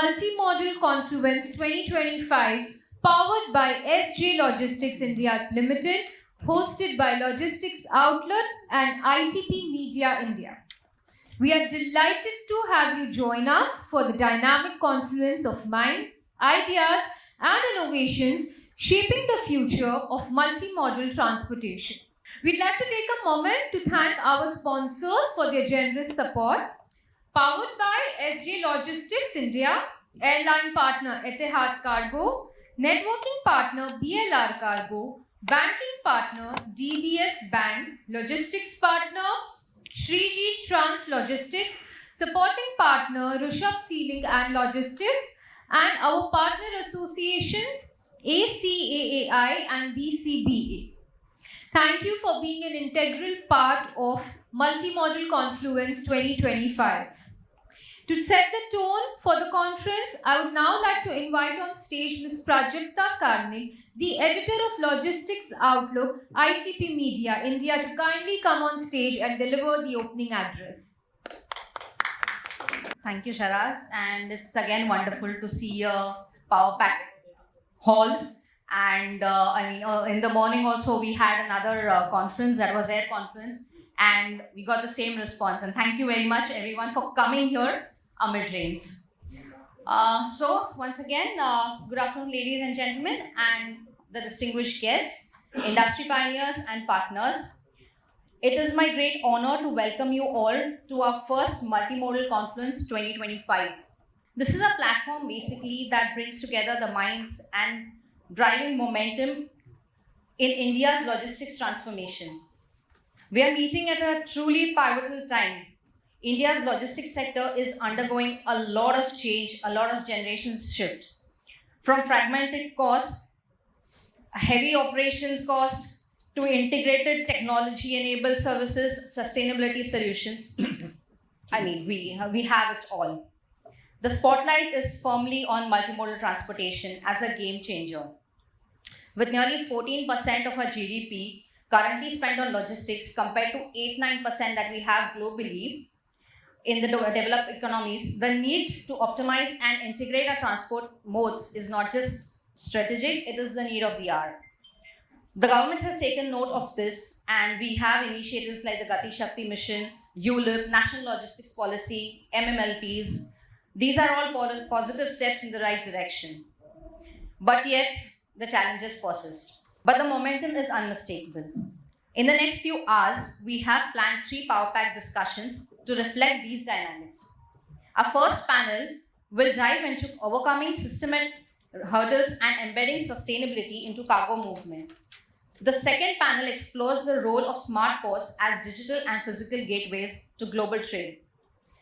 Multimodal Confluence 2025, powered by SJ Logistics India Limited, hosted by Logistics Outlet and ITP Media India. We are delighted to have you join us for the dynamic confluence of minds, ideas, and innovations shaping the future of multimodal transportation. We'd like to take a moment to thank our sponsors for their generous support. Powered by SJ Logistics India, Airline partner Etihad Cargo, Networking partner BLR Cargo, Banking partner DBS Bank, Logistics partner Shreeji Translogistics, supporting partner Rushabh Sealink and Logistics, and our partner associations ACAAI and BCBA. Thank you for being an integral part of Multimodal Confluence 2025. To set the tone for the conference, I would now like to invite on stage Ms. Prajakta Karnik, the editor of Logistics Outlook, ITP Media India, to kindly come on stage and deliver the opening address. Thank you, Sharaz, and it's again wonderful to see a power pack hall. And in the morning also we had another conference, that was Air Conference, and we got the same response. And thank you very much, everyone, for coming here amid rains. So once again, good afternoon, ladies and gentlemen, and the distinguished guests, industry pioneers and partners. It is my great honor to welcome you all to our first Multimodal Confluence 2025. This is a platform basically that brings together the minds and driving momentum in India's logistics transformation. We are meeting at a truly pivotal time. India's logistics sector is undergoing a lot of change, a lot of generations shift. From fragmented costs, heavy operations costs, to integrated technology-enabled services, sustainability solutions. we have it all. The spotlight is firmly on multimodal transportation as a game changer. With nearly 14% of our GDP currently spent on logistics compared to 8-9% that we have globally in the developed economies, the need to optimize and integrate our transport modes is not just strategic, it is the need of the hour. The government has taken note of this, and we have initiatives like the Gati Shakti Mission, ULIP, National Logistics Policy, MMLPs. These are all positive steps in the right direction. But yet, the challenges persist. But the momentum is unmistakable. In the next few hours, we have planned 3 power pack discussions to reflect these dynamics. Our first panel will dive into overcoming systemic hurdles and embedding sustainability into cargo movement. The second panel explores the role of smart ports as digital and physical gateways to global trade.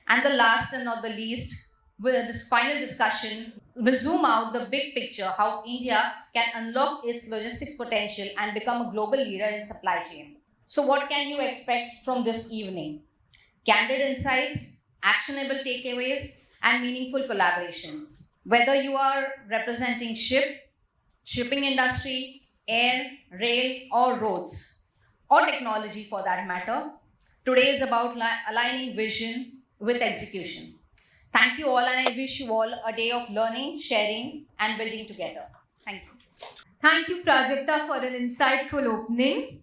And the last and not the least, this final discussion will zoom out the big picture, how India can unlock its logistics potential and become a global leader in supply chain. So what can you expect from this evening? Candid insights, actionable takeaways, and meaningful collaborations. Whether you are representing shipping industry, air, rail, or roads, or technology for that matter, today is about aligning vision with execution. Thank you all, and I wish you all a day of learning, sharing, and building together. Thank you. Thank you, Prajakta, for an insightful opening.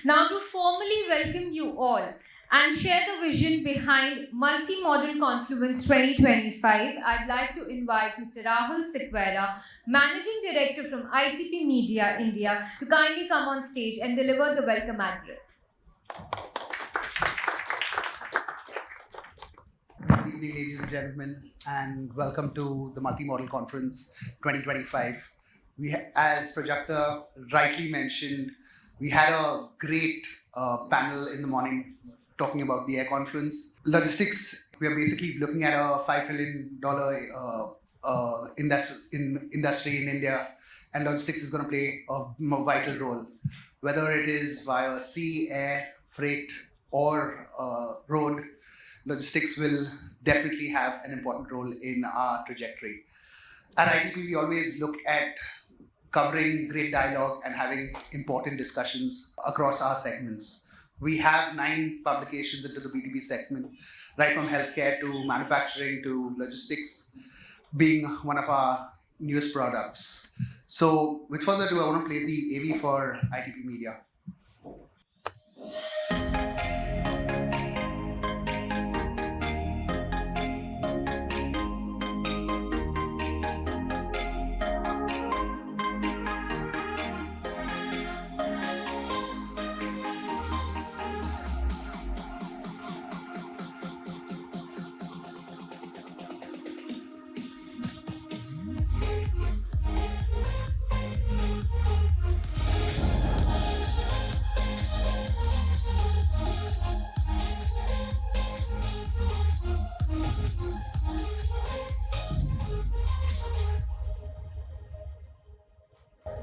Now, to formally welcome you all and share the vision behind Multimodal Confluence 2025, I'd like to invite Mr. Rahul Sikwera, Managing Director from ITP Media India, to kindly come on stage and deliver the welcome address. Good evening, ladies and gentlemen, and welcome to the Multimodal Conference 2025. As Prajakta rightly mentioned, we had a great panel in the morning talking about the Air Conference. Logistics, we are basically looking at a $5 trillion industry in India, and logistics is going to play a vital role, whether it is via sea, air, freight, or road. Logistics will definitely have an important role in our trajectory. At ITP, we always look at covering great dialogue and having important discussions across our segments. We have 9 publications into the B2B segment, right from healthcare to manufacturing to logistics. being one of our newest products. So, with further ado, I want to play the AV for ITP Media.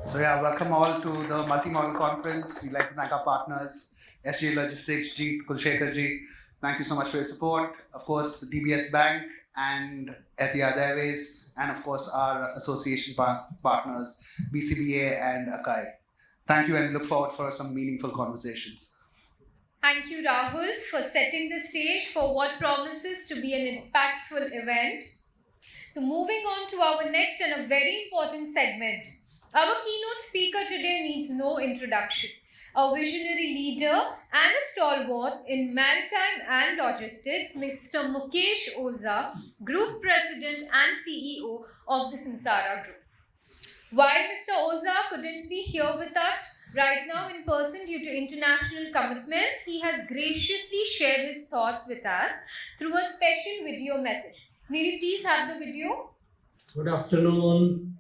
So yeah, welcome all to the Multimodal Confluence. We'd like to thank our partners, SJ Logistics, Jeet, Kulshekhar ji. Thank you so much for your support. Of course, DBS Bank and Etihad Airways, and of course our association partners, BCBA and ACAAI. Thank you and look forward for some meaningful conversations. Thank you, Rahul, for setting the stage for what promises to be an impactful event. So moving on to our next and a very important segment. Our keynote speaker today needs no introduction. A visionary leader and a stalwart in maritime and logistics, Mr. Mukesh Oza, Group President and CEO of the Sansara Group. While Mr. Oza couldn't be here with us right now in person due to international commitments, he has graciously shared his thoughts with us through a special video message. May we please have the video? Good afternoon,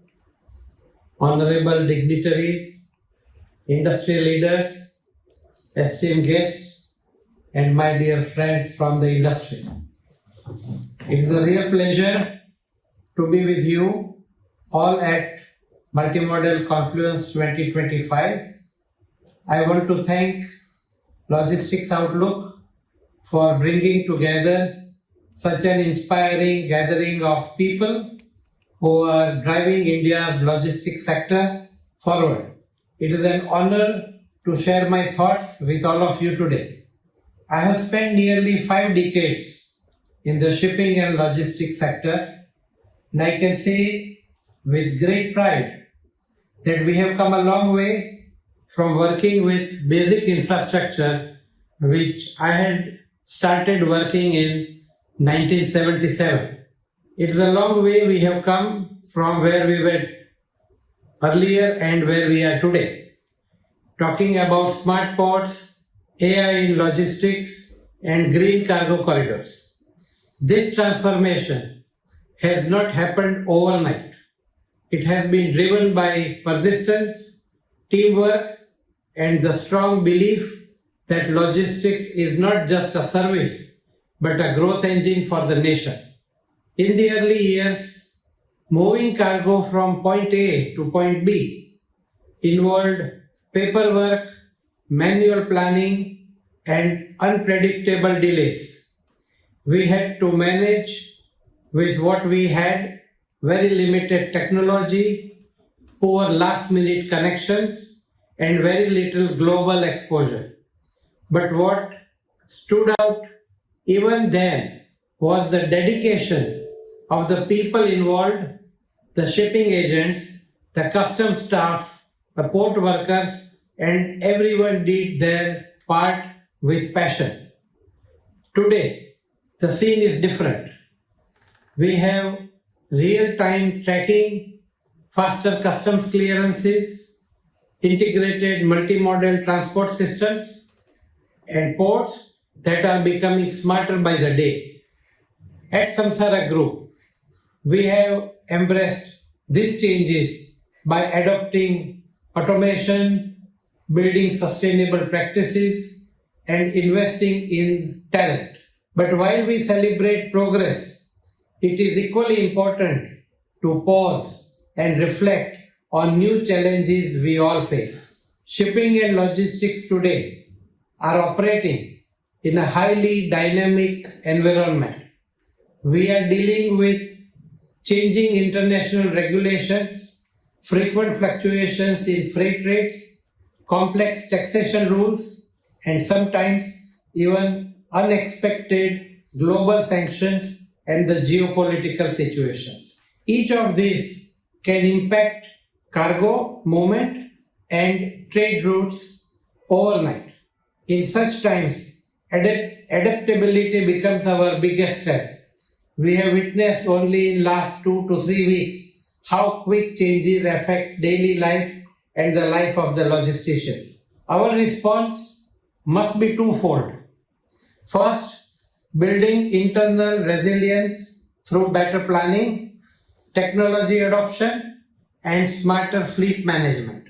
honorable dignitaries, industry leaders, esteemed guests, and my dear friends from the industry. It is a real pleasure to be with you all at Multimodal Confluence 2025. I want to thank Logistics Outlook for bringing together such an inspiring gathering of people who are driving India's logistics sector forward. It is an honor to share my thoughts with all of you today. I have spent nearly 5 decades in the shipping and logistics sector, and I can say with great pride that we have come a long way from working with basic infrastructure, which I had started working in 1977. It's a long way we have come from where we were earlier and where we are today. Talking about smart ports, AI in logistics, and green cargo corridors. This transformation has not happened overnight. It has been driven by persistence, teamwork, and the strong belief that logistics is not just a service, but a growth engine for the nation. In the early years, moving cargo from point A to point B involved paperwork, manual planning, and unpredictable delays. We had to manage with what we had, very limited technology, poor last-minute connections, and very little global exposure. But what stood out even then was the dedication of the people involved, the shipping agents, the customs staff, the port workers, and everyone did their part with passion. Today, the scene is different. We have real-time tracking, faster customs clearances, integrated multimodal transport systems, and ports that are becoming smarter by the day. At Samsara Group, we have embraced these changes by adopting automation, building sustainable practices, and investing in talent. But while we celebrate progress, it is equally important to pause and reflect on new challenges we all face. Shipping and logistics today are operating in a highly dynamic environment. We are dealing with changing international regulations, frequent fluctuations in freight rates, complex taxation rules, and sometimes even unexpected global sanctions and the geopolitical situations. Each of these can impact cargo movement and trade routes overnight. In such times, adaptability becomes our biggest strength. We have witnessed only in last 2 to 3 weeks how quick changes affects daily life and the life of the logisticians. Our response must be twofold. First, building internal resilience through better planning, technology adoption, and smarter fleet management.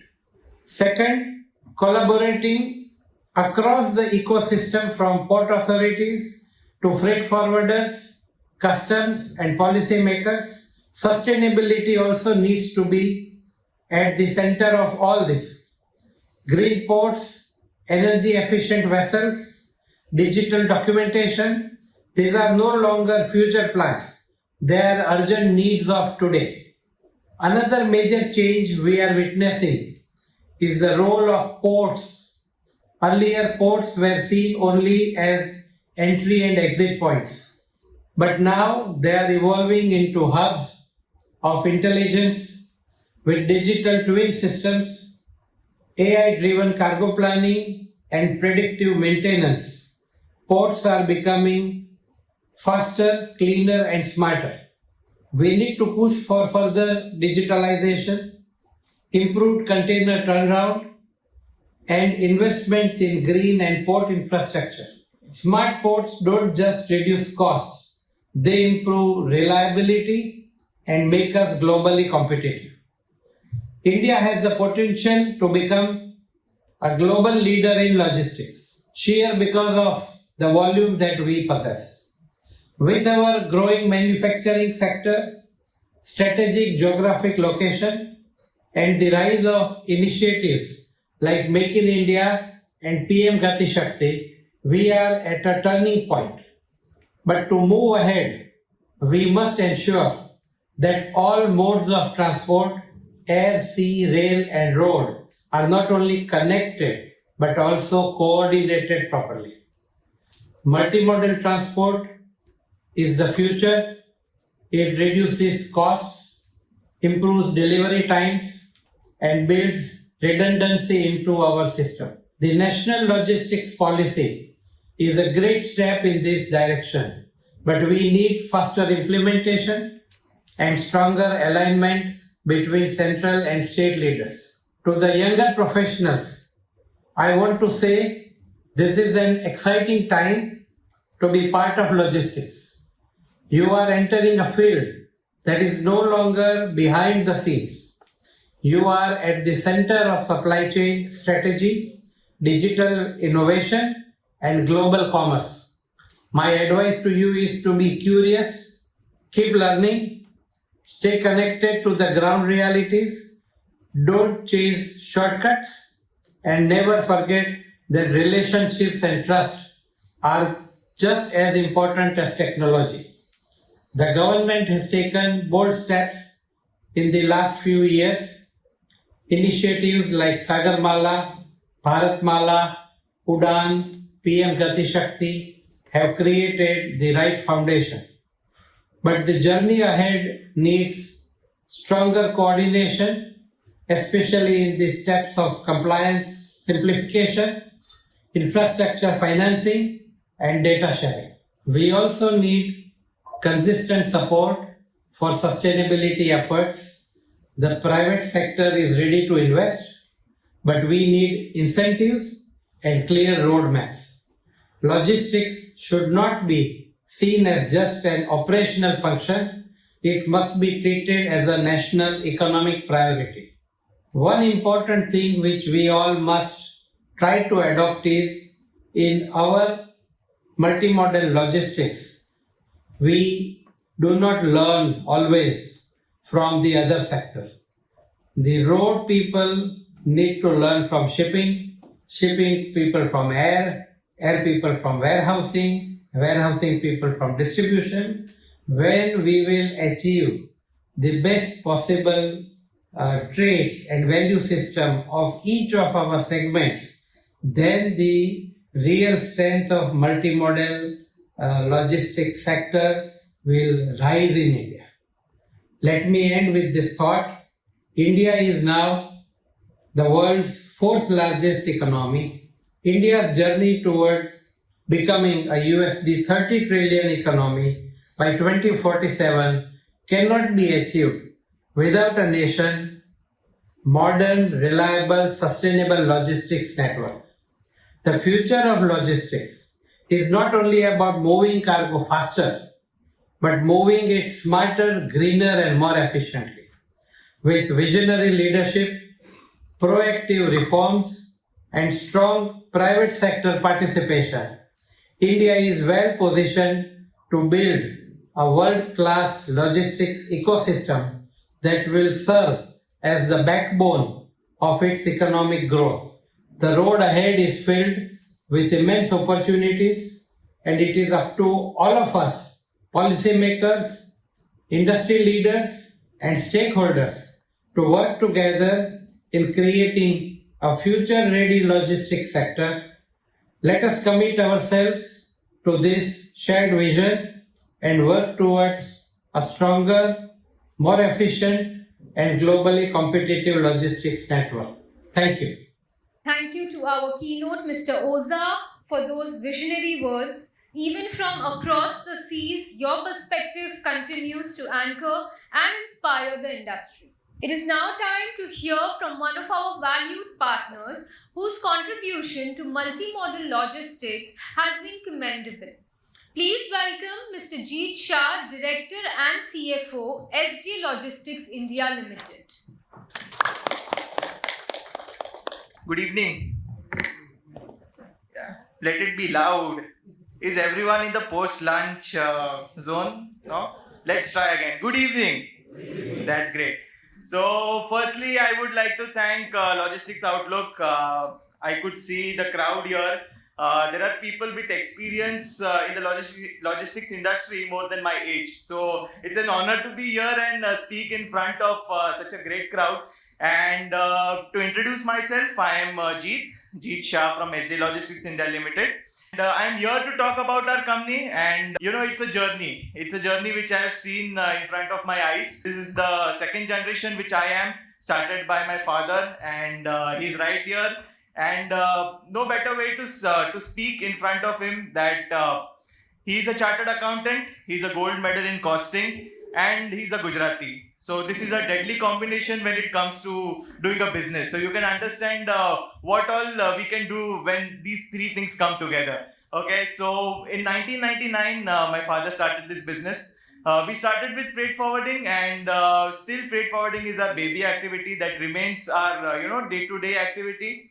Second, collaborating across the ecosystem from port authorities to freight forwarders, customs, and policymakers. Sustainability also needs to be at the center of all this. Green ports, energy efficient vessels, digital documentation, these are no longer future plans. They are urgent needs of today. Another major change we are witnessing is the role of ports. Earlier, ports were seen only as entry and exit points, but now they are evolving into hubs of intelligence with digital twin systems, AI-driven cargo planning, and predictive maintenance. Ports are becoming faster, cleaner, and smarter. We need to push for further digitalization, improved container turnaround, and investments in green and port infrastructure. Smart ports don't just reduce costs, they improve reliability and make us globally competitive. India has the potential to become a global leader in logistics, sheer because of the volume that we possess. With our growing manufacturing sector, strategic geographic location, and the rise of initiatives like Make in India and PM Gati Shakti, we are at a turning point. But to move ahead, we must ensure that all modes of transport, air, sea, rail, and road, are not only connected but also coordinated properly. Multimodal transport is the future. It reduces costs, improves delivery times, and builds redundancy into our system. The National Logistics Policy is a great step in this direction, but we need faster implementation and stronger alignment between central and state leaders. To the younger professionals, I want to say this is an exciting time to be part of logistics. You are entering a field that is no longer behind the scenes. You are at the center of supply chain strategy, digital innovation, and global commerce. My advice to you is to be curious, keep learning, stay connected to the ground realities, don't chase shortcuts, and never forget that relationships and trust are just as important as technology. The government has taken bold steps in the last few years. Initiatives like Sagarmala, Bharatmala, Udan, PM Gati Shakti have created the right foundation. But the journey ahead needs stronger coordination, especially in the steps of compliance simplification, infrastructure financing, and data sharing. We also need consistent support for sustainability efforts. The private sector is ready to invest, but we need incentives and clear roadmaps. Logistics should not be seen as just an operational function, it must be treated as a national economic priority. One important thing which we all must try to adopt is in our multimodal logistics, we do not learn always from the other sector. The road people need to learn from shipping, shipping people from air people from warehousing, warehousing people from distribution. When we will achieve the best possible traits and value system of each of our segments, then the real strength of multimodal logistics sector will rise in India. Let me end with this thought. India is now the world's fourth largest economy. India's journey towards becoming a USD 30 trillion economy by 2047 cannot be achieved without a nation modern, reliable, sustainable logistics network. The future of logistics is not only about moving cargo faster, but moving it smarter, greener, and more efficiently. With visionary leadership, proactive reforms, and strong private sector participation, India is well positioned to build a world-class logistics ecosystem that will serve as the backbone of its economic growth. The road ahead is filled with immense opportunities, and it is up to all of us, policymakers, industry leaders, and stakeholders, to work together in creating a future-ready logistics sector. Let us commit ourselves to this shared vision and work towards a stronger, more efficient, and globally competitive logistics network. Thank you. Thank you to our keynote, Mr. Oza, for those visionary words. Even from across the seas, your perspective continues to anchor and inspire the industry. It is now time to hear from one of our valued partners whose contribution to multimodal logistics has been commendable. Please welcome Mr. Jeet Shah, Director and CFO, SJ Logistics India Limited. Good evening. Yeah. Let it be loud. Is everyone in the post-lunch zone? No? Let's try again. Good evening. That's great. So, firstly, I would like to thank Logistics Outlook. I could see the crowd here. There are people with experience in the logistics industry more than my age. So, it's an honor to be here and speak in front of such a great crowd. And to introduce myself, I am Jeet Shah from SJ Logistics India Limited. And I am here to talk about our company, and it's a journey. It's a journey which I have seen in front of my eyes. This is the second generation which I am, started by my father, and he's right here. And no better way to speak in front of him that he's a chartered accountant, he's a gold medal in costing, and he's a Gujarati. So this is a deadly combination when it comes to doing a business. So you can understand what all we can do when these three things come together. Okay, so in 1999, my father started this business. We started with freight forwarding, and still freight forwarding is our baby activity that remains our day-to-day activity.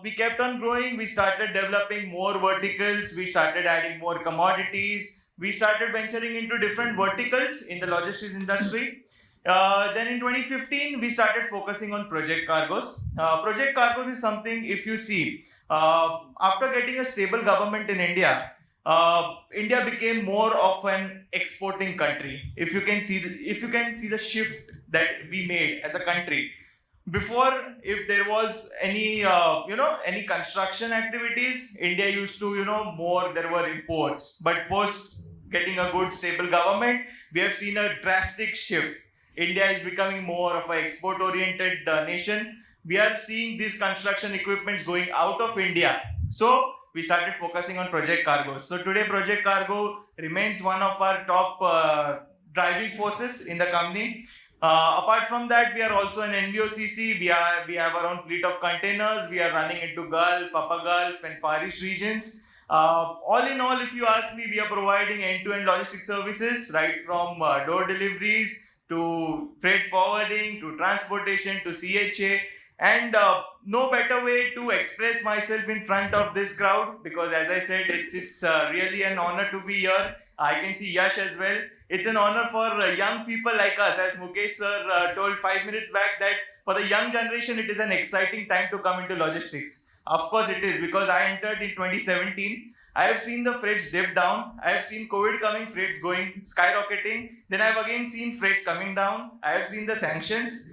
We kept on growing. We started developing more verticals. We started adding more commodities. We started venturing into different verticals in the logistics industry. Then in 2015, we started focusing on project cargos. Project cargos is something, if you see, after getting a stable government in India, India became more of an exporting country. If you can see the shift that we made as a country. Before, if there was any construction activities, India used to there were imports. But post getting a good stable government, we have seen a drastic shift. India is becoming more of an export-oriented nation. We are seeing these construction equipments going out of India. So we started focusing on project cargos. So today, project cargo remains one of our top driving forces in the company. Apart from that, we are also an NVOCC. We have our own fleet of containers. We are running into Gulf, Upper Gulf, and Far East regions. All in all, if you ask me, we are providing end-to-end logistics services, right from door deliveries to freight forwarding, to transportation, to CHA. And no better way to express myself in front of this crowd, because as I said, it's really an honor to be here. I can see Yash as well. It's an honor for young people like us, as Mukesh sir told 5 minutes back, that for the young generation, it is an exciting time to come into logistics. Of course it is, because I entered in 2017. I have seen the freights dip down. I have seen COVID coming, freights going skyrocketing. Then I have again seen freights coming down. I have seen the sanctions,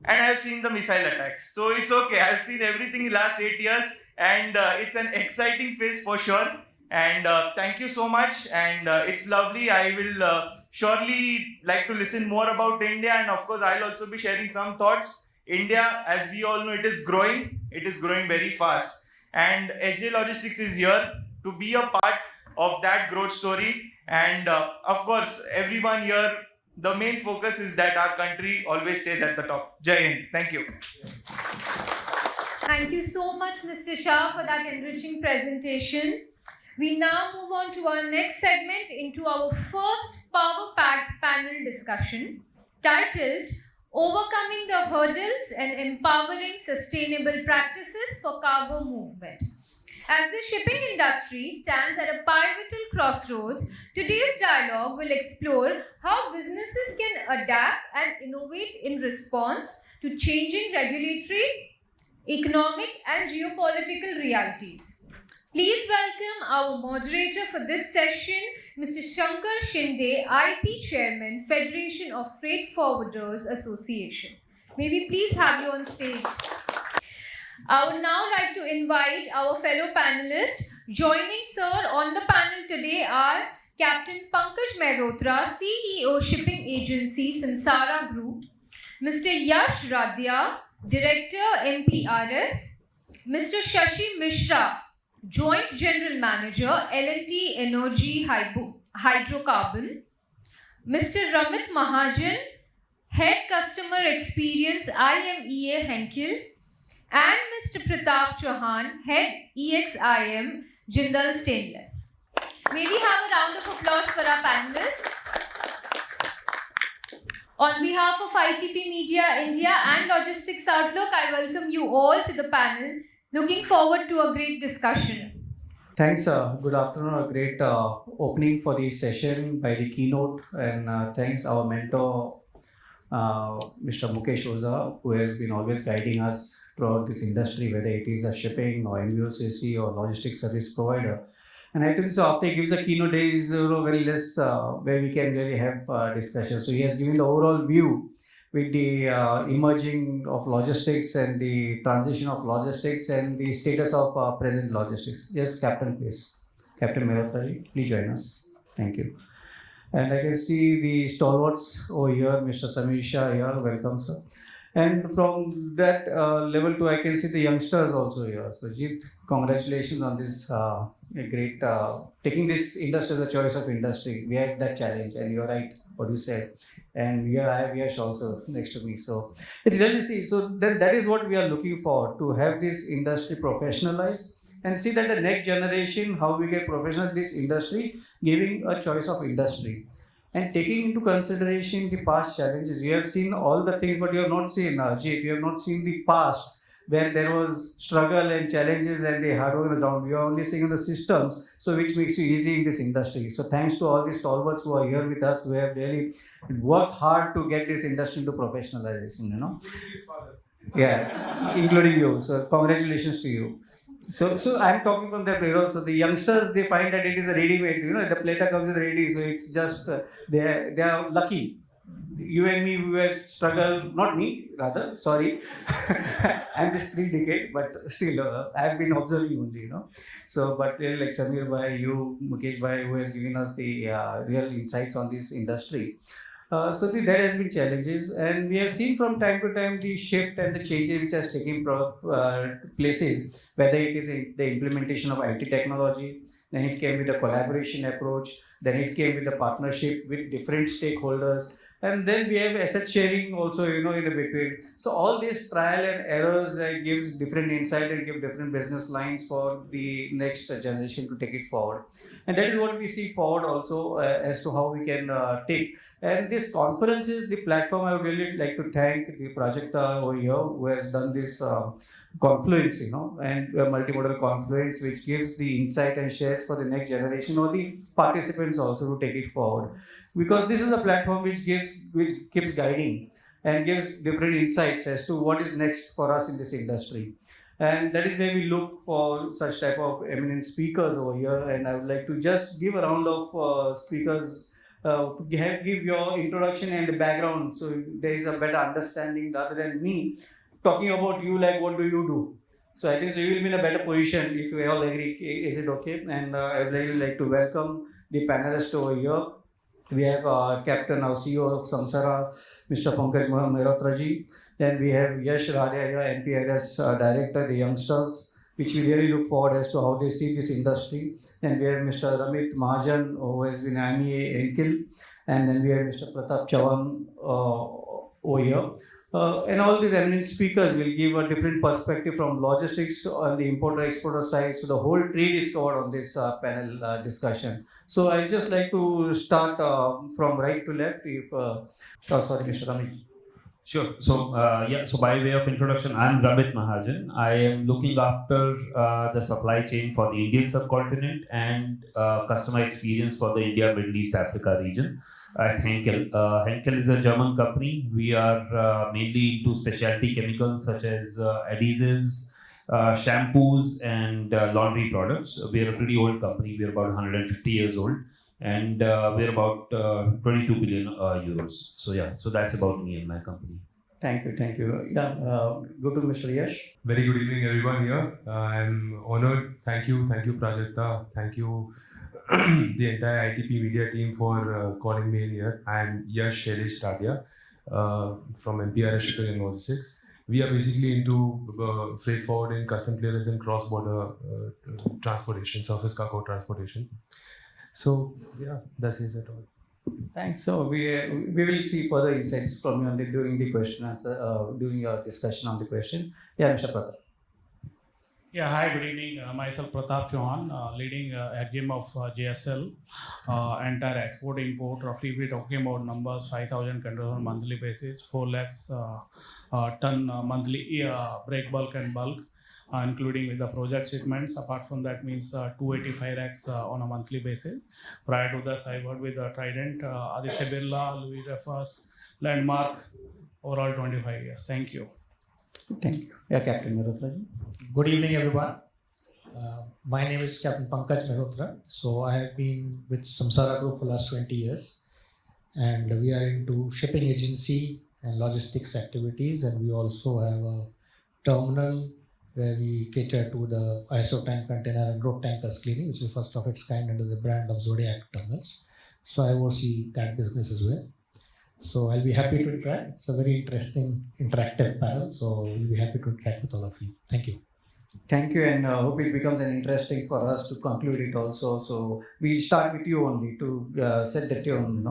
and I have seen the missile attacks. So it's okay. I have seen everything in the last 8 years, and it's an exciting phase for sure. And thank you so much. And it's lovely. I will surely like to listen more about India, and of course, I'll also be sharing some thoughts. India, as we all know, it is growing. It is growing very fast, and SJ Logistics is here to be a part of that growth story. And of course, everyone here, the main focus is that our country always stays at the top. Jai Hind. Thank you. Thank you so much, Mr. Shah, for that enriching presentation. We now move on to our next segment into our first power-packed panel discussion titled Overcoming the Hurdles and Empowering Sustainable Practices for Cargo Movement. As the shipping industry stands at a pivotal crossroads, today's dialogue will explore how businesses can adapt and innovate in response to changing regulatory, economic, and geopolitical realities. Please welcome our moderator for this session, Mr. Shankar Shinde, IP Chairman, Federation of Freight Forwarders Associations. May we please have you on stage? I would now like to invite our fellow panelists. Joining sir on the panel today are Captain Pankaj Mehrotra, CEO Shipping Agency Samsara Group, Mr. Yash Radhya, Director MPRS, Mr. Shashi Mishra, Joint General Manager L&T Energy Hydrocarbon, Mr. Ramit Mahajan, Head Customer Experience IMEA Henkel, and Mr. Pratap Chauhan, Head EXIM Jindal Stainless. May we have a round of applause for our panelists? On behalf of ITP Media India and Logistics Outlook, I welcome you all to the panel. Looking forward to a great discussion. Thanks. Good afternoon. A great opening for the session by the keynote, and thanks our mentor, Mr. Mukesh Oza, who has been always guiding us throughout this industry, whether it is a shipping or MUSAC or logistics service provider. And I think so after he gives a keynote, there is very less where we can really have discussion. So he has given the overall view with the emerging of logistics and the transition of logistics and the status of present logistics. Yes, Captain, please. Captain Mehrotra, please join us. Thank you. And I can see the stalwarts over here, Mr. Samir Shah here. Welcome, sir. And from that level too, I can see the youngsters also here. So, Jeet, congratulations on this great taking this industry as a choice of industry. We have that challenge, and you're right, what you said. And here I have Yash also next to me. So it's really see. So that is what we are looking for, to have this industry professionalized and see that the next generation, how we get professional this industry, giving a choice of industry. And taking into consideration the past challenges, you have seen all the things, but you have not seen, Jeet, you have not seen the past where there was struggle and challenges and the hard work on the ground. We are only seeing the systems, so which makes you easy in this industry. So thanks to all the stalwarts who are here with us, who have really worked hard to get this industry into professionalization, you know. Yeah, including you. So congratulations to you. So I'm talking from that era. So the youngsters, they find that it is a ready-made, you know, the platter comes in ready. So it's just, they are lucky. You and me, we have struggled, not me, rather, sorry. I'm this 3 decade, but still, I've been observing only, you know. So, but like Samir Bhai, you, Mukesh Bhai, who has given us the real insights on this industry. So there has been challenges, and we have seen from time to time the shift and the changes which has taken places, whether it is in the implementation of IT technology, then it came with a collaboration approach, then it came with a partnership with different stakeholders, and then we have asset sharing also, you know, in a between. So all these trial and errors gives different insight and give different business lines for the next generation to take it forward. And that is what we see forward also as to how we can take. And this conference is the platform. I would really like to thank the project over here who has done this confluence, you know, and multimodal confluence, which gives the insight and shares for the next generation or the participants also to take it forward. Because this is a platform which keeps guiding and gives different insights as to what is next for us in this industry. And that is where we look for such type of eminent speakers over here. And I would like to just give a round of speakers to give your introduction and the background, so there is a better understanding rather than me talking about you, like what do you do. So I think so you will be in a better position if you all agree. Is it okay? And I would like to welcome the panelists over here. We have Captain, our CEO of Samsara, Mr. Pankaj Mehrotra. Then we have Yash Radhaya, NPRS Director, the youngsters, which we really look forward as to how they see this industry. Then we have Mr. Ramit Mahajan, who has been MEA Enkil, and then we have Mr. Pratap Chavan over here. And all these eminent speakers will give a different perspective from logistics on the importer-exporter side. So the whole trade is covered on this panel discussion. So I'd just like to start from right to left. Sorry, Mr. Ramit. Sure. So, so by way of introduction, I'm Ramit Mahajan. I am looking after the supply chain for the Indian subcontinent and customer experience for the India, Middle East, Africa region at Henkel. Henkel is a German company. We are mainly into specialty chemicals such as adhesives, shampoos, and laundry products. We are a pretty old company. We are about 150 years old. And we're about 22 billion euros. So yeah, so that's about me and my company. Thank you. Yeah, go to Mr. Yash. Very good evening, everyone here. I'm honored. Thank you, Prajakta. Thank you, the entire ITP media team for calling me in here. I'm Yash Shailesh Tadia from MPRS Shipping and Logistics. We are basically into freight forwarding, custom clearance, and cross-border transportation, surface cargo transportation. So yeah, that is it all. Thanks. So we will see further insights from you during the question answer, during your discussion on the question. Yeah, Mr. Pratap. Yeah, hi, good evening. Myself Pratap Chauhan, leading AGM of JSL, entire export import. Roughly we're talking about numbers 5,000 containers on monthly basis, 4 lakhs ton monthly break bulk and bulk. Including with the project shipments. Apart from that means 285 racks on a monthly basis. Prior to that, I worked with Trident, Aditya Birla, Louis Refers, Landmark, overall 25 years. Thank you. Thank you. Yeah, Captain Mehrotra. Good evening, everyone. My name is Captain Pankaj Mehrotra. So I have been with Samsara Group for the last 20 years. And we are into shipping agency and logistics activities. And we also have a terminal where we cater to the ISO tank container and road tankers cleaning, which is first of its kind under the brand of Zodiac Terminals. So I oversee that business as well. So I'll be happy to interact. It's a very interesting interactive panel. So we'll be happy to interact with all of you. Thank you. Thank you, and hope it becomes an interesting for us to conclude it also. So we'll start with you only to set the tune.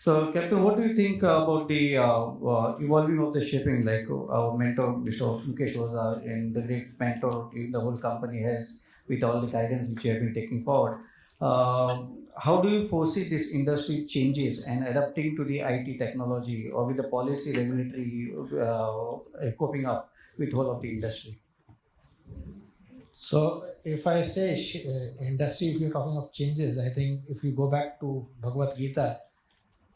So, Captain, what do you think about the evolving of the shipping? Like our mentor, Mr. Mukesh Oza, and the great mentor the whole company has with all the guidance which you have been taking forward. How do you foresee this industry changes and adapting to the IT technology or with the policy regulatory coping up with whole of the industry? So if I say industry, if you're talking of changes, I think if you go back to Bhagavad Gita,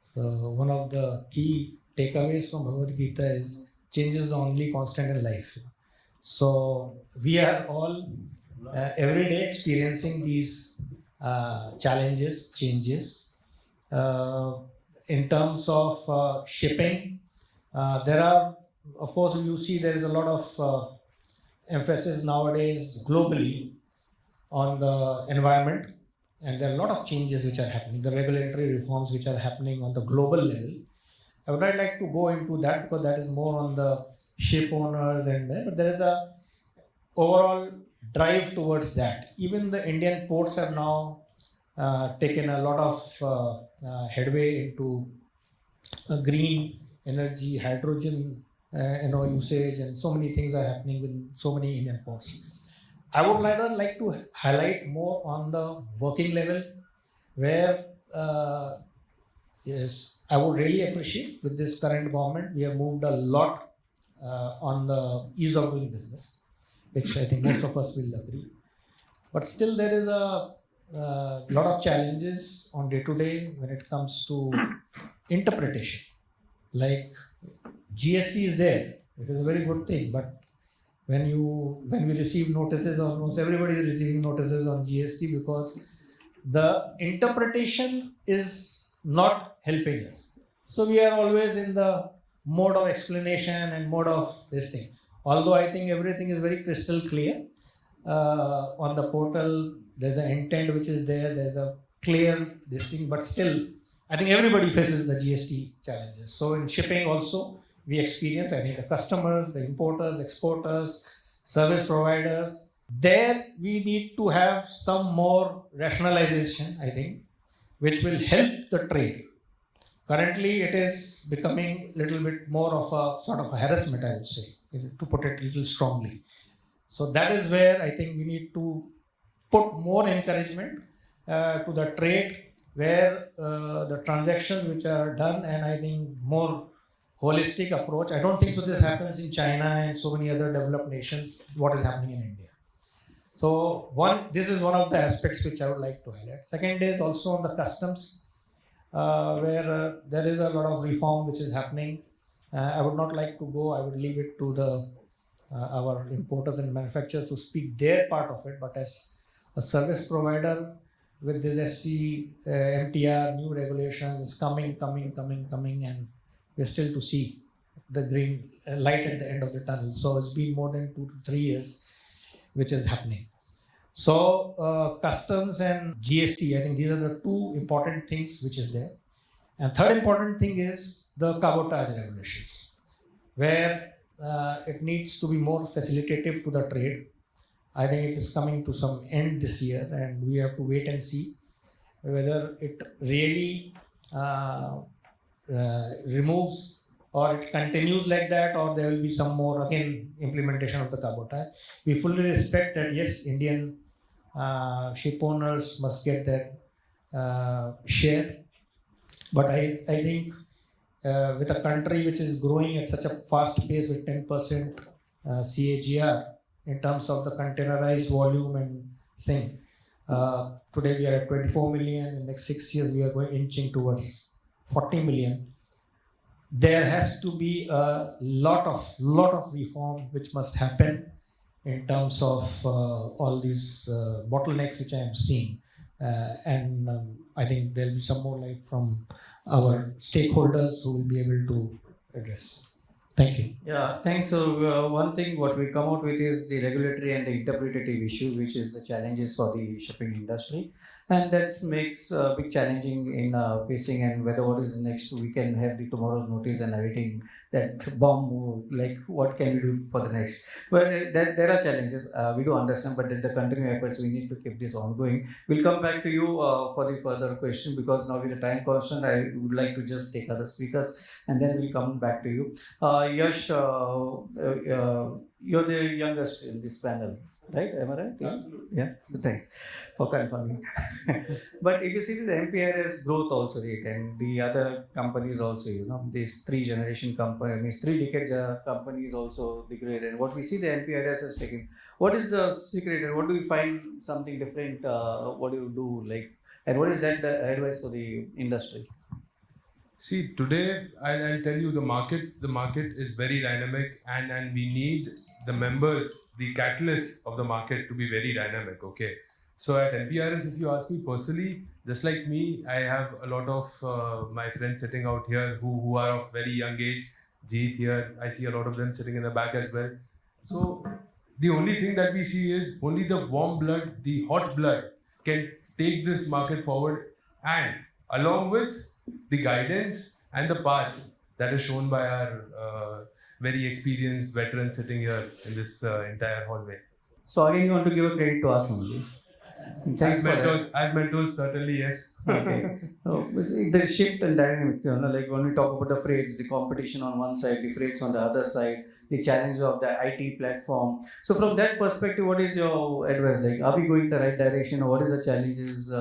so one of the key takeaways from Bhagavad Gita is change is the only constant in life. So we are all every day experiencing these challenges, changes. In terms of shipping, there are, of course, you see there is a lot of emphasis nowadays globally on the environment, and there are a lot of changes which are happening, the regulatory reforms which are happening on the global level. I would not like to go into that because that is more on the ship owners but there is a overall drive towards that. Even the Indian ports have now taken a lot of headway into green energy, hydrogen usage, and so many things are happening with so many Indian ports. I would rather like to highlight more on the working level, where yes, I would really appreciate with this current government, we have moved a lot on the ease of doing business, which I think most of us will agree. But still there is a lot of challenges on day to day when it comes to interpretation. Like GST is there, it is a very good thing, but when we receive notices, almost everybody is receiving notices on GST because the interpretation is not helping us. So we are always in the mode of explanation and mode of this thing. Although I think everything is very crystal clear on the portal, there's an intent which is there, there's a clear this thing, but still I think everybody faces the GST challenges. So in shipping also, we experience, I think the customers, the importers, exporters, service providers, there we need to have some more rationalization, I think, which will help the trade. Currently, it is becoming a little bit more of a sort of a harassment, I would say, to put it a little strongly. So that is where I think we need to put more encouragement to the trade, where the transactions which are done, and I think more holistic approach. I don't think so this happens in China and so many other developed nations, what is happening in India. So this is one of the aspects which I would like to highlight. Second is also on the customs, where there is a lot of reform which is happening. I would not like to go, I would leave it to the our importers and manufacturers to speak their part of it, but as a service provider with this SC, MTR, new regulations coming, and we're still to see the green light at the end of the tunnel. So it's been more than 2 to 3 years which is happening. So customs and GST, I think these are the two important things which is there. And third important thing is the cabotage regulations, where it needs to be more facilitative to the trade. I think it is coming to some end this year, and we have to wait and see whether it really removes or it continues like that, or there will be some more again implementation of the cabotage. We fully respect that, yes, Indian ship owners must get their share, but I think with a country which is growing at such a fast pace with 10% CAGR in terms of the containerized volume and thing, today we are at 24 million. In the next 6 years we are going inching towards 40 million. There has to be a lot of reform which must happen in terms of all these bottlenecks which I am seeing, and I think there will be some more light from our stakeholders who will be able to address. Thank you. Yeah, thanks. So one thing what we come out with is the regulatory and the interpretative issue, which is the challenges for the shipping industry, and that makes big challenging in facing, and whether what is next we can have the tomorrow's notice and awaiting that bomb, like what can we do for the next. Well, there are challenges, we do understand, but the continuing efforts we need to keep this ongoing. We'll come back to you for the further question, because now with the time constant I would like to just take other speakers and then we'll come back to you. Yash, you're the youngest in this panel, right? Am I right? Absolutely. Yeah. So thanks for confirming. But if you see the MPRS growth also rate and the other companies also, these 3-generation companies, 3-decade companies also degrade. And what we see the MPRS has taken. What is the secret, and what do you find something different? What do you do, like, and what is that the advice for the industry? See, today I'll tell you the market is very dynamic, and we need the members, the catalysts of the market to be very dynamic. Okay, so at MPRS, if you ask me personally, just like me, I have a lot of my friends sitting out here who are of very young age. Jeet here, I see a lot of them sitting in the back as well. So the only thing that we see is only the warm blood, the hot blood can take this market forward, and along with the guidance and the path that is shown by our very experienced veterans sitting here in this entire hallway. So again, you want to give a credit to us only. Thanks As mentors, certainly yes. Okay. The shift and dynamic, like when we talk about the freights, the competition on one side, the freights on the other side, the challenge of the IT platform. So from that perspective, what is your advice? Like, are we going the right direction, or what is the challenges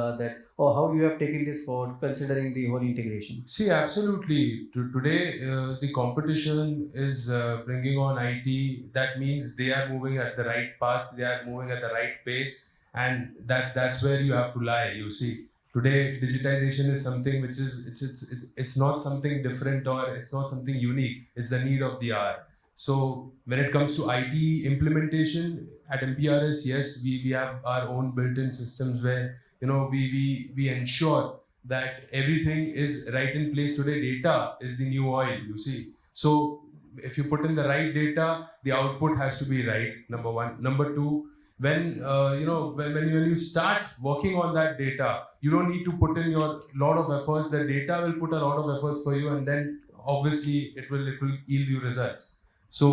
or how you have taken this forward, considering the whole integration? See, absolutely. Today, the competition is bringing on IT. That means they are moving at the right path. They are moving at the right pace. And that's where you have to lie. You see, today digitization is something which is it's not something different, or it's not something unique. It's the need of the hour. So when it comes to IT implementation at MPRS, yes, we have our own built-in systems where we ensure that everything is right in place. Today, data is the new oil. You see, so if you put in the right data, the output has to be right. Number one. Number two, when when you start working on that data, you don't need to put in your lot of efforts. The data will put a lot of efforts for you, and then obviously it will yield you results. So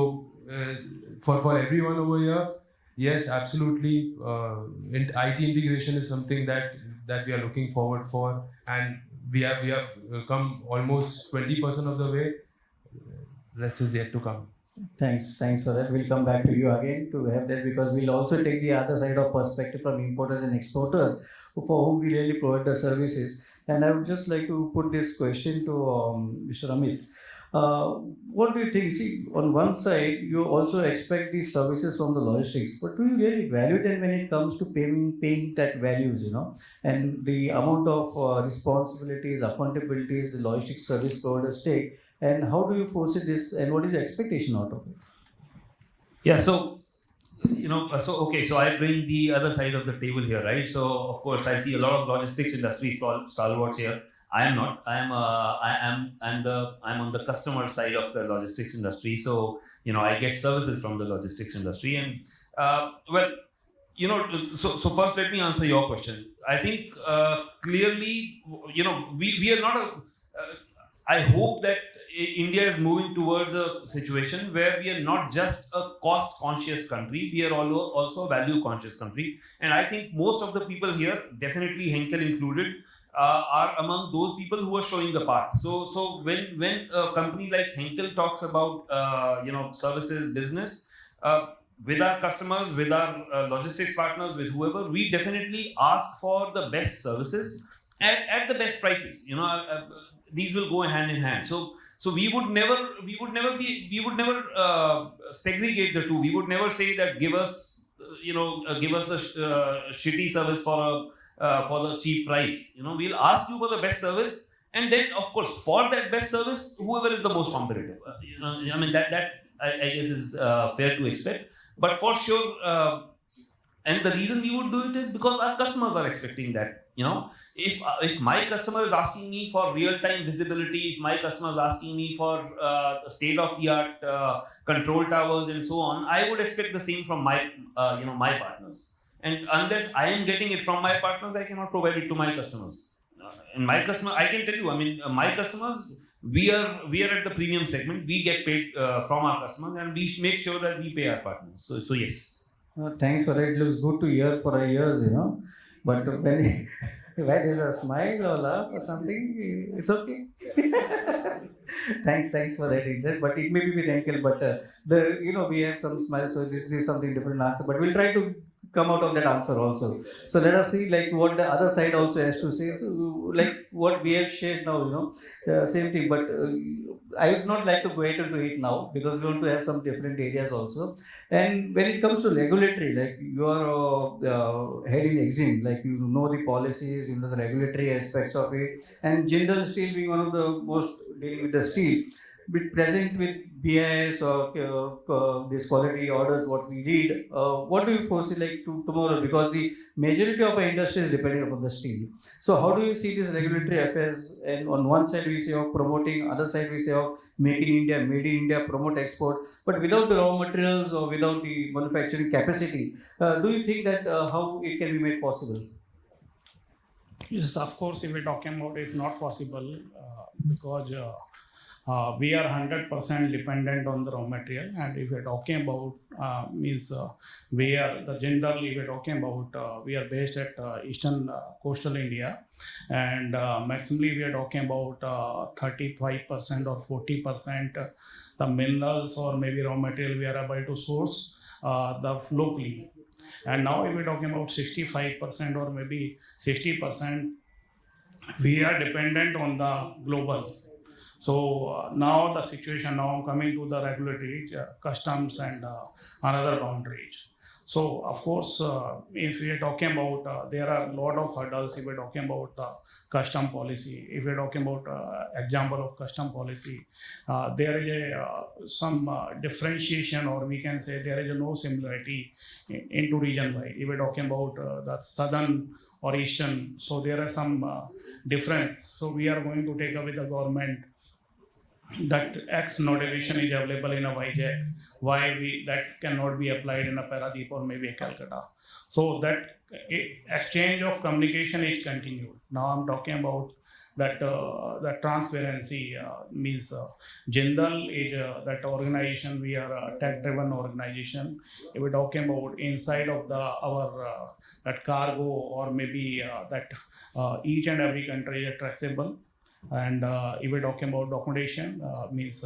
for everyone over here, yes, absolutely. IT integration is something that we are looking forward for, and we have come almost 20% of the way. Rest is yet to come. Thanks for that. We'll come back to you again to have that, because we'll also take the other side of perspective from importers and exporters for whom we really provide the services. And I would just like to put this question to Mr. Amit. What do you think? See, on one side, you also expect these services from the logistics, but do you really value them when it comes to paying that values, and the amount of responsibilities, accountabilities the logistics service providers take, and how do you foresee this, and what is the expectation out of it? Yeah, so so I bring the other side of the table here, right? So of course I see a lot of logistics industry stalwarts here. I am not. I'm on the customer side of the logistics industry. So I get services from the logistics industry, and so first let me answer your question. I think clearly, we are not I hope that India is moving towards a situation where we are not just a cost-conscious country, we are also a value-conscious country. And I think most of the people here, definitely Henkel included, are among those people who are showing the path. So when a company like Henkel talks about services business, with our customers, with our logistics partners, with whoever, we definitely ask for the best services at the best prices. These will go hand in hand. So we would never segregate the two. We would never say that give us the shitty service for the cheap price. We'll ask you for the best service, and then of course for that best service, whoever is the most competitive. That I guess is fair to expect. But for sure, and the reason we would do it is because our customers are expecting that. If my customer is asking me for real-time visibility, if my customer is asking me for state-of-the-art control towers and so on, I would expect the same from my partners. And unless I am getting it from my partners, I cannot provide it to my customers. And my customer, I can tell you, my customers, we are at the premium segment. We get paid from our customers, and we make sure that we pay our partners. So yes. Thanks for that. It looks good to hear for our ears, But when there's a smile or laugh or something, it's okay. Thanks for that, Etihad. But it may be with Henkel, but we have some smiles, so this is something different answer. But we'll try to come out of that answer also. So let us see what the other side also has to say. So what we have shared now, same thing. But I would not like to go into it now, because we want to have some different areas also. And when it comes to regulatory, you are head in Exim, you know the policies, the regulatory aspects of it. And Jindal Steel being one of the most dealing with the steel, present with BIS or these quality orders, what we read, what do you foresee tomorrow? Because the majority of our industry is depending upon the steel. So how do you see these regulatory affairs? And on one side we say of promoting, other side we say of make in India, made in India, promote export. But without the raw materials or without the manufacturing capacity, do you think that how it can be made possible? Yes, of course, if we're talking about it, not possible because we are 100% dependent on the raw material. And if we're talking about we are the generally we're talking about we are based at eastern coastal India, and maximally we are talking about 35% or 40% the minerals or maybe raw material we are able to source locally. And now if we're talking about 65% or maybe 60%, we are dependent on the global. So now the situation, now I'm coming to the regulatory, customs and another boundaries. So of course, if we are talking about, there are a lot of hurdles. If we're talking about the custom policy, if we're talking about example of custom policy, there is some differentiation, or we can say there is no similarity into region-wide. If we're talking about the southern or eastern, so there are some difference. So we are going to take up with the government that X notification is available in a YJAC, why that cannot be applied in a Paradeep or maybe a Calcutta. So that exchange of communication is continued. Now I'm talking about that the transparency means Jindal is that organization. We are a tech-driven organization. If we're talking about inside of our that cargo or maybe that each and every country is traceable. And if we're talking about documentation, means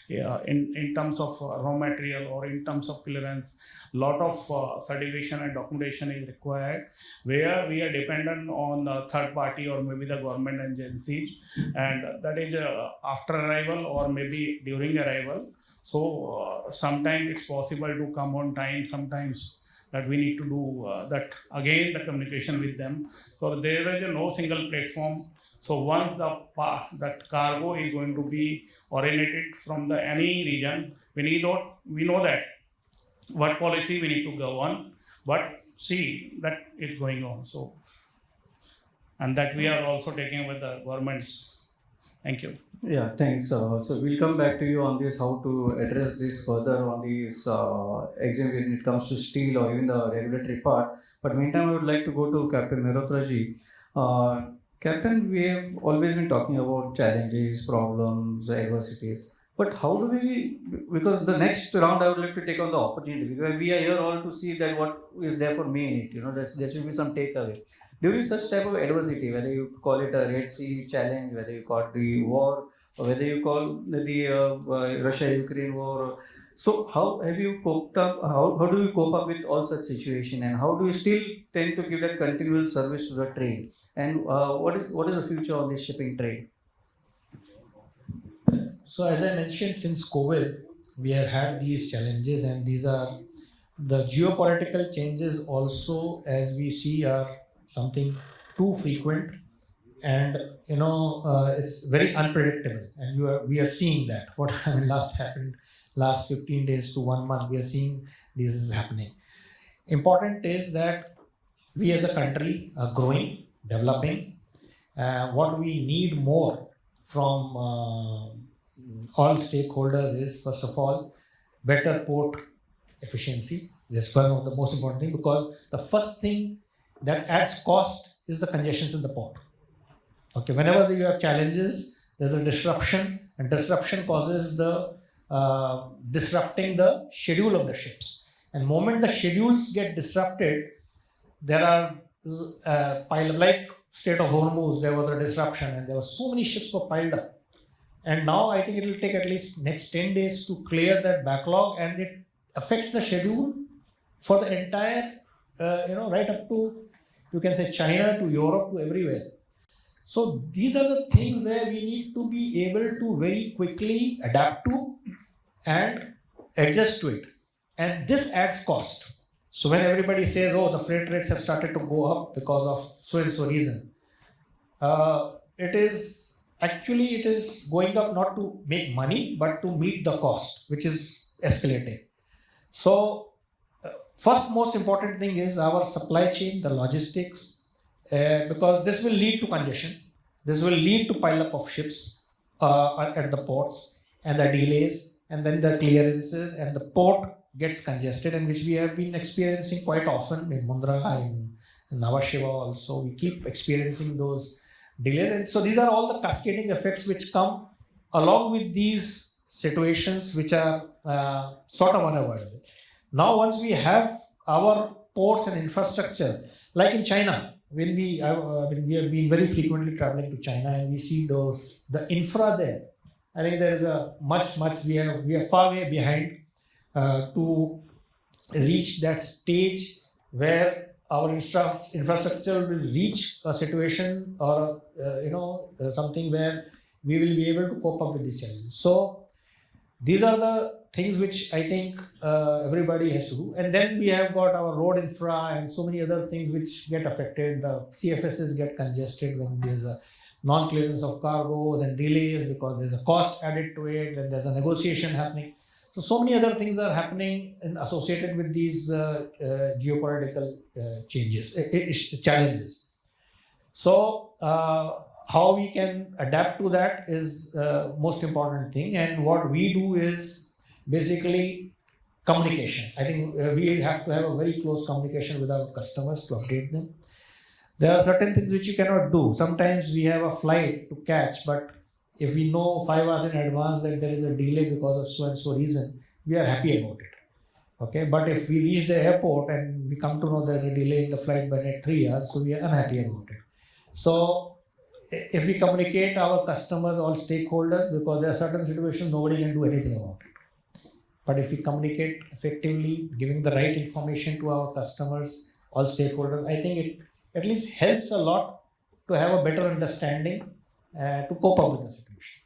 in terms of raw material or in terms of clearance, lot of certification and documentation is required, where we are dependent on the third party or maybe the government agencies, and that is after arrival or maybe during arrival. So sometimes it's possible to come on time, sometimes that we need to do that again the communication with them. So there is no single platform. So once that cargo is going to be originated from the any region, we know that what policy we need to go on, but see that it's going on. So, and that we are also taking with the governments. Thank you. Yeah, thanks. So we'll come back to you on this, how to address this further on this exam when it comes to steel or even the regulatory part. But meantime, I would like to go to Captain Mehrotra ji. Captain, we have always been talking about challenges, problems, adversities. But how do we, because the next round I would like to take on the opportunity, because we are here all to see that what is there for me in it, there should be some takeaway. During such type of adversity, whether you call it a Red Sea challenge, whether you call it the war, or whether you call the Russia-Ukraine war, so how have you coped up, how do you cope up with all such situation, and how do you still tend to give that continual service to the trade? And what is the future of this shipping trade? So as I mentioned, since COVID, we have had these challenges, and these are the geopolitical changes also, as we see, are something too frequent, and it's very unpredictable, and we are seeing that. What happened last 15 days to 1 month, we are seeing this is happening. Important is that we as a country are growing, developing. What we need more from all stakeholders is, first of all, better port efficiency. That's one of the most important thing, because the first thing that adds cost is the congestions in the port. Okay, whenever you have challenges, there's a disruption, and disruption causes the disrupting the schedule of the ships. And moment the schedules get disrupted, there are like Strait of Hormuz, there was a disruption, and there were so many ships were piled up. And now I think it will take at least next 10 days to clear that backlog, and it affects the schedule for the entire, right up to, you can say, China to Europe to everywhere. So these are the things where we need to be able to very quickly adapt to and adjust to it. And this adds cost. So when everybody says, oh, the freight rates have started to go up because of so and so reason, it is going up not to make money, but to meet the cost, which is escalating. So first most important thing is our supply chain, the logistics, because this will lead to congestion. This will lead to pile up of ships at the ports, and the delays, and then the clearances, and the port gets congested, and which we have been experiencing quite often in Mundra, in Nhava Sheva also. We keep experiencing those delays. And so these are all the cascading effects which come along with these situations, which are sort of unavoidable. Now, once we have our ports and infrastructure, like in China, when we have been very frequently traveling to China, and we see the infra there. I think there is a much, we are far way behind to reach that stage where our infrastructure will reach a situation or something where we will be able to cope up with this challenge. So these are the things which I think everybody has to do. And then we have got our road infra and so many other things which get affected. The CFSs get congested when there's a non-clearance of cargoes and delays because there's a cost added to it, then there's a negotiation happening. So many other things are happening associated with these geopolitical challenges. So how we can adapt to that is most important thing. And what we do is basically communication. I think we have to have a very close communication with our customers to update them. There are certain things which you cannot do. Sometimes we have a flight to catch, but if we know 5 hours in advance that there is a delay because of so and so reason, we are happy about it. Okay, but if we reach the airport and we come to know there's a delay in the flight by net 3 hours, so we are unhappy about it. So if we communicate our customers, all stakeholders, because there are certain situations nobody can do anything about it. But if we communicate effectively, giving the right information to our customers, all stakeholders, I think it at least helps a lot to have a better understanding to cope up with the situation.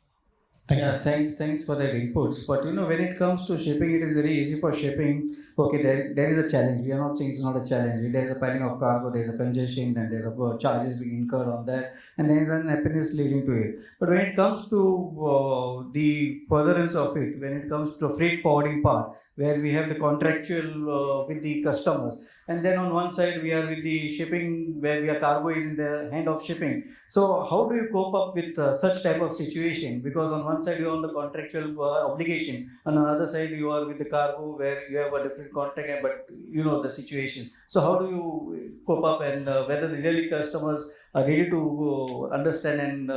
Thank you. Thanks for that inputs. But when it comes to shipping, it is very easy for shipping. Okay, there is a challenge. We are not saying it's not a challenge. There is a piling of cargo, there is a congestion, and there are charges being incurred on that, and there is an unhappiness leading to it. But when it comes to the furtherance of it, when it comes to the freight forwarding part, where we have the contractual with the customers, and then on one side we are with the shipping, where your cargo is in the hand of shipping. So how do you cope up with such type of situation? Because on one side you are on the contractual obligation, on another side you are with the cargo where you have a different contract, but you know the situation. So how do you cope up, and whether the really customers are ready to understand and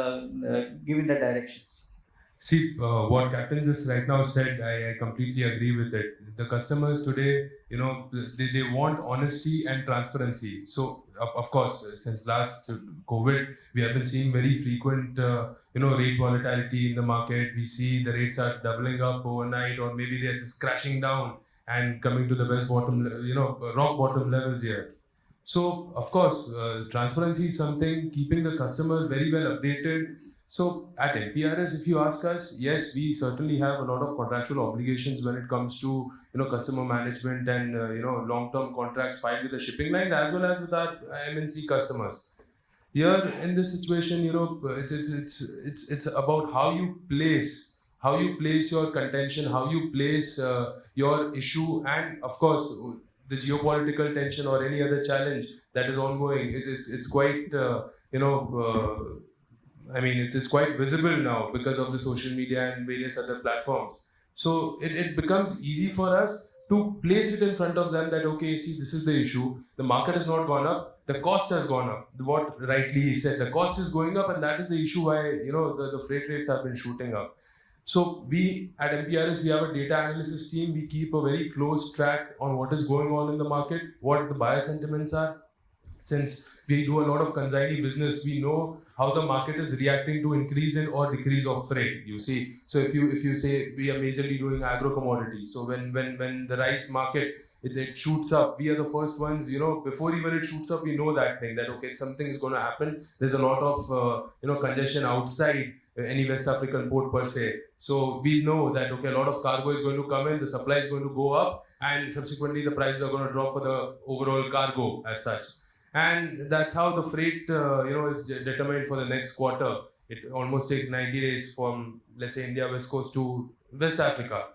give in the directions? See, what Captain just right now said, I completely agree with it. The customers today, they want honesty and transparency. So, of course, since last COVID, we have been seeing very frequent, rate volatility in the market. We see the rates are doubling up overnight, or maybe they're just crashing down and coming to the rock bottom levels here. So, of course, transparency is something, keeping the customer very well updated. So at MPRS, if you ask us, yes, we certainly have a lot of contractual obligations when it comes to customer management and long-term contracts filed with the shipping lines as well as with our MNC customers. Here in this situation, it's about how you place your contention, how you place your issue, and of course the geopolitical tension or any other challenge that is ongoing. It's quite it's quite visible now because of the social media and various other platforms. So it becomes easy for us to place it in front of them that, okay, see, this is the issue. The market has not gone up. The cost has gone up. What rightly he said, the cost is going up, and that is the issue why, the freight rates have been shooting up. So we at MPRS, we have a data analysis team. We keep a very close track on what is going on in the market, what the buyer sentiments are. Since we do a lot of consignee business, we know how the market is reacting to increase in or decrease of freight. You see, so if you say we are majorly doing agro commodities, so when the rice market it shoots up, we are the first ones. Before even it shoots up, we know that okay, something is going to happen. There's a lot of congestion outside any West African port per se. So we know that okay, a lot of cargo is going to come in, the supply is going to go up, and subsequently the prices are going to drop for the overall cargo as such. And that's how the freight, is determined for the next quarter. It almost takes 90 days from, let's say, India West Coast to West Africa.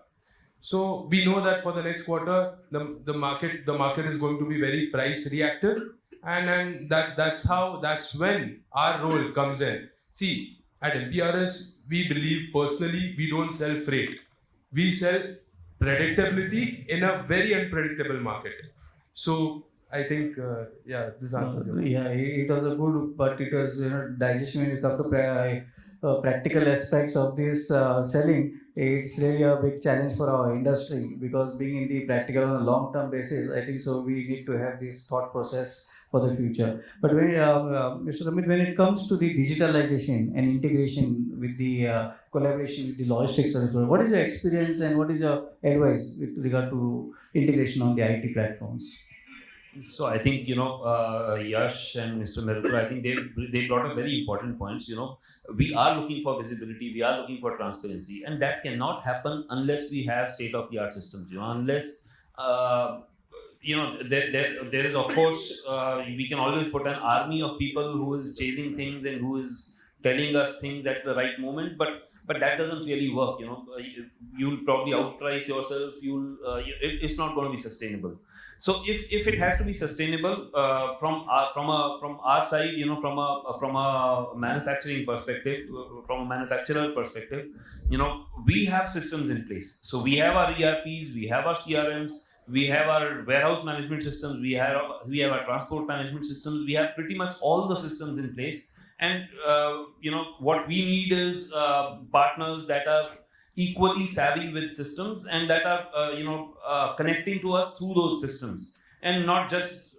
So we know that for the next quarter, the market is going to be very price reactive, and that's when our role comes in. See, at MPRS, we believe personally we don't sell freight. We sell predictability in a very unpredictable market. So I think, this answers your question. Yeah, it was a good, but it was digestion when it comes to practical aspects of this selling. It's really a big challenge for our industry, because being in the practical on a long-term basis, I think so we need to have this thought process for the future. But when Mr. Amit, when it comes to the digitalization and integration with the collaboration with the logistics service, what is your experience and what is your advice with regard to integration on the IT platforms? So I think Yash and Mr. Meritra, I think they brought up very important points. We are looking for visibility, we are looking for transparency, and that cannot happen unless we have state-of-the-art systems. Unless there is, of course, we can always put an army of people who is chasing things and who is telling us things at the right moment, but but that doesn't really work. You'll probably outprice yourself. It's not going to be sustainable. So if it has to be sustainable from our side, from a manufacturing perspective, from a manufacturer perspective, we have systems in place. So we have our ERPs, we have our CRMs, we have our warehouse management systems, we have our transport management systems. We have pretty much all the systems in place. And what we need is partners that are equally savvy with systems and that are connecting to us through those systems, and not just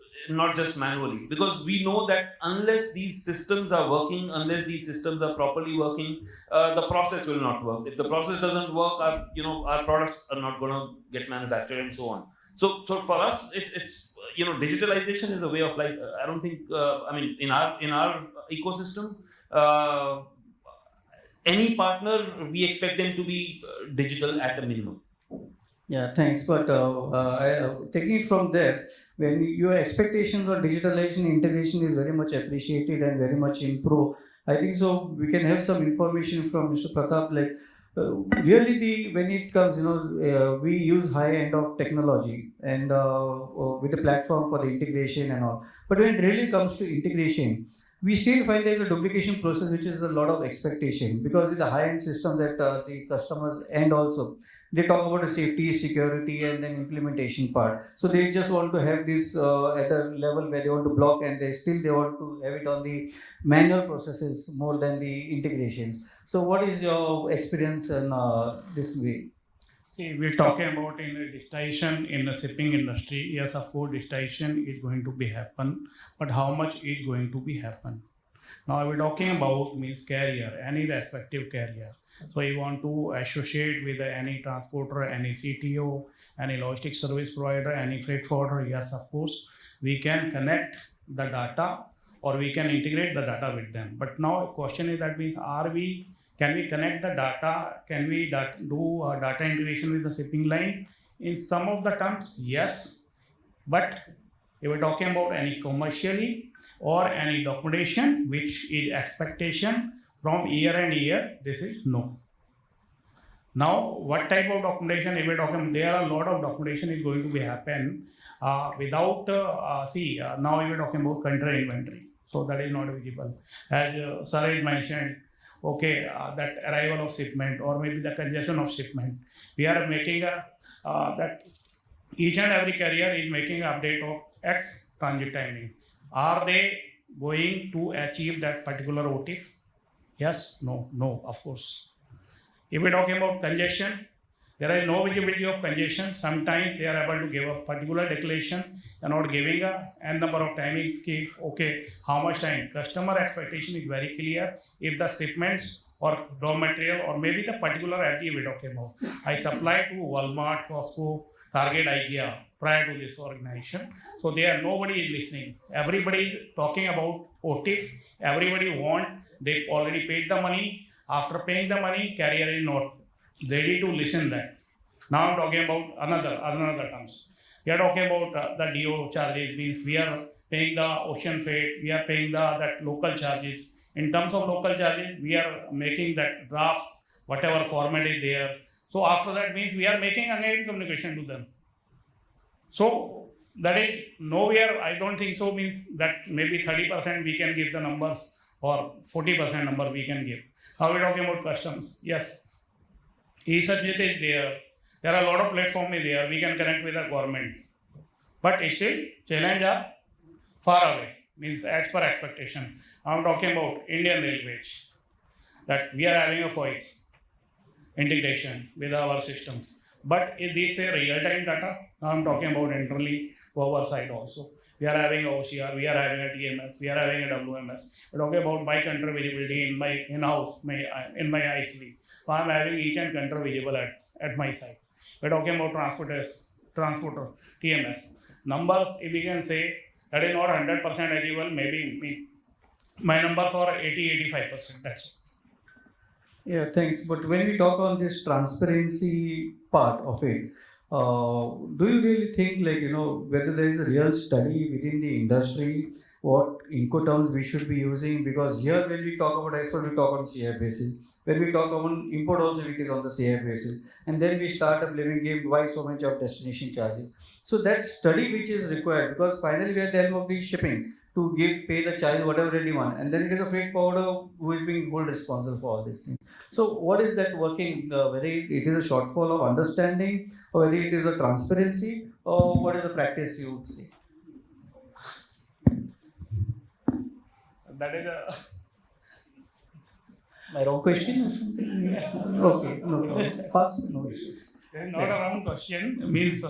manually, because we know that unless these systems are working, unless these systems are properly working, the process will not work. If the process doesn't work, our products are not going to get manufactured and so on. So for us, it's digitalization is a way of life. I don't think in our ecosystem, any partner, we expect them to be digital at a minimum. Yeah, thanks. But taking it from there, when your expectations on digitalization integration is very much appreciated and very much improved, I think so we can have some information from Mr. Pratap, like really when it comes, we use high end of technology and with the platform for the integration and all. But when it really comes to integration, we still find there is a duplication process, which is a lot of expectation, because with the high-end systems that the customers and also they talk about the safety, security, and then implementation part. So they just want to have this at a level where they want to block, and they want to have it on the manual processes more than the integrations. So what is your experience in this way? See, we're talking about in the digitization in the shipping industry. Yes, of course, digitization is going to be happen, but how much is going to be happen? Now we're talking about means carrier, any respective carrier. So you want to associate with any transporter, any CTO, any logistic service provider, any freight forwarder. Yes, of course, we can connect the data or we can integrate the data with them. But now the question is that means can we connect the data? Can we do data integration with the shipping line? In some of the terms, yes. But if we're talking about any commercially or any documentation, which is expectation from year and year, this is no. Now, what type of documentation? If we're talking, there are a lot of documentation is going to be happen without, now we're talking about country inventory. So that is not visible. As Saraj mentioned, that arrival of shipment or maybe the congestion of shipment. We are making that each and every carrier is making an update of X transit timing. Are they going to achieve that particular OTIF? Yes, no, of course. If we're talking about congestion, there is no visibility of congestion. Sometimes they are able to give a particular declaration and not giving a n number of timings. How much time? Customer expectation is very clear. If the shipments or raw material or maybe the particular FG we're talking about, I supply to Walmart, Costco, Target, IKEA prior to this organization. So nobody is listening. Everybody talking about OTIF. Everybody they already paid the money. After paying the money, carrier is not ready to listen that. Now I'm talking about another terms. We are talking about the DO charges, means we are paying the ocean freight, we are paying that local charges. In terms of local charges, we are making that draft, whatever format is there. So after that means we are making again communication to them. So that is nowhere, I don't think so, means that maybe 30% we can give the numbers or 40% number we can give. Now we're talking about customs. Yes, E-Sajjit is there. There are a lot of platforms there. We can connect with the government. But still, challenges are far away. Means as per expectation. I'm talking about Indian Railways. That we are having a voice integration with our systems. But is this a real-time data? Now I'm talking about internally to our side also. We are having OCR, we are having a TMS, we are having a WMS. We're talking about my country visibility in my in-house, in my ICV. So I'm having each and country visible at my site. We're talking about transporter, TMS. Numbers, if we can say, that is not 100% achievable, maybe my numbers are 80-85%, that's it. Yeah, thanks. But when we talk on this transparency part of it, do you really think whether there is a real study within the industry, what Incoterms we should be using? Because here when we talk about expert, we talk on CI basis. When we talk about import also, it is on the same basis. And then we start a blaming game, why so much of destination charges. So that study which is required, because finally we are at the helm of the shipping to pay the charge whatever they demand, and then it is a freight forwarder who is being held responsible for all these things. So what is that working? Whether it is a shortfall of understanding, or whether it is a transparency, or what is the practice you would see? That is a My wrong question or something? Okay, no problem. Pass, no issues. not a wrong question. Means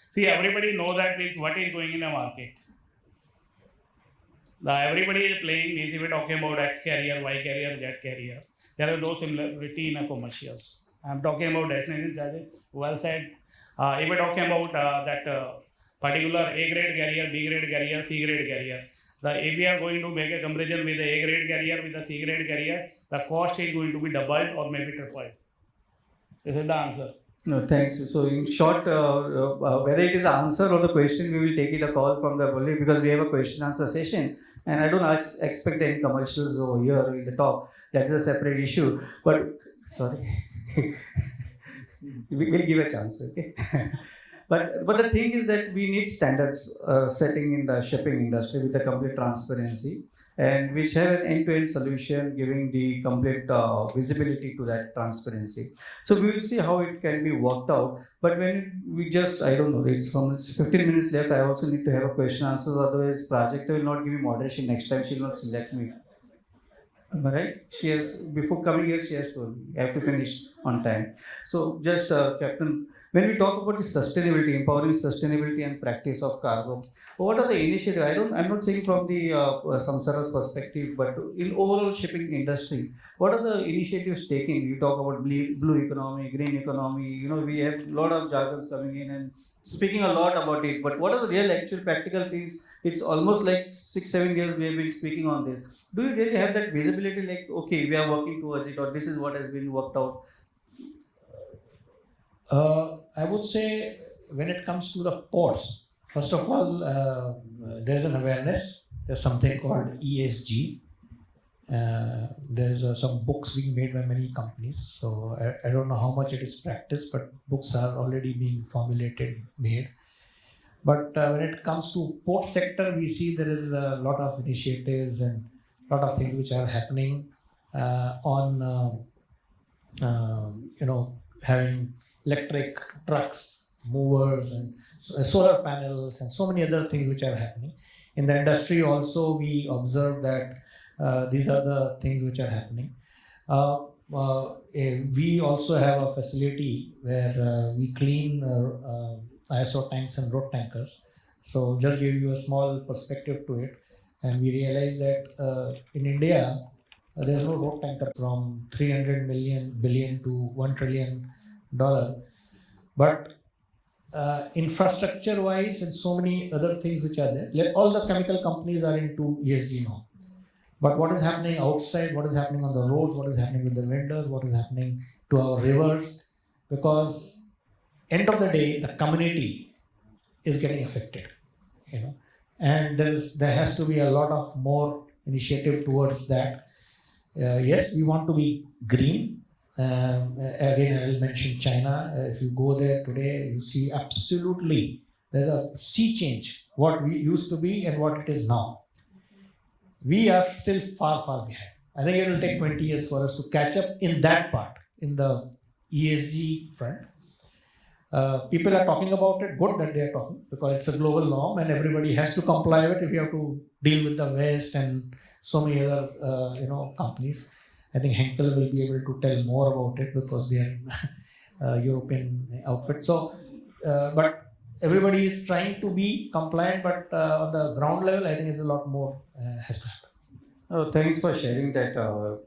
see, everybody know that means what is going in the market. Everybody is playing means if we're talking about X carrier, Y carrier, Z carrier, there is no similarity in the commercials. I'm talking about destination charges. Well said. If we're talking about that particular A grade carrier, B grade carrier, C grade carrier, if we are going to make a comparison with the A grade carrier with the C grade carrier, the cost is going to be doubled or maybe tripled. This is the answer. No, thanks. So in short, whether it is the answer or the question, we will take it a call from the colleague, because we have a question answer session, and I don't expect any commercials over here in the talk. That is a separate issue. But sorry, we'll give a chance. Okay. But the thing is that we need standards setting in the shipping industry with the complete transparency, and which have an end-to-end solution giving the complete visibility to that transparency. So we will see how it can be worked out. But when we just, I don't know, it's almost 15 minutes left. I also need to have a question answers. Otherwise, Project will not give me moderation next time. She will not select me. Am I right? She has, before coming here, she has told me I have to finish on time. So just Captain, when we talk about the sustainability, empowering sustainability and practice of cargo, what are the initiatives? I'm not saying from the Samsara's perspective, but in overall shipping industry, what are the initiatives taken? You talk about blue economy, green economy. You know, we have a lot of jargons coming in and speaking a lot about it. But what are the real, actual, practical things? It's almost like 6-7 years we have been speaking on this. Do you really have that visibility? Like, okay, we are working towards it, or this is what has been worked out. I would say when it comes to the ports, first of all, there's an awareness. There's something called ESG. There's some books being made by many companies. So I don't know how much it is practiced, but books are already being formulated, made. But when it comes to port sector, we see there is a lot of initiatives and a lot of things which are happening on having electric trucks, movers, and solar panels, and so many other things which are happening. In the industry also, we observe that these are the things which are happening. We also have a facility where we clean ISO tanks and road tankers. So just give you a small perspective to it. And we realize that in India, there's no road tanker from 300 billion to $1 trillion. But infrastructure wise and so many other things which are there, all the chemical companies are into ESG now. But what is happening outside, what is happening on the roads, what is happening with the vendors, what is happening to our rivers, because end of the day, the community is getting affected, and there has to be a lot of more initiative towards that. Yes, we want to be green. Again, I will mention China. If you go there today, you see absolutely there's a sea change, what we used to be and what it is now. We are still far, far behind. I think it will take 20 years for us to catch up in that part, in the ESG front. People are talking about it, good that they are talking, because it's a global norm and everybody has to comply with it if you have to deal with the West and so many other companies. I think Henkel will be able to tell more about it because they are European outfit. So, but everybody is trying to be compliant, but on the ground level, I think it's a lot more has to happen. Thanks for sharing that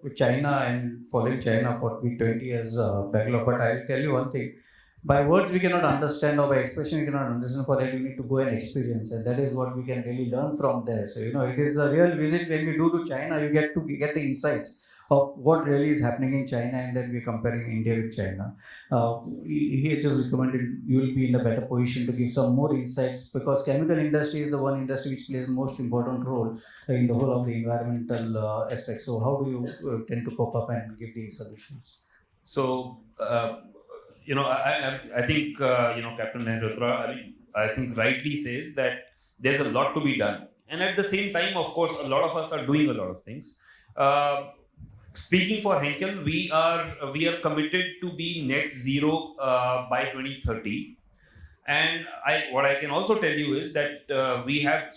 with China and following China for 20 years backlog. But I'll tell you one thing. By words we cannot understand, or by expression we cannot understand. For that we need to go and experience, and that is what we can really learn from there. So it is a real visit when we do to China. You get the insights of what really is happening in China, and then we're comparing India with China. He just recommended you will be in a better position to give some more insights, because chemical industry is the one industry which plays the most important role in the whole of the environmental aspect. So how do you tend to cope up and give these solutions? So, I think, Captain Mehrotra, I think rightly says that there's a lot to be done. And at the same time, of course, a lot of us are doing a lot of things. Speaking for Henkel, we are committed to be net zero by 2030. And what I can also tell you is that we are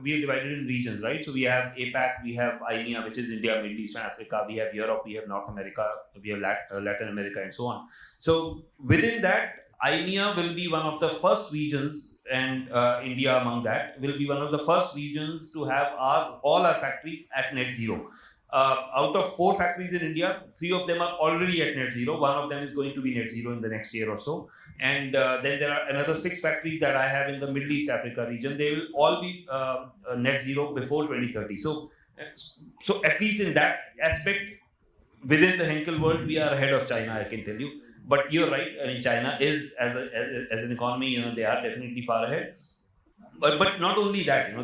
divided in regions, right? So we have APAC, we have IMEA, which is India, Middle East and Africa, we have Europe, we have North America, we have Latin America and so on. So within that, IMEA will be one of the first regions, and India among that will be one of the first regions to have all our factories at net zero. Out of 4 factories in India, 3 of them are already at net zero. One of them is going to be net zero in the next year or so. And then there are another 6 factories that I have in the Middle East Africa region. They will all be net zero before 2030. So at least in that aspect, within the Henkel world, we are ahead of China, I can tell you. But you're right. I mean, China is as an economy, they are definitely far ahead. But not only that,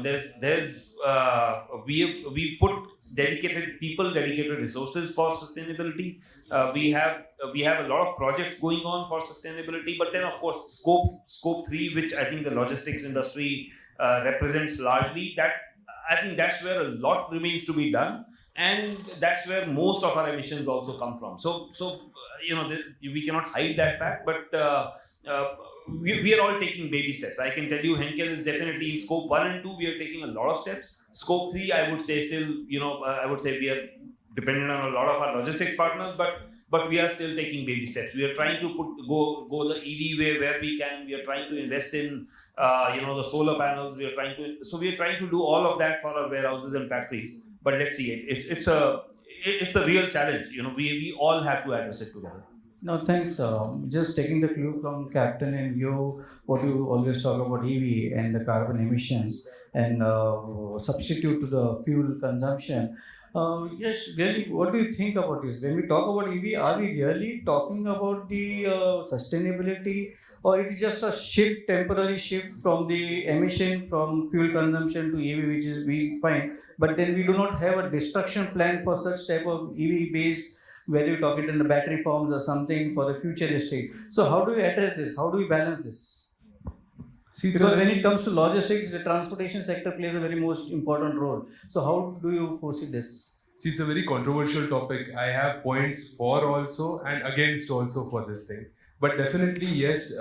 we put dedicated people, dedicated resources for sustainability. We have a lot of projects going on for sustainability. But then, of course, scope 3, which I think the logistics industry represents largely, that I think that's where a lot remains to be done, and that's where most of our emissions also come from. So we cannot hide that fact, but. We are all taking baby steps. I can tell you, Henkel is definitely in scope 1 and 2. We are taking a lot of steps. Scope 3, I would say still, I would say we are dependent on a lot of our logistics partners, but we are still taking baby steps. We are trying to go the EV way where we can. We are trying to invest in, the solar panels. We are trying to do all of that for our warehouses and factories. But let's see, it's a real challenge. We all have to address it together. No, thanks. Just taking the clue from Captain and what you always talk about EV and the carbon emissions and substitute to the fuel consumption. Yes, really, what do you think about this? When we talk about EV, are we really talking about the sustainability, or it is just a temporary shift from the emission from fuel consumption to EV, which is we find, but then we do not have a destruction plan for such type of EV based, whether you talk it in the battery forms or something for the futuristic. So how do we address this? How do we balance this? Because when it comes to logistics, the transportation sector plays a very most important role. So how do you foresee this? See, it's a very controversial topic. I have points for also and against also for this thing. But definitely, yes,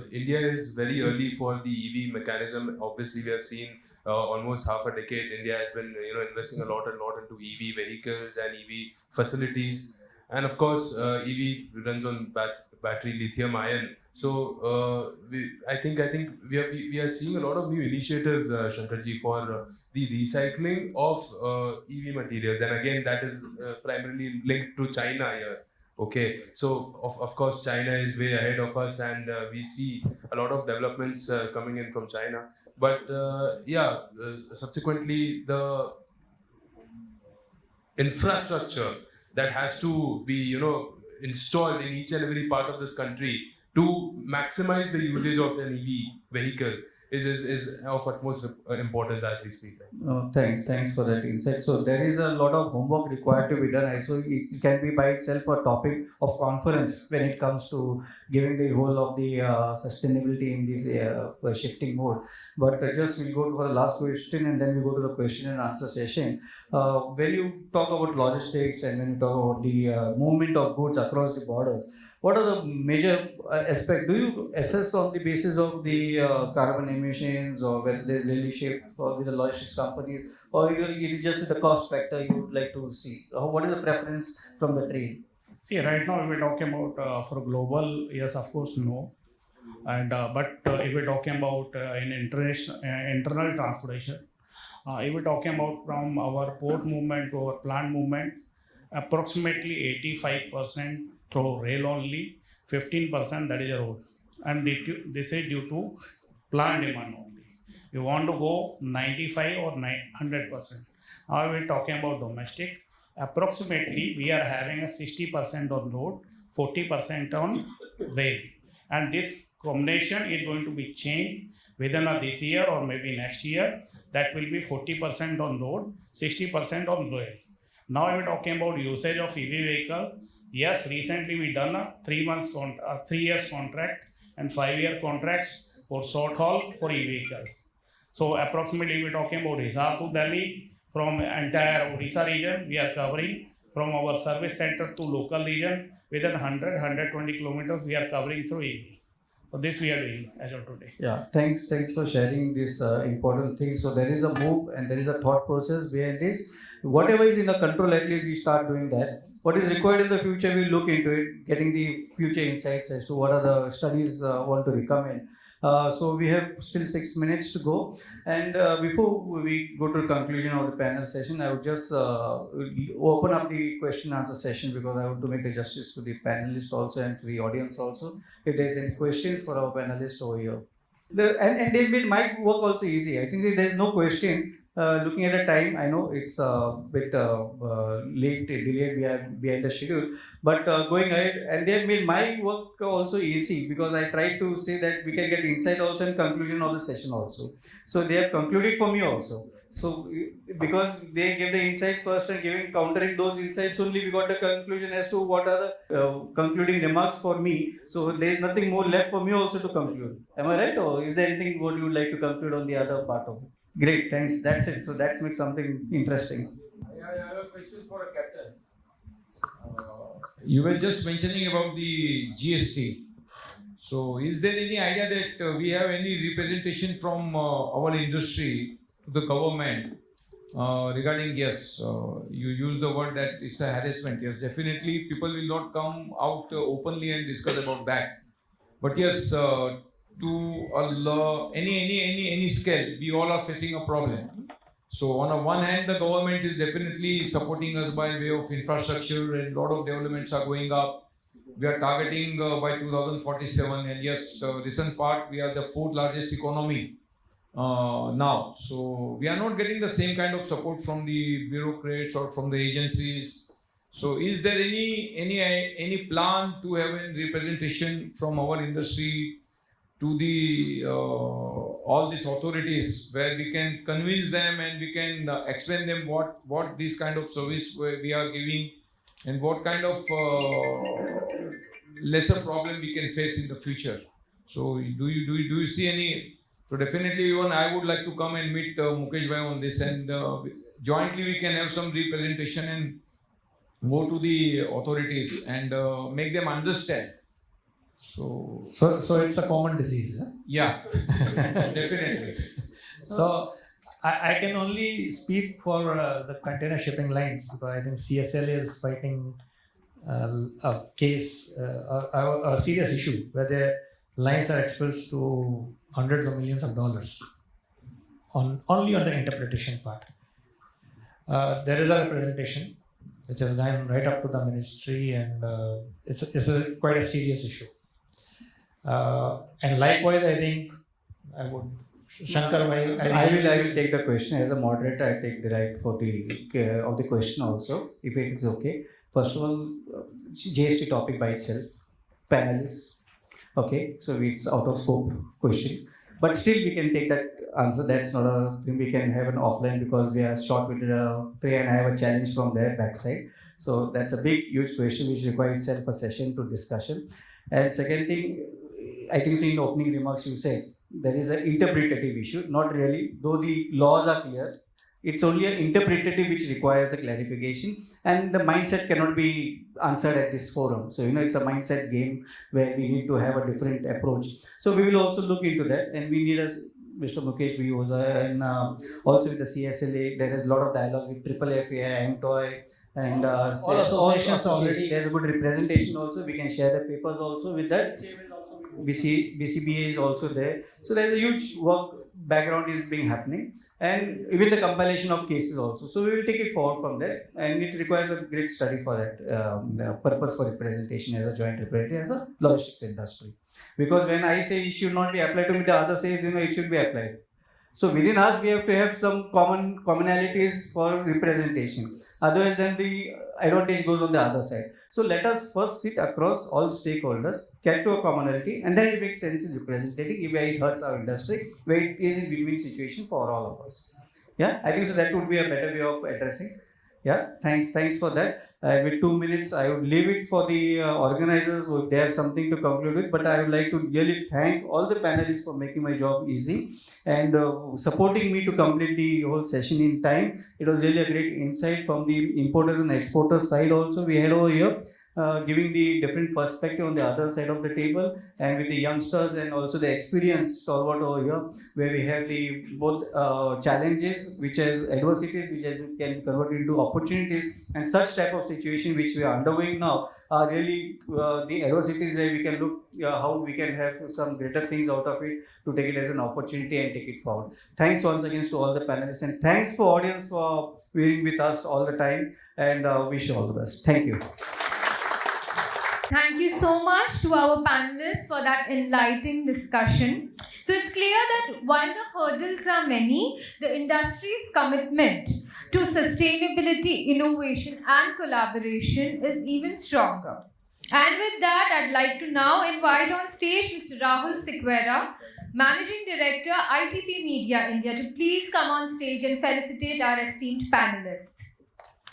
India is very early for the EV mechanism. Obviously, we have seen almost half a decade, India has been investing a lot into EV vehicles and EV facilities. And of course, EV runs on battery lithium ion. So I think we are seeing a lot of new initiatives, Shankarji, for the recycling of EV materials. And again, that is primarily linked to China here. Okay, so of course, China is way ahead of us, and we see a lot of developments coming in from China. But subsequently, the infrastructure that has to be, installed in each and every part of this country to maximize the usage of an EV vehicle is of utmost importance as we speak. Thanks for that insight. So there is a lot of homework required to be done. So it can be by itself a topic of conference when it comes to giving the whole of the sustainability in this shifting mode. But just we'll go for the last question, and then we go to the question and answer session. When you talk about logistics and when you talk about the movement of goods across the borders, what are the major aspects? Do you assess on the basis of the carbon emissions, or whether there's really shift with the logistics companies, or it is just the cost factor you would like to see? What is the preference from the trade? See, right now, if we're talking about for global, yes, of course, no. And but if we're talking about in internal transportation, if we're talking about from our port movement to our plant movement, approximately 85% through rail only, 15% that is a road. And they say due to plant demand only. You want to go 95 or 100%. Now we're talking about domestic. approximately we are having a 60% on road, 40% on rail. And this combination is going to be changed within this year or maybe next year. That will be 40% on road, 60% on rail. Now we're talking about usage of EV vehicles. Yes, recently we done a 3 years contract and 5-year contracts for short haul for EV vehicles. So approximately we're talking about Etihad to Delhi, from entire Odisha region, we are covering from our service center to local region within 100-120 kilometers. We are covering through EV. So this we are doing as of today. Yeah, thanks for sharing this important thing. So there is a move and there is a thought process behind this. Whatever is in the control, at least we start doing that. What is required in the future, we'll look into it, getting the future insights as to what are the studies want to recommend. So we have still 6 minutes to go. And before we go to the conclusion of the panel session, I would just open up the question and answer session, because I want to make the justice to the panelists also and to the audience also. If there's any questions for our panelists over here. And they made my work also easy. I think there's no question. Looking at the time, I know it's a bit late, delayed, we are behind the schedule, but going ahead, and they have made my work also easy, because I tried to say that we can get insight also and conclusion of the session also. So they have concluded for me also. So because they gave the insights first and countering those insights only, we got the conclusion as to what are the concluding remarks for me. So there is nothing more left for me also to conclude. Am I right? Or is there anything what you would like to conclude on the other part of it? Great, thanks. That's it. So that makes something interesting. I have a question for a captain. You were just mentioning about the GST. So, is there any idea that we have any representation from our industry to the government regarding, yes, you use the word that it's a harassment. Yes, definitely people will not come out openly and discuss about that. But yes, to any scale, we all are facing a problem. So on the one hand, the government is definitely supporting us by way of infrastructure, and a lot of developments are going up. We are targeting by 2047, and yes, recent part, we are the 4th largest economy now. So we are not getting the same kind of support from the bureaucrats or from the agencies. So is there any plan to have a representation from our industry to the all these authorities, where we can convince them and we can explain them what this kind of service we are giving, and what kind of lesser problem we can face in the future? So do you see any? So definitely, even I would like to come and meet Mukesh Bhai on this, and jointly we can have some representation and go to the authorities and make them understand. So it's a common disease. Huh? Yeah, definitely. So I can only speak for the container shipping lines, because I think CSL is fighting a case, a serious issue where their lines are exposed to hundreds of millions of dollars only on the interpretation part. There is a representation which has gone right up to the ministry, and it's quite a serious issue. And likewise, I think I would, Shankar, I will take the question as a moderator. I take the right for the of the question also, if it is okay. First of all, GST topic by itself, panelists. Okay, so it's out of scope question, but still we can take that answer. That's not a thing we can have an offline, because we are short with Priya and I have a challenge from their backside. So that's a big, huge question which requires itself a session to discussion. And second thing, I think in the opening remarks you said there is an interpretative issue. Not really, though the laws are clear. It's only an interpretative which requires the clarification, and the mindset cannot be answered at this forum. So it's a mindset game where we need to have a different approach. So we will also look into that, and we need Mr. Mukesh Bhai, and also with the CSLA, there is a lot of dialogue with AAAI, MTOI, and all associations already. There's a good representation also. We can share the papers also with that. BCBA is also there. So there's a huge work background is being happening, and even the compilation of cases also. So we will take it forward from there, and it requires a great study for that purpose for representation as a joint representative as a logistics industry. Because when I say it should not be applied to me, the other says it should be applied. So within us, we have to have some commonalities for representation. Otherwise, then the advantage goes on the other side. So let us first sit across all stakeholders, get to a commonality, and then it makes sense in representing where it hurts our industry, where it is a win-win situation for all of us. Yeah, I think so that would be a better way of addressing. Yeah, thanks for that. With 2 minutes, I would leave it for the organizers if they have something to conclude with. But I would like to really thank all the panelists for making my job easy and supporting me to complete the whole session in time. It was really a great insight from the importers and exporters side also we had over here. Giving the different perspective on the other side of the table, and with the youngsters and also the experienced stalwart over here, where we have the both challenges, which as adversities, which as can convert into opportunities, and such type of situation which we are undergoing now are really the adversities where we can look how we can have some greater things out of it to take it as an opportunity and take it forward. Thanks once again to all the panelists, and thanks for audience for being with us all the time, and wish you all the best. Thank you. Thank you so much to our panelists for that enlightening discussion. So it's clear that while the hurdles are many, the industry's commitment to sustainability, innovation and collaboration is even stronger. And with that, I'd like to now invite on stage Mr. Rahul Sikwera, Managing Director, ITP Media India, to please come on stage and felicitate our esteemed panelists.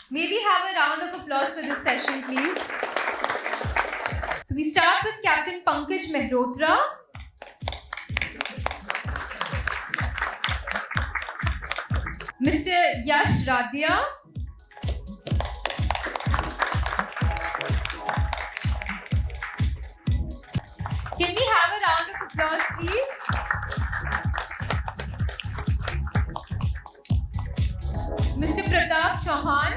May we have a round of applause for this session, please? So we start with Captain Pankaj Mehrotra. Mr. Yash Radhya. Can we have a round of applause, please? Mr. Pratap Chauhan.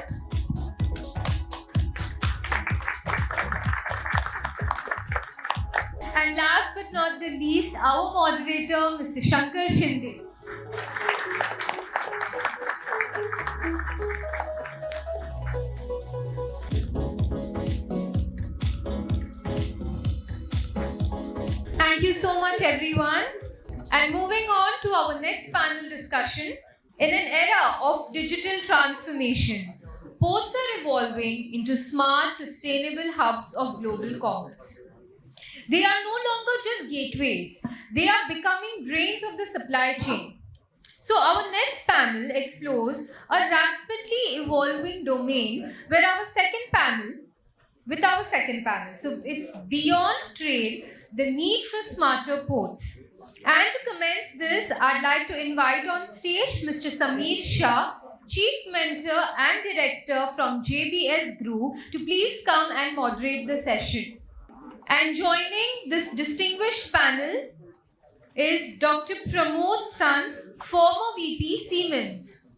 And last but not the least, our moderator, Mr. Shankar Shinde. Thank you so much, everyone. And moving on to our next panel discussion. In an era of digital transformation, ports are evolving into smart, sustainable hubs of global commerce. They are no longer just gateways. They are becoming brains of the supply chain. So our next panel explores a rapidly evolving domain with our second panel. So it's beyond trade, the need for smarter ports. And to commence this, I'd like to invite on stage Mr. Sameer Shah, Chief Mentor and Director from JBS Group, to please come and moderate the session. And joining this distinguished panel is Dr. Pramod Sant, former VP Siemens.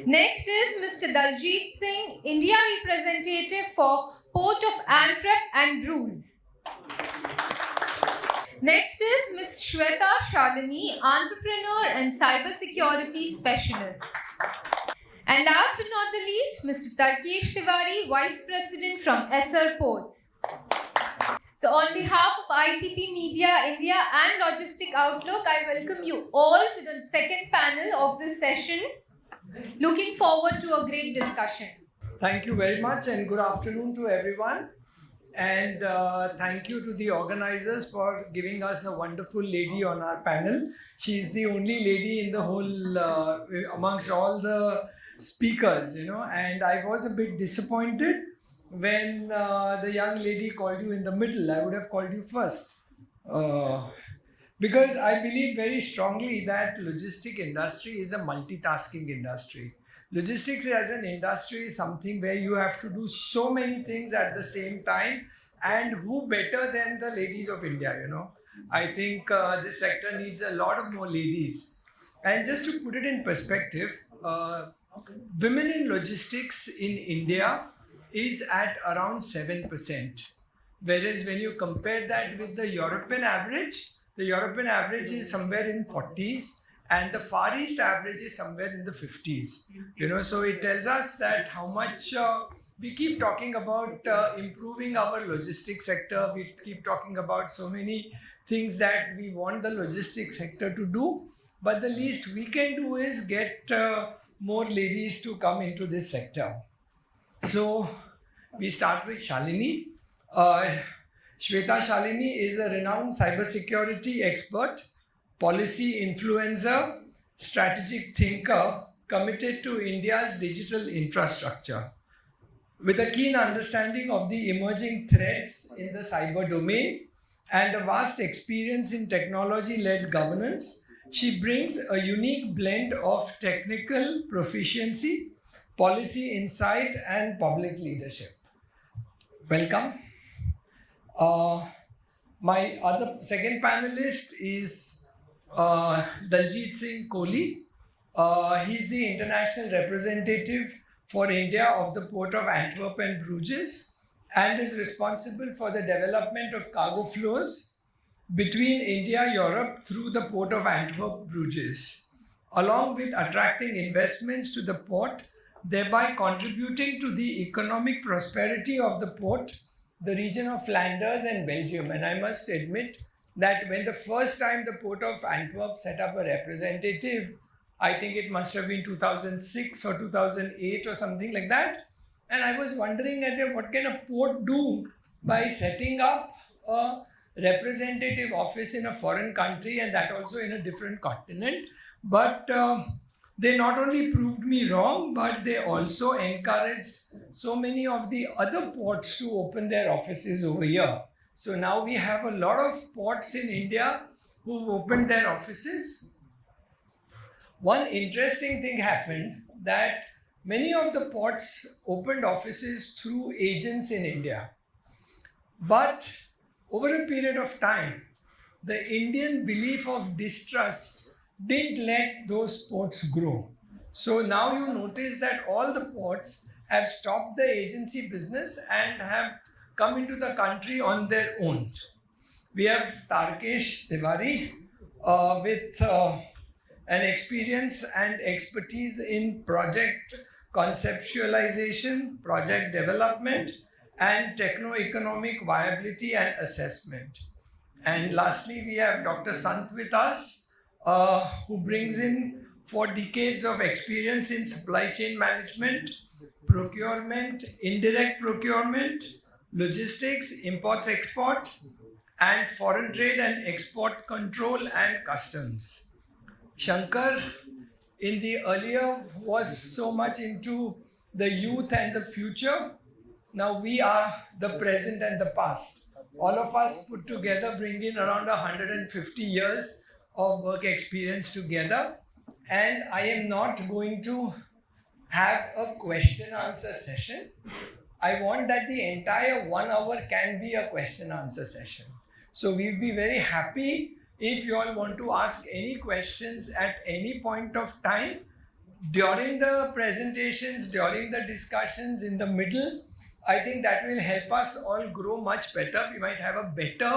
Next is Mr. Daljit Singh, India representative for Port of Antwerp and Bruges. Next is Ms. Shweta Shalini, entrepreneur and cybersecurity specialist. And last but not the least, Mr. Tarkesh Tiwari, Vice President from SR Ports. So on behalf of ITP Media India and Logistic Outlook, I welcome you all to the second panel of this session. Looking forward to a great discussion. Thank you very much and good afternoon to everyone. And thank you to the organizers for giving us a wonderful lady on our panel. She's the only lady in the whole, amongst all the speakers, and I was a bit disappointed when the young lady called you in the middle. I would have called you first. Because I believe very strongly that logistic industry is a multitasking industry. Logistics as an industry is something where you have to do so many things at the same time, and who better than the ladies of India, I think this sector needs a lot of more ladies. And just to put it in perspective, women in logistics in India is at around 7%. Whereas when you compare that with the European average is somewhere in 40s, and the Far East average is somewhere in the 50s. So it tells us that how much we keep talking about improving our logistics sector. We keep talking about so many things that we want the logistics sector to do. But the least we can do is get more ladies to come into this sector. So we start with Shalini. Shweta Shalini is a renowned cybersecurity expert, policy influencer, strategic thinker committed to India's digital infrastructure. With a keen understanding of the emerging threats in the cyber domain and a vast experience in technology-led governance, she brings a unique blend of technical proficiency, policy insight, and public leadership. Welcome. My other second panelist is Daljit Singh Kohli. He's the international representative for India of the Port of Antwerp and Bruges and is responsible for the development of cargo flows between India, Europe through the Port of Antwerp, Bruges, along with attracting investments to the port, thereby contributing to the economic prosperity of the port, the region of Flanders and Belgium. And I must admit that when the first time the Port of Antwerp set up a representative, I think it must have been 2006 or 2008 or something like that. And I was wondering what can a port do by setting up a representative office in a foreign country, and that also in a different continent. But they not only proved me wrong, but they also encouraged so many of the other ports to open their offices over here. So now we have a lot of ports in India who've opened their offices. One interesting thing happened that many of the ports opened offices through agents in India. But over a period of time, the Indian belief of distrust didn't let those ports grow. So now you notice that all the ports have stopped the agency business and have come into the country on their own. We have Tarkesh Tiwari with an experience and expertise in project conceptualization, project development, and techno-economic viability and assessment. And lastly, we have Dr. Sant with us, who brings in 4 decades of experience in supply chain management, procurement, indirect procurement, logistics, imports, export, and foreign trade and export control and customs. Shankar, in the earlier, was so much into the youth and the future. Now we are the present and the past. All of us put together bring in around 150 years of work experience together. And I am not going to have a question answer session. I want that the entire 1 hour can be a question answer session. So we'll be very happy if you all want to ask any questions at any point of time during the presentations, during the discussions, in the middle. I think that will help us all grow much better. We might have a better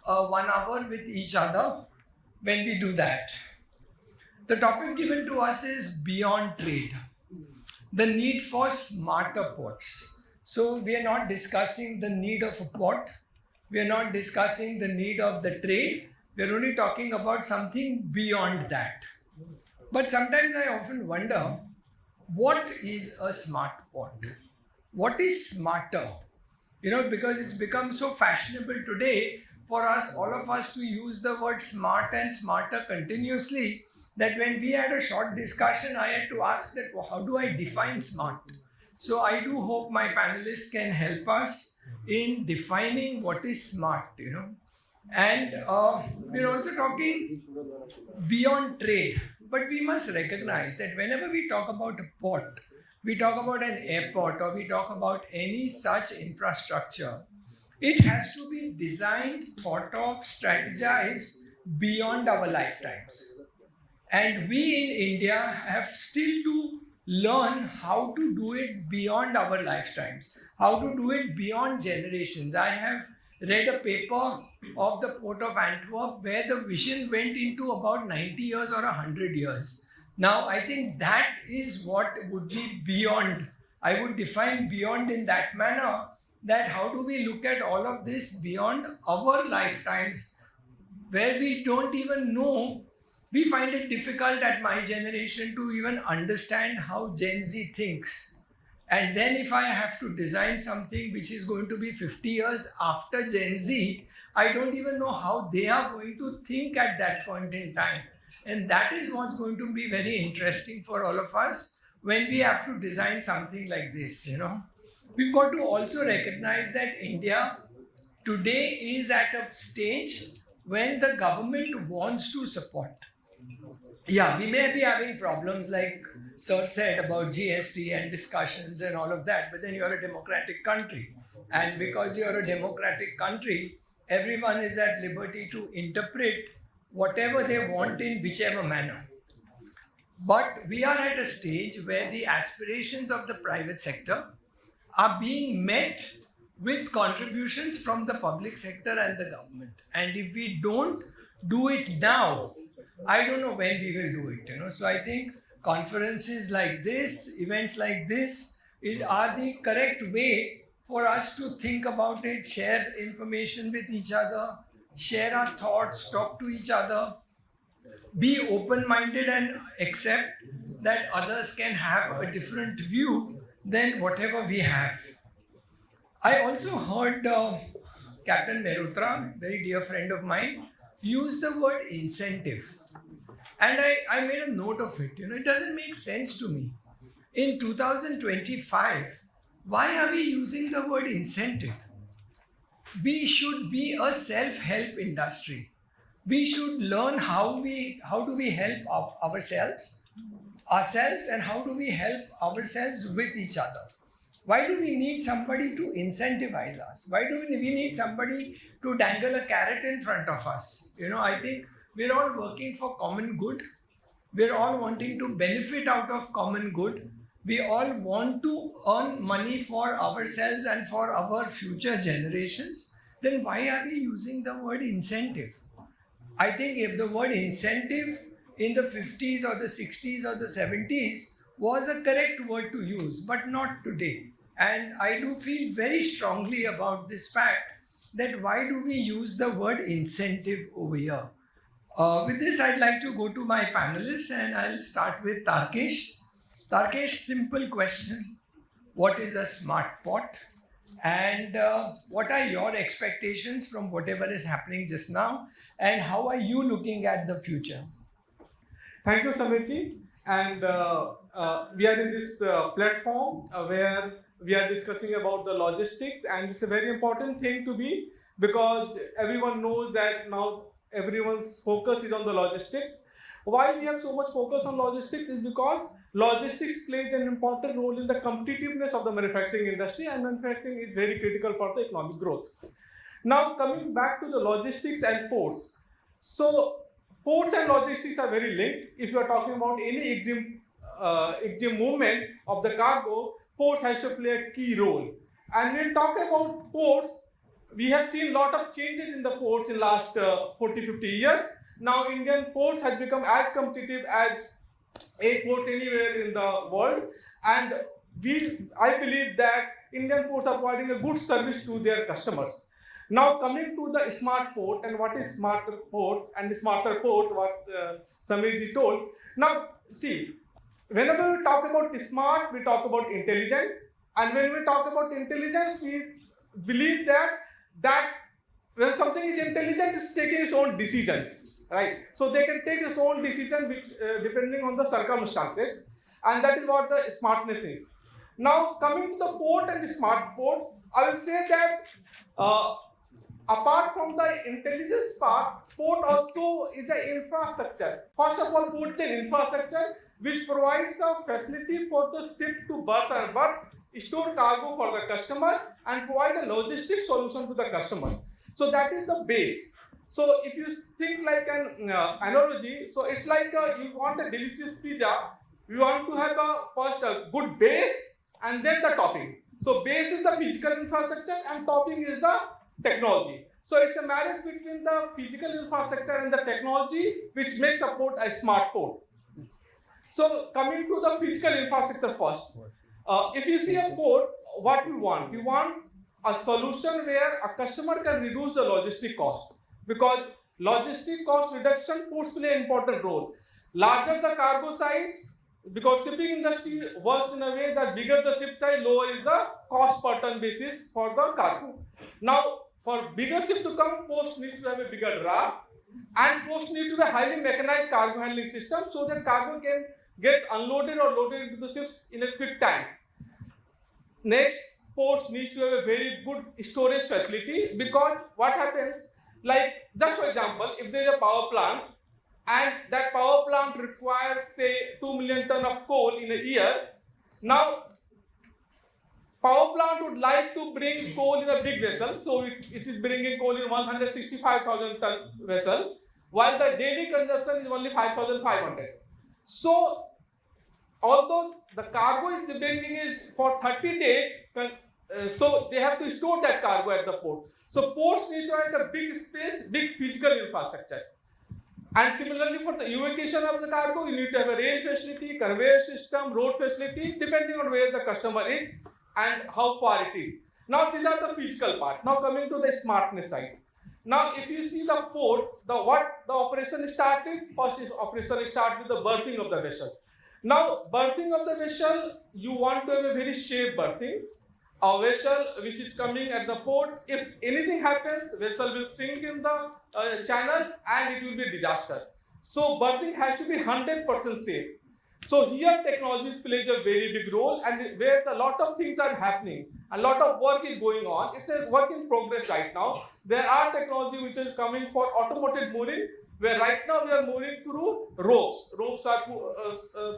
1 hour with each other when we do that. The topic given to us is beyond trade, the need for smarter ports. So we are not discussing the need of a port. We are not discussing the need of the trade. We are only talking about something beyond that. But sometimes I often wonder, what is a smart port? What is smarter? Because it's become so fashionable today for us, all of us, to use the word smart and smarter continuously, that when we had a short discussion, I had to ask that, how do I define smart? So I do hope my panelists can help us in defining what is smart, And we're also talking beyond trade, but we must recognize that whenever we talk about a port, we talk about an airport, or we talk about any such infrastructure, it has to be designed, thought of, strategized beyond our lifetimes. And we in India have still to learn how to do it beyond our lifetimes, how to do it beyond generations. I have read a paper of the Port of Antwerp where the vision went into about 90 years or 100 years. Now, I think that is what would be beyond. I would define beyond in that manner, that how do we look at all of this beyond our lifetimes, where we don't even know. We find it difficult at my generation to even understand how Gen Z thinks. And then if I have to design something which is going to be 50 years after Gen Z, I don't even know how they are going to think at that point in time. And that is what's going to be very interesting for all of us when we have to design something like this, We've got to also recognize that India today is at a stage when the government wants to support. Yeah, we may be having problems like Sir said about GST and discussions and all of that, but then you're a democratic country. And because you're a democratic country, everyone is at liberty to interpret whatever they want in whichever manner. But we are at a stage where the aspirations of the private sector are being met with contributions from the public sector and the government. And if we don't do it now, I don't know when we will do it. So I think conferences like this, events like this are the correct way for us to think about it, share information with each other, share our thoughts, talk to each other, be open-minded and accept that others can have a different view than whatever we have. I also heard Captain Mehrotra, very dear friend of mine, use the word incentive. And I made a note of it. It doesn't make sense to me. In 2025, why are we using the word incentive? We should be a self-help industry. We should learn how do we help ourselves, and how do we help ourselves with each other. Why do we need somebody to incentivize us? Why do we need somebody to dangle a carrot in front of us? I think we're all working for common good. We're all wanting to benefit out of common good. We all want to earn money for ourselves and for our future generations. Then why are we using the word incentive? I think if the word incentive in the 50s or the 60s or the 70s was a correct word to use, but not today. And I do feel very strongly about this fact that why do we use the word incentive over here? With this, I'd like to go to my panelists and I'll start with Tarkesh. Tarkesh, simple question. What is a smart pot? And what are your expectations from whatever is happening just now? And how are you looking at the future? Thank you, Samirji. And we are in this platform where we are discussing about the logistics, and it's a very important thing to be, because everyone knows that now everyone's focus is on the logistics. Why we have so much focus on logistics is because logistics plays an important role in the competitiveness of the manufacturing industry, and manufacturing is very critical for the economic growth. Now coming back to the logistics and ports. So ports and logistics are very linked. If you are talking about any exim movement of the cargo, ports has to play a key role. And when talking about ports, we have seen a lot of changes in the ports in last 40-50 years. Now Indian ports has become as competitive as airports anywhere in the world, and I believe that Indian ports are providing a good service to their customers. Now coming to the smart port, and what is smarter port and smarter port, what Samirji told. Now see, whenever we talk about smart, we talk about intelligent, and when we talk about intelligence, we believe that when something is intelligent, it's taking its own decisions, right? So they can take its own decision depending on the circumstances, and that is what the smartness is. Now coming to the port and the smart port, I will say that apart from the intelligence part, port also is an infrastructure. First of all, port is an infrastructure which provides a facility for the ship to berth and berth, store cargo for the customer, and provide a logistic solution to the customer. So that is the base. So if you think like an analogy, so it's like you want a delicious pizza, you want to have first a good base and then the topping. So base is the physical infrastructure and topping is the technology. So it's a marriage between the physical infrastructure and the technology which makes a port a smart port. So coming to the physical infrastructure first. If you see a port, what we want? We want a solution where a customer can reduce the logistic cost. Because logistic cost reduction, ports play an important role. Larger the cargo size, because shipping industry works in a way that bigger the ship size, lower is the cost per ton basis for the cargo. Now, for bigger ship to come, ports needs to have a bigger draft, and ports need to be a highly mechanized cargo handling system so that cargo can get unloaded or loaded into the ships in a quick time. Next, ports need to have a very good storage facility, because what happens, like just for example, if there is a power plant and that power plant requires say 2 million ton of coal in a year, now power plant would like to bring coal in a big vessel, so it is bringing coal in 165,000 ton vessel, while the daily consumption is only 5,500. So although the cargo is bringing is for 30 days, so they have to store that cargo at the port. So ports need to have a big space, big physical infrastructure. And similarly for the evacuation of the cargo, you need to have a rail facility, conveyor system, road facility, depending on where the customer is and how far it is. Now these are the physical part. Now coming to the smartness side. Now if you see the port, what the operation start with, first is operation start with the berthing of the vessel. Now berthing of the vessel, you want to have a very safe berthing. A vessel which is coming at the port, if anything happens, vessel will sink in the channel and it will be a disaster. So berthing has to be 100% safe. So here technology plays a very big role, and where a lot of things are happening, a lot of work is going on. It's a work in progress right now. There are technology which is coming for automated mooring, where right now we are mooring through ropes. Ropes are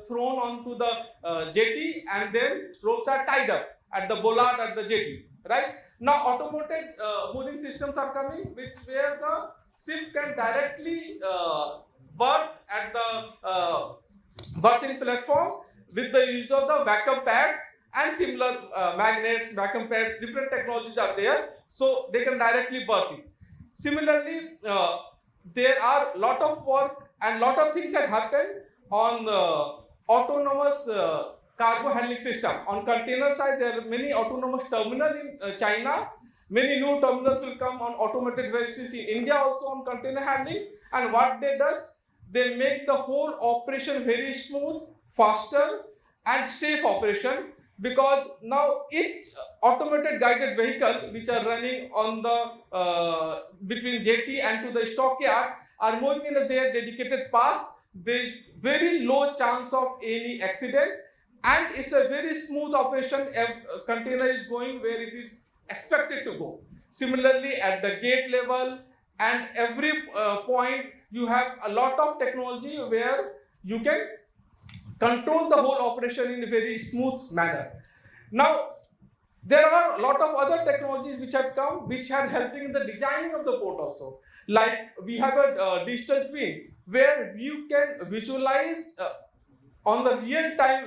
thrown onto the jetty, and then ropes are tied up at the bollard at the jetty, right? Now automated mooring systems are coming, where the ship can directly berth at the berthing platform with the use of the vacuum pads and similar magnets, vacuum pads, different technologies are there, so they can directly berth it. Similarly, there are lot of work and lot of things that happen on autonomous cargo handling system. On container side, there are many autonomous terminals in China. Many new terminals will come on automated basis in India also on container handling. And what they does, they make the whole operation very smooth, faster and safe operation, because now each automated guided vehicle which are running on the between jetty and to the stockyard are moving in their dedicated paths. There is very low chance of any accident, and it's a very smooth operation. A container is going where it is expected to go. Similarly, at the gate level and every point, you have a lot of technology where you can control the whole operation in a very smooth manner. Now, there are a lot of other technologies which have come, which are helping in the designing of the port also. Like we have a digital twin where you can visualize on the real-time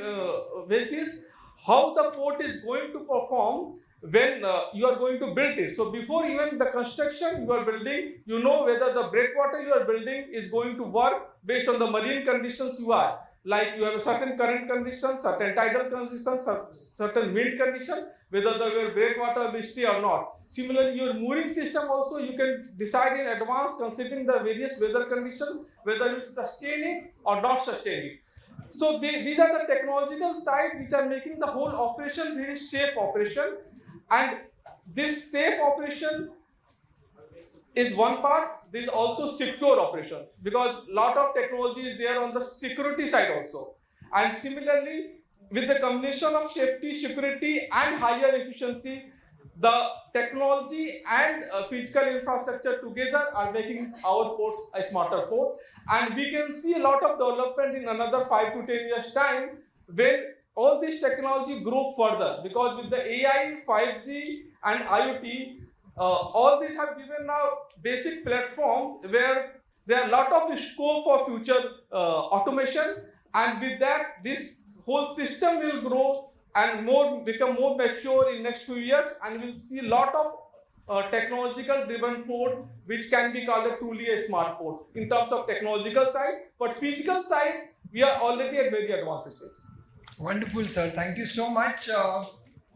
basis how the port is going to perform when you are going to build it. So before even the construction you are building, you know whether the breakwater you are building is going to work based on the marine conditions you are. Like you have a certain current conditions, certain tidal conditions, certain wind condition, whether the breakwater will stay or not. Similarly, your mooring system also you can decide in advance considering the various weather conditions, whether it's sustaining or not sustaining. So these are the technological side which are making the whole operation very safe operation. And this safe operation is one part. There is also secure operation, because lot of technology is there on the security side also. And similarly, with the combination of safety, security and higher efficiency, the technology and physical infrastructure together are making our ports a smarter port. And we can see a lot of development in another 5 to 10 years time when all this technology grow further, because with the AI, 5G and IoT, all these have given now basic platform where there are a lot of scope for future automation, and with that this whole system will grow and become more mature in next few years, and we'll see a lot of technological driven port which can be called a truly a smart port in terms of technological side, but physical side we are already at very advanced stage. Wonderful, sir. Thank you so much.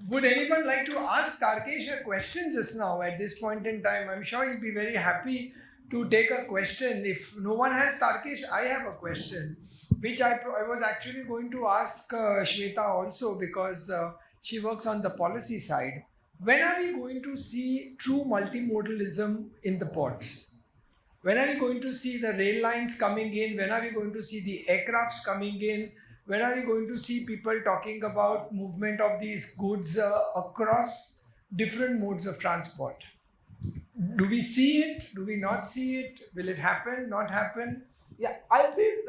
Would anyone like to ask Karkesh a question just now at this point in time? I'm sure he'll be very happy to take a question. If no one has Tarkesh, I have a question, which I was actually going to ask Shweta also, because she works on the policy side. When are we going to see true multimodalism in the ports? When are we going to see the rail lines coming in? When are we going to see the aircrafts coming in? When are we going to see people talking about movement of these goods across different modes of transport? Do we see it? Do we not see it? Will it happen? Not happen? Yeah, I see.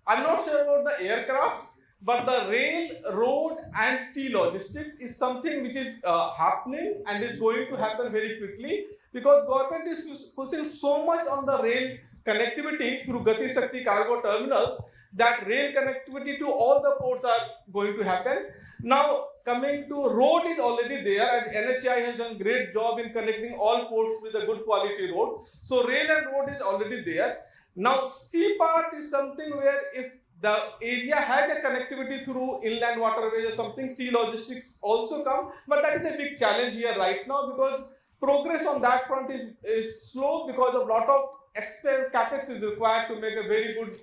I'm not sure about the aircraft, but the rail, road, and sea logistics is something which is happening and is going to happen very quickly, because government is pushing so much on the rail connectivity through Gati Shakti cargo terminals that rail connectivity to all the ports are going to happen. Now, coming to road is already there, and NHAI has done great job in connecting all ports with a good quality road. So rail and road is already there. Now, sea part is something where if the area has a connectivity through inland waterways or something, sea logistics also come, but that is a big challenge here right now, because progress on that front is slow, because of lot of expense, capex is required to make a very good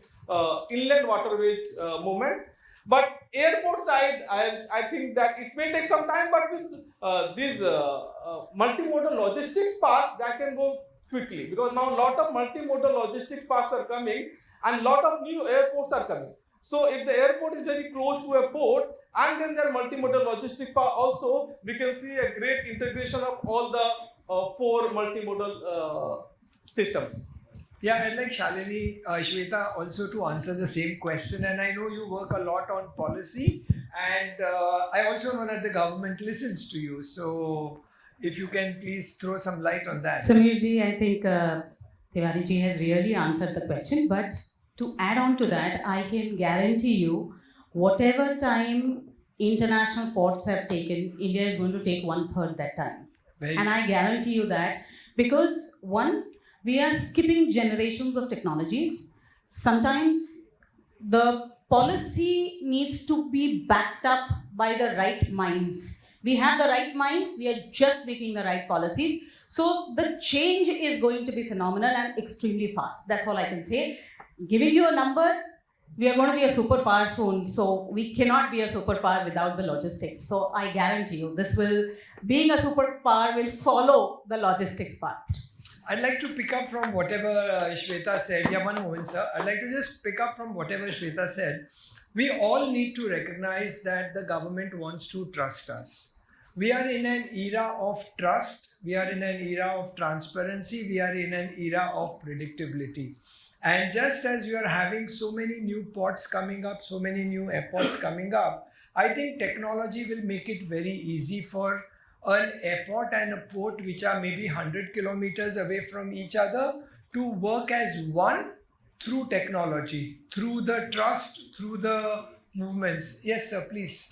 inland waterways movement. But airport side, I think that it may take some time, but with these multimodal logistics parks, that can go quickly, because now a lot of multimodal logistic parks are coming and lot of new airports are coming. So if the airport is very close to a port and then there are multimodal logistic park also, we can see a great integration of all the 4 multimodal systems. Yeah, I'd like Shalini, Shweta also to answer the same question. And I know you work a lot on policy, and I also know that the government listens to you. So if you can please throw some light on that. Samirji, I think Tiwari has really answered the question, but to add on to that, I can guarantee you, whatever time international ports have taken, India is going to take 1/3 that time. And I guarantee you that, because one, we are skipping generations of technologies. Sometimes the policy needs to be backed up by the right minds. We have the right minds, we are just making the right policies. So the change is going to be phenomenal and extremely fast. That's all I can say. Giving you a number, we are going to be a superpower soon. So we cannot be a superpower without the logistics. So I guarantee you, being a superpower will follow the logistics path. I'd like to pick up from whatever Shweta said. Yaman Mohan sir, I'd like to just pick up from whatever Shweta said. We all need to recognize that the government wants to trust us. We are in an era of trust. We are in an era of transparency. We are in an era of predictability. And just as we are having so many new ports coming up, so many new airports coming up, I think technology will make it very easy for an airport and a port which are maybe 100 kilometers away from each other to work as one through technology, through the trust, through the movements. Yes, sir, please.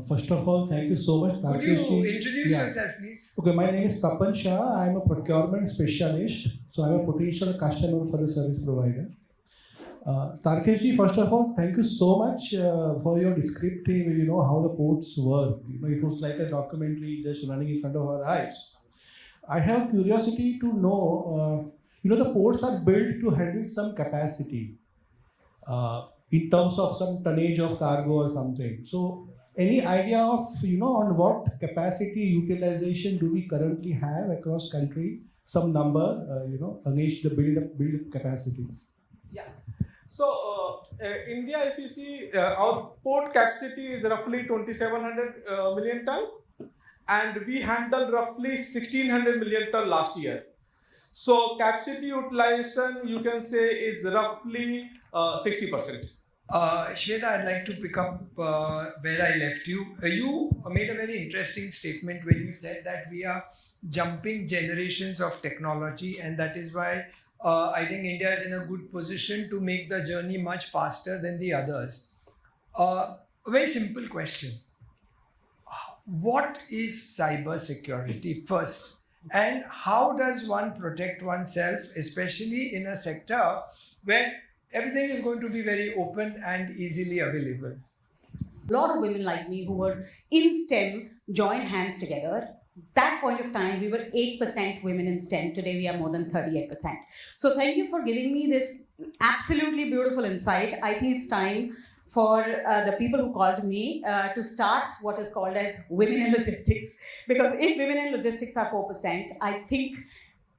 First of all, thank you so much. Could you introduce yourself, please? Okay, my name is Tapan Shah. I am a procurement specialist. So I am a potential customer for the service provider. Tarkeshji, first of all, thank you so much for your descriptive, how the ports work. It was like a documentary just running in front of our eyes. I have curiosity to know, the ports are built to handle some capacity in terms of some tonnage of cargo or something. So any idea of, on what capacity utilization do we currently have across country? Some number, against the build capacities. Yeah. So India, if you see, our port capacity is roughly 2,700 million ton, and we handled roughly 1,600 million ton last year. So capacity utilization, you can say, is roughly 60%. Shweta, I'd like to pick up where I left you. You made a very interesting statement when you said that we are jumping generations of technology, and that is why I think India is in a good position to make the journey much faster than the others. A very simple question. What is cyber security first? And how does one protect oneself, especially in a sector where everything is going to be very open and easily available? A lot of women like me who were in STEM joined hands together. that point of time, we were 8% women in STEM. Today, we are more than 38%. So thank you for giving me this absolutely beautiful insight. I think it's time for the people who called me to start what is called as Women in Logistics. Because if women in logistics are 4%, I think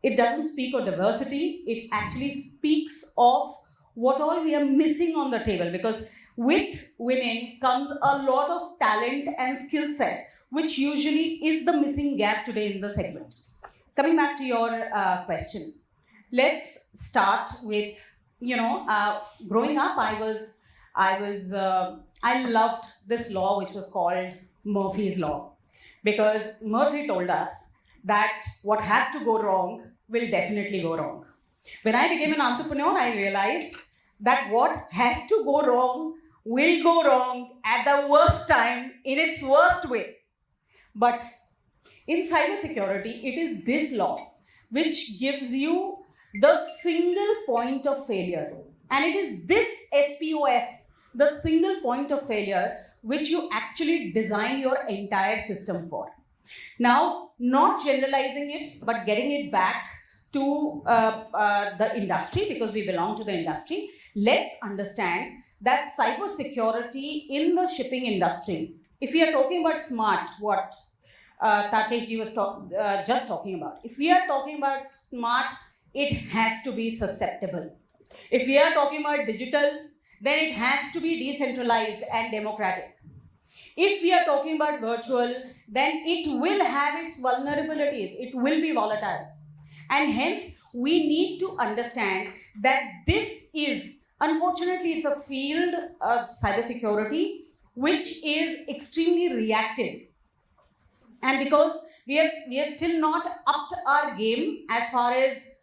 it doesn't speak of diversity. It actually speaks of what all we are missing on the table. Because with women comes a lot of talent and skill set, which usually is the missing gap today in the segment. Coming back to your question, let's start with, growing up, I loved this law which was called Murphy's Law, because Murphy told us that what has to go wrong will definitely go wrong. When I became an entrepreneur, I realized that what has to go wrong will go wrong at the worst time, in its worst way. But in cybersecurity, it is this law which gives you the single point of failure. And it is this SPOF, the single point of failure, which you actually design your entire system for. Now, not generalizing it, but getting it back to the industry, because we belong to the industry, let's understand that cybersecurity in the shipping industry, if we are talking about smart, what Takeshji was just talking about, if we are talking about smart, it has to be susceptible. If we are talking about digital, then it has to be decentralized and democratic. If we are talking about virtual, then it will have its vulnerabilities. It will be volatile. And hence, we need to understand that this is, unfortunately, it's a field of cybersecurity which is extremely reactive. And because we have still not upped our game as far as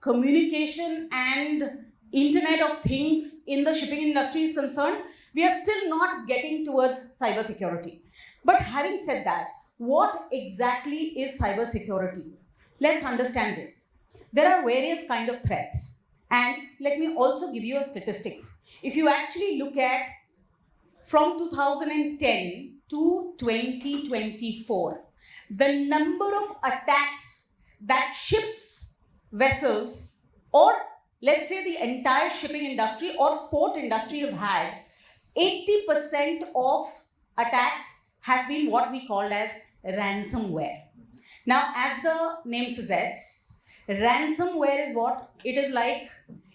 communication and Internet of Things in the shipping industry is concerned, we are still not getting towards cybersecurity. But having said that, what exactly is cybersecurity? Let's understand this. There are various kind of threats. And let me also give you a statistics. If you actually look at from 2010 to 2024, the number of attacks that ships, vessels, or let's say the entire shipping industry or port industry have had, 80% of attacks have been what we called as ransomware. Now, as the name suggests, ransomware is what? It is like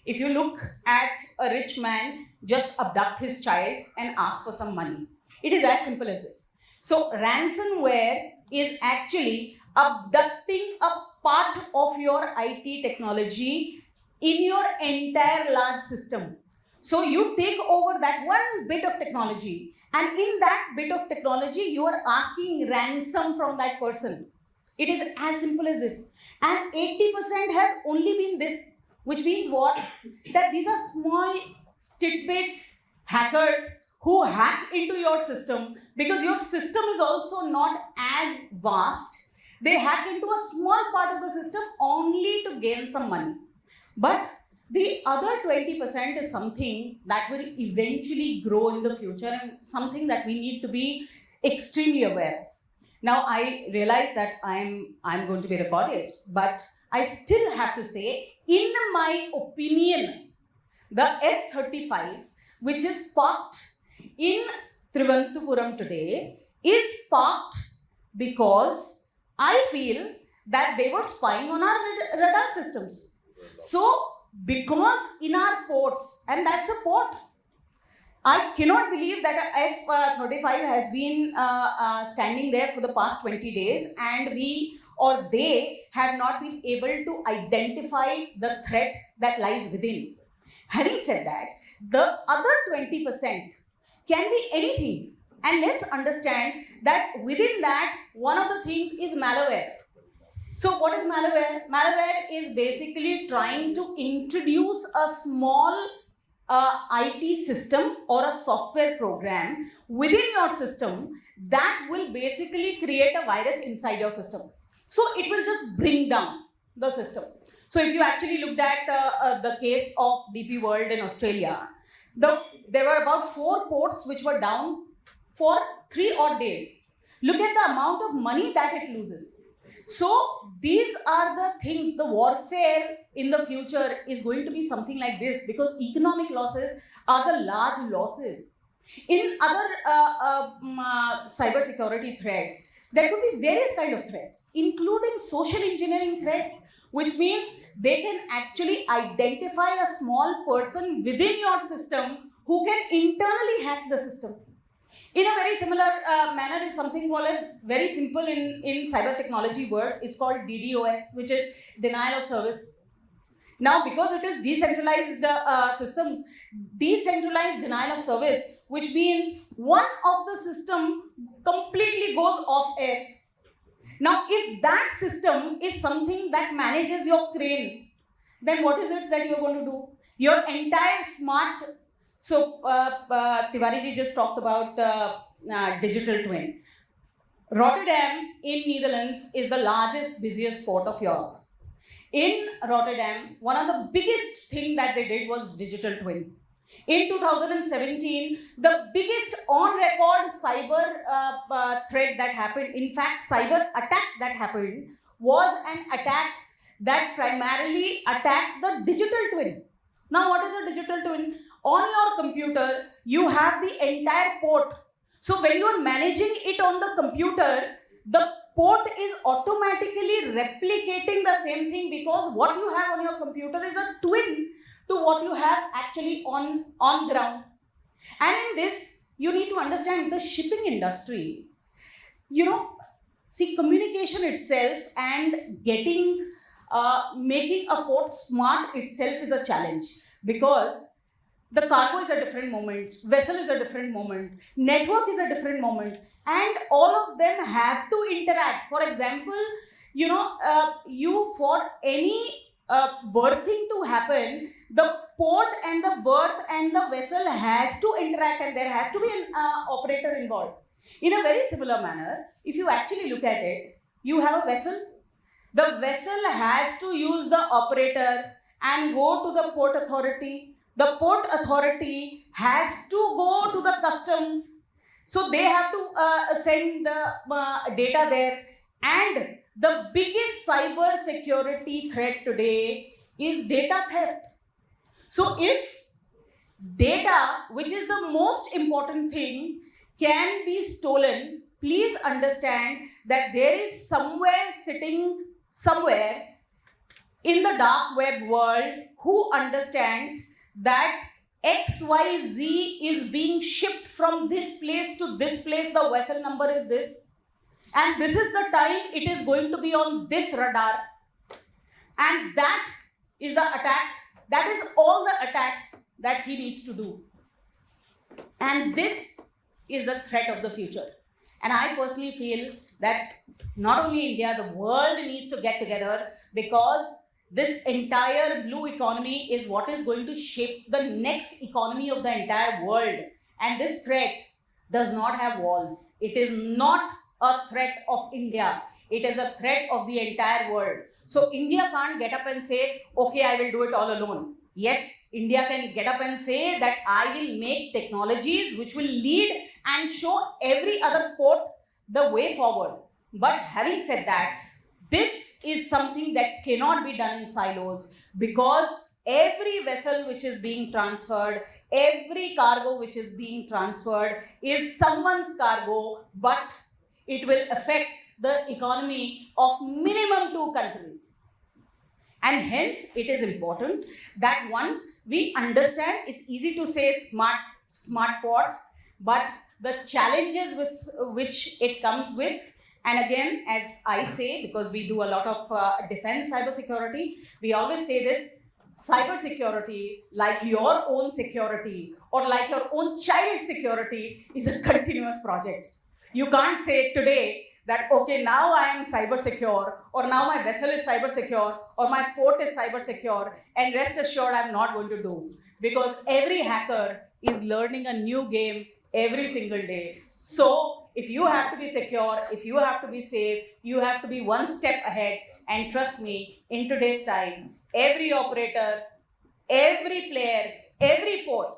if you look at a rich man just abduct his child and ask for some money. It is as simple as this. So, ransomware is actually abducting a part of your IT technology in your entire large system. So you take over that one bit of technology, and in that bit of technology, you are asking ransom from that person. It is as simple as this. And 80% has only been this, which means what? That these are small tidbits, hackers who hack into your system, because your system is also not as vast. They hack into a small part of the system only to gain some money. But the other 20% is something that will eventually grow in the future and something that we need to be extremely aware of. Now, I realize that I'm going to be recorded, but I still have to say, in my opinion, the F-35, which is parked in Thiruvananthapuram today, is parked because I feel that they were spying on our radar systems. So, because in our ports, and that's a port, I cannot believe that a F-35 has been standing there for the past 20 days and we or they have not been able to identify the threat that lies within. Having said that, the other 20% can be anything. And let's understand that within that, one of the things is malware. So what is malware? Malware is basically trying to introduce a small IT system or a software program within your system that will basically create a virus inside your system. So it will just bring down the system. So if you actually looked at the case of DP World in Australia, there were about 4 ports which were down for 3 odd days. Look at the amount of money that it loses. So these are the things, the warfare in the future is going to be something like this, because economic losses are the large losses. In other cybersecurity threats, there could be various kind of threats, including social engineering threats, which means they can actually identify a small person within your system who can internally hack the system. In a very similar manner is something called as, very simple in cyber technology words, it's called DDoS, which is denial of service. Now, because it is decentralized systems, decentralized denial of service, which means one of the system completely goes off air. Now, if that system is something that manages your crane, then what is it that you're going to do? Your entire smart... So, Tiwari ji just talked about digital twin. Rotterdam in Netherlands is the largest, busiest port of Europe. In Rotterdam, one of the biggest thing that they did was digital twin. In 2017, the biggest on-record cyber threat that happened, in fact, cyber attack that happened, was an attack that primarily attacked the digital twin. Now, what is a digital twin? On your computer, you have the entire port. So when you are managing it on the computer, the port is automatically replicating the same thing, because what you have on your computer is a twin to what you have actually on ground. And in this, you need to understand the shipping industry. See, communication itself and getting, making a port smart itself is a challenge, because the cargo is a different moment, vessel is a different moment, network is a different moment, and all of them have to interact. For example, for any berthing to happen, the port and the berth and the vessel has to interact, and there has to be an operator involved. In a very similar manner, if you actually look at it, you have a vessel. The vessel has to use the operator and go to the port authority. The port authority has to go to the customs. So they have to send data there. And the biggest cyber security threat today is data theft. So if data, which is the most important thing, can be stolen, please understand that there is sitting somewhere in the dark web world who understands that XYZ is being shipped from this place to this place, the vessel number is this, and this is the time it is going to be on this radar, and that is the attack, that is all the attack that he needs to do. And this is the threat of the future. And I personally feel that not only India, the world needs to get together, because this entire blue economy is what is going to shape the next economy of the entire world. And this threat does not have walls. It is not a threat of India. It is a threat of the entire world. So India can't get up and say, okay, I will do it all alone. Yes, India can get up and say that I will make technologies which will lead and show every other port the way forward. But having said that, this is something that cannot be done in silos, because every vessel which is being transferred, every cargo which is being transferred is someone's cargo, but it will affect the economy of minimum 2 countries. And hence, it is important that we understand, it's easy to say smart port, but the challenges with which it comes with. And again, as I say, because we do a lot of defense cybersecurity, we always say this: cybersecurity, like your own security or like your own child's security, is a continuous project. You can't say today that, okay, now I am cyber secure, or now my vessel is cyber secure, or my port is cyber secure, and rest assured I'm not going to do. Because every hacker is learning a new game every single day. So if you have to be secure, if you have to be safe, you have to be one step ahead. And trust me, in today's time, every operator, every player, every port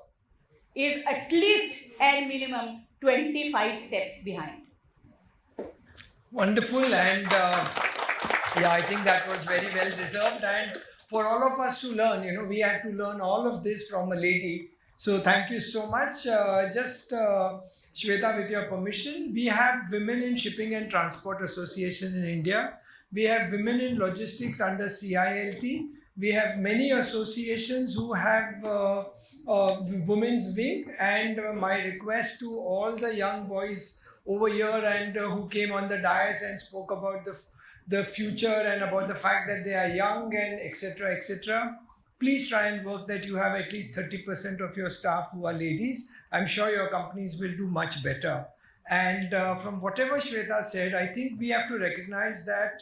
is at least and minimum 25 steps behind. Wonderful, and I think that was very well deserved. And for all of us to learn, we had to learn all of this from a lady. So thank you so much. Shweta, with your permission, we have Women in Shipping and Transport Association in India. We have Women in Logistics under CILT. We have many associations who have women's wing, and my request to all the young boys over here and who came on the dais and spoke about the future and about the fact that they are young and etc. Please try and work that you have at least 30% of your staff who are ladies. I'm sure your companies will do much better. And from whatever Shweta said, I think we have to recognize that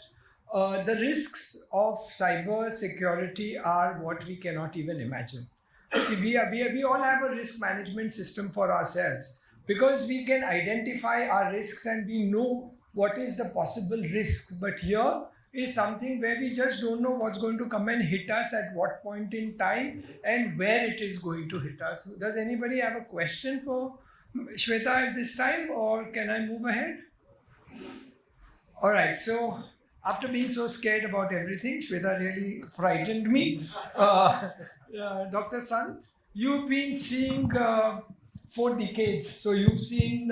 the risks of cyber security are what we cannot even imagine. See, we all have a risk management system for ourselves because we can identify our risks and we know what is the possible risk. But here is something where we just don't know what's going to come and hit us at what point in time and where it is going to hit us. Does anybody have a question for Shweta at this time, or can I move ahead? All right, so after being so scared about everything, Shweta really frightened me. Dr. Sant, you've been seeing 4 decades. So you've seen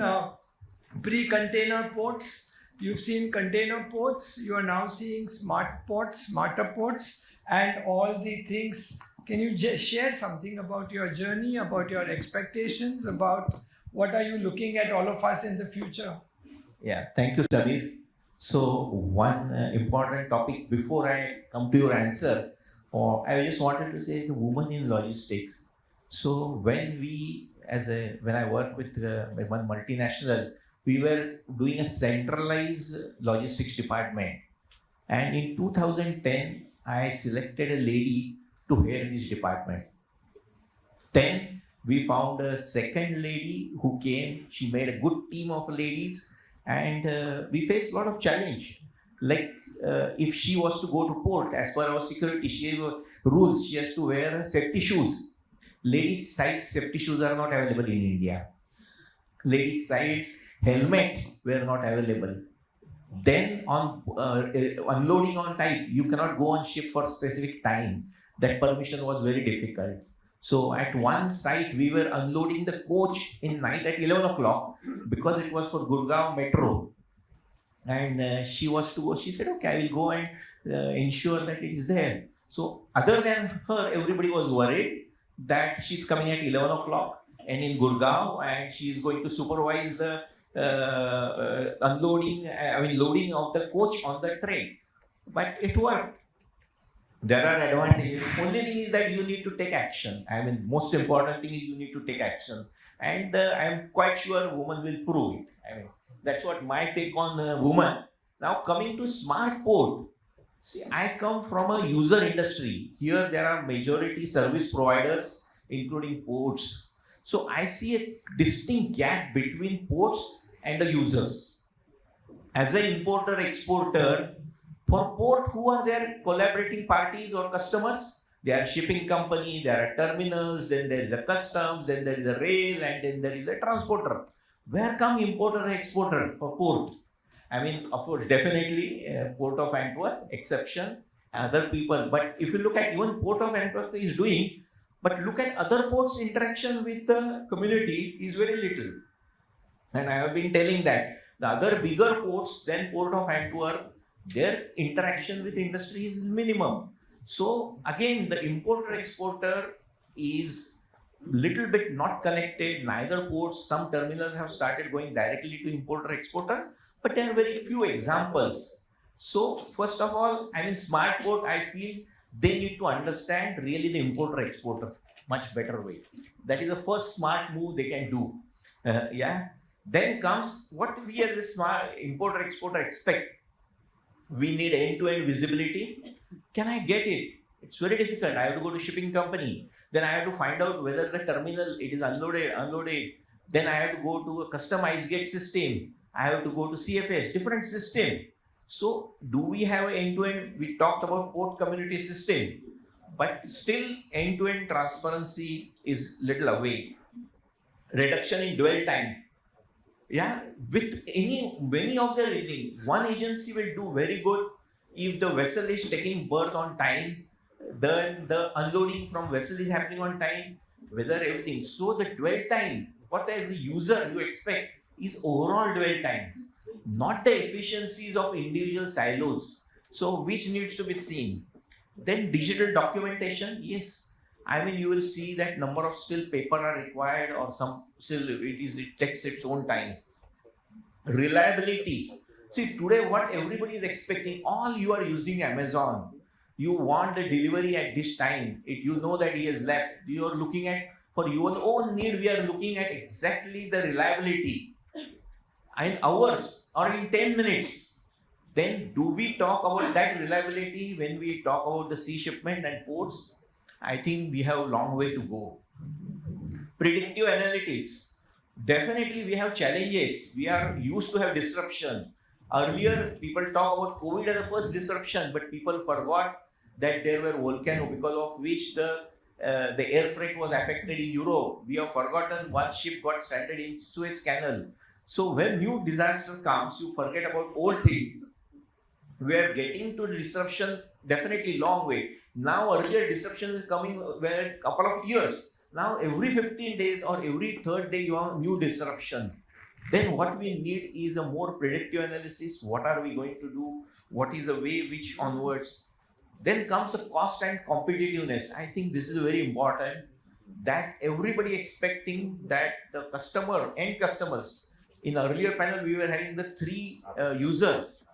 pre-container ports, you've seen container ports, you are now seeing smart ports, smarter ports, and all the things. Can you share something about your journey, about your expectations, about what are you looking at all of us in the future? Yeah, thank you, Sabir. So one important topic before I come to your answer, I just wanted to say the women in logistics. So when I work with one multinational, we were doing a centralized logistics department. And in 2010, I selected a lady to head this department. Then we found a second lady who came. She made a good team of ladies, and we faced a lot of challenge. Like if she was to go to port, as per our security rules, she has to wear safety shoes. Ladies' size safety shoes are not available in India. Ladies' size helmets were not available. Then on unloading on time, you cannot go on ship for specific time. That permission was very difficult. So at one site, we were unloading the coach in night at 11 o'clock because it was for Gurgaon Metro. And she was to go. She said, okay, I will go and ensure that it is there. So other than her, everybody was worried that she's coming at 11 o'clock and in Gurgaon, and she's going to supervise the loading of the coach on the train. But it worked. There are advantages. Only thing is that you need to take action. Most important thing is you need to take action. And I'm quite sure women will prove it. That's what my take on women. Now coming to smart port. See, I come from a user industry. Here there are majority service providers, including ports. So I see a distinct gap between ports and the users. As an importer-exporter, for port, who are their collaborating parties or customers? There are shipping company, there are terminals, then there is a customs, then there is a rail, and then there is a transporter. Where come importer and exporter for port? Of course, definitely Port of Antwerp, exception, other people. But if you look at even Port of Antwerp is doing, but look at other ports' interaction with the community is very little. And I have been telling that the other bigger ports than Port of Antwerp, their interaction with industry is minimum. So again, the importer-exporter is little bit not connected. Neither ports, some terminals have started going directly to importer-exporter, but there are very few examples. So first of all, smart port, I feel they need to understand really the importer-exporter much better way. That is the first smart move they can do. Then comes what we as a smart importer-exporter expect. We need end-to-end visibility. Can I get it? It's very difficult. I have to go to shipping company. Then I have to find out whether the terminal it is unloaded. Then I have to go to a customized gate system. I have to go to CFS, different system. So do we have an end-to-end? We talked about port community system, but still end-to-end transparency is little away. Reduction in dwell time. Yeah, with many of the reading, one agency will do very good if the vessel is taking berth on time, then the unloading from vessel is happening on time, whether everything. So the dwell time, what as a user you expect is overall dwell time, not the efficiencies of individual silos. So which needs to be seen. Then digital documentation, yes. I mean, you will see that number of still paper are required, or some still it takes its own time. Reliability. See, today what everybody is expecting, all you are using Amazon. You want the delivery at this time. You know that he has left. You are looking at, for your own need, we are looking at exactly the reliability. In hours or in 10 minutes. Then do we talk about that reliability when we talk about the sea shipment and ports? I think we have a long way to go. Predictive analytics. Definitely we have challenges. We are used to have disruption. Earlier, people talk about COVID as the first disruption, but people forgot that there were volcanoes because of which the air freight was affected in Europe. We have forgotten one ship got stranded in Suez Canal. So when new disaster comes, you forget about old things. We are getting to disruption definitely long way. Now earlier disruption is coming were a couple of years. Now every 15 days or every third day you have new disruption. Then what we need is a more predictive analysis. What are we going to do? What is the way which onwards? Then comes the cost and competitiveness. I think this is very important, that everybody expecting that the customer, end customers, in earlier panel we were having the three users.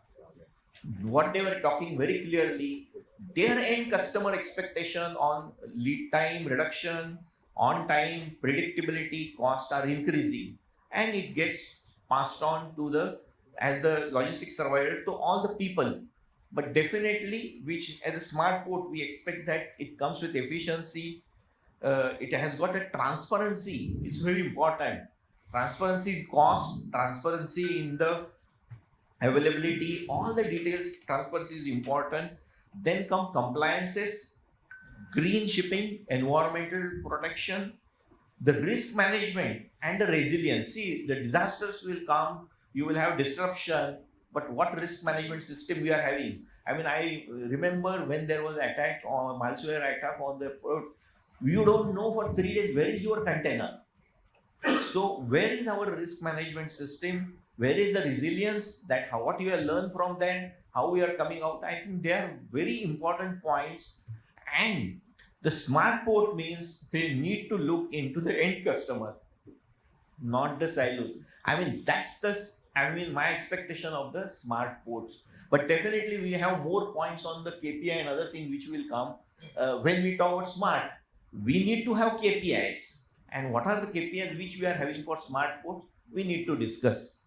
What they were talking very clearly, their end customer expectation on lead time reduction, on time, predictability, costs are increasing, and it gets passed on to the, as the logistics provider, to all the people. But definitely, which as a smart port, we expect that it comes with efficiency. It has got a transparency. It's very important. Transparency in cost, transparency in the availability, all the details, transparency is important. Then come compliances, green shipping, environmental protection, the risk management and the resilience. See, the disasters will come, you will have disruption, but what risk management system we are having? I mean, I remember when there was attack or malware attack on the port, you don't know for 3 days where is your container. So where is our risk management system? Where is the resilience, that how, what you have learned from them, how we are coming out? I think they are very important points. And the smart port means they need to look into the end customer, not the silos. I mean, that's my expectation of the smart ports. But definitely we have more points on the KPI and other things which will come when we talk about smart. We need to have KPIs. And what are the KPIs which we are having for smart ports? We need to discuss.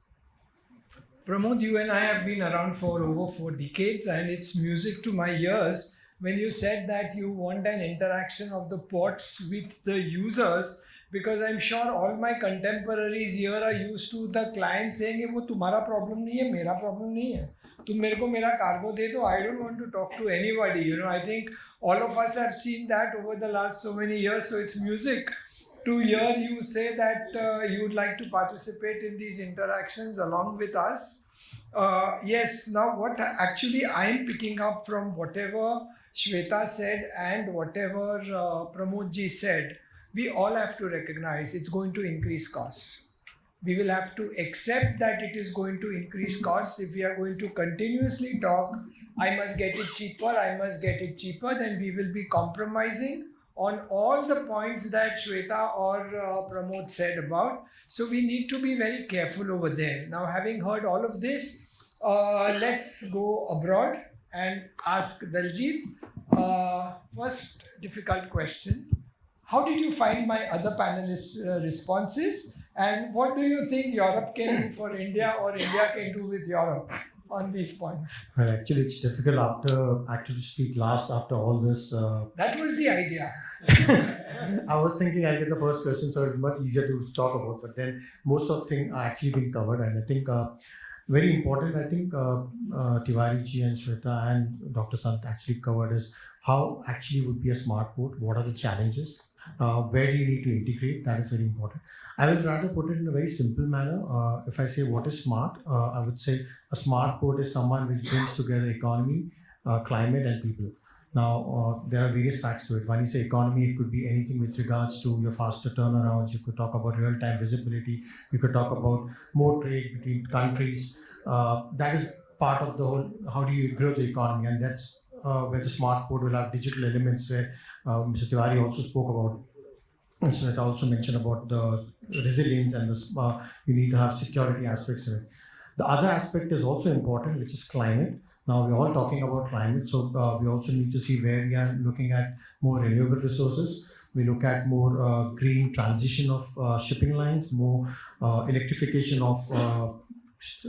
Pramod, you and I have been around for over 4 decades, and it's music to my ears when you said that you want an interaction of the ports with the users, because I'm sure all my contemporaries here are used to the client saying, "वो तुम्हारा problem नहीं है, मेरा problem नहीं है. तुम मेरे को मेरा cargo दे दो. I don't want to talk to anybody." You know, I think all of us have seen that over the last so many years. So it's music to hear you say that you would like to participate in these interactions along with us. Yes, now what actually I'm picking up from whatever Shweta said and whatever Pramod ji said, we all have to recognize it's going to increase costs. We will have to accept that it is going to increase costs. If we are going to continuously talk, I must get it cheaper, then we will be compromising on all the points that Shweta or Pramod said about. So we need to be very careful over there. Now, having heard all of this, let's go abroad and ask Daljit. First difficult question. How did you find my other panelists' responses? And what do you think Europe can do for India or India can do with Europe on these points? Well, actually, it's difficult to speak last after all this. That was the idea. I was thinking I'll get the first question, so it's much easier to talk about. But then most of the things are actually been covered, and I think very important. I think Tiwari ji and Shweta and Dr. Sant actually covered is how actually would be a smart port. What are the challenges? Where do you need to integrate? That is very important. I will rather put it in a very simple manner. If I say what is smart, I would say a smart port is someone which brings together economy, climate, and people. Now, there are various facts to it. When you say economy, it could be anything with regards to your faster turnarounds. You could talk about real-time visibility. You could talk about more trade between countries. That is part of the whole, how do you grow the economy? And that's where the smart port will have digital elements where Mr. Tiwari also spoke about. And so it also mentioned about the resilience and the, you need to have security aspects in it. The other aspect is also important, which is climate. Now we're all talking about climate, so we also need to see where we are looking at more renewable resources. We look at more green transition of shipping lines, more electrification of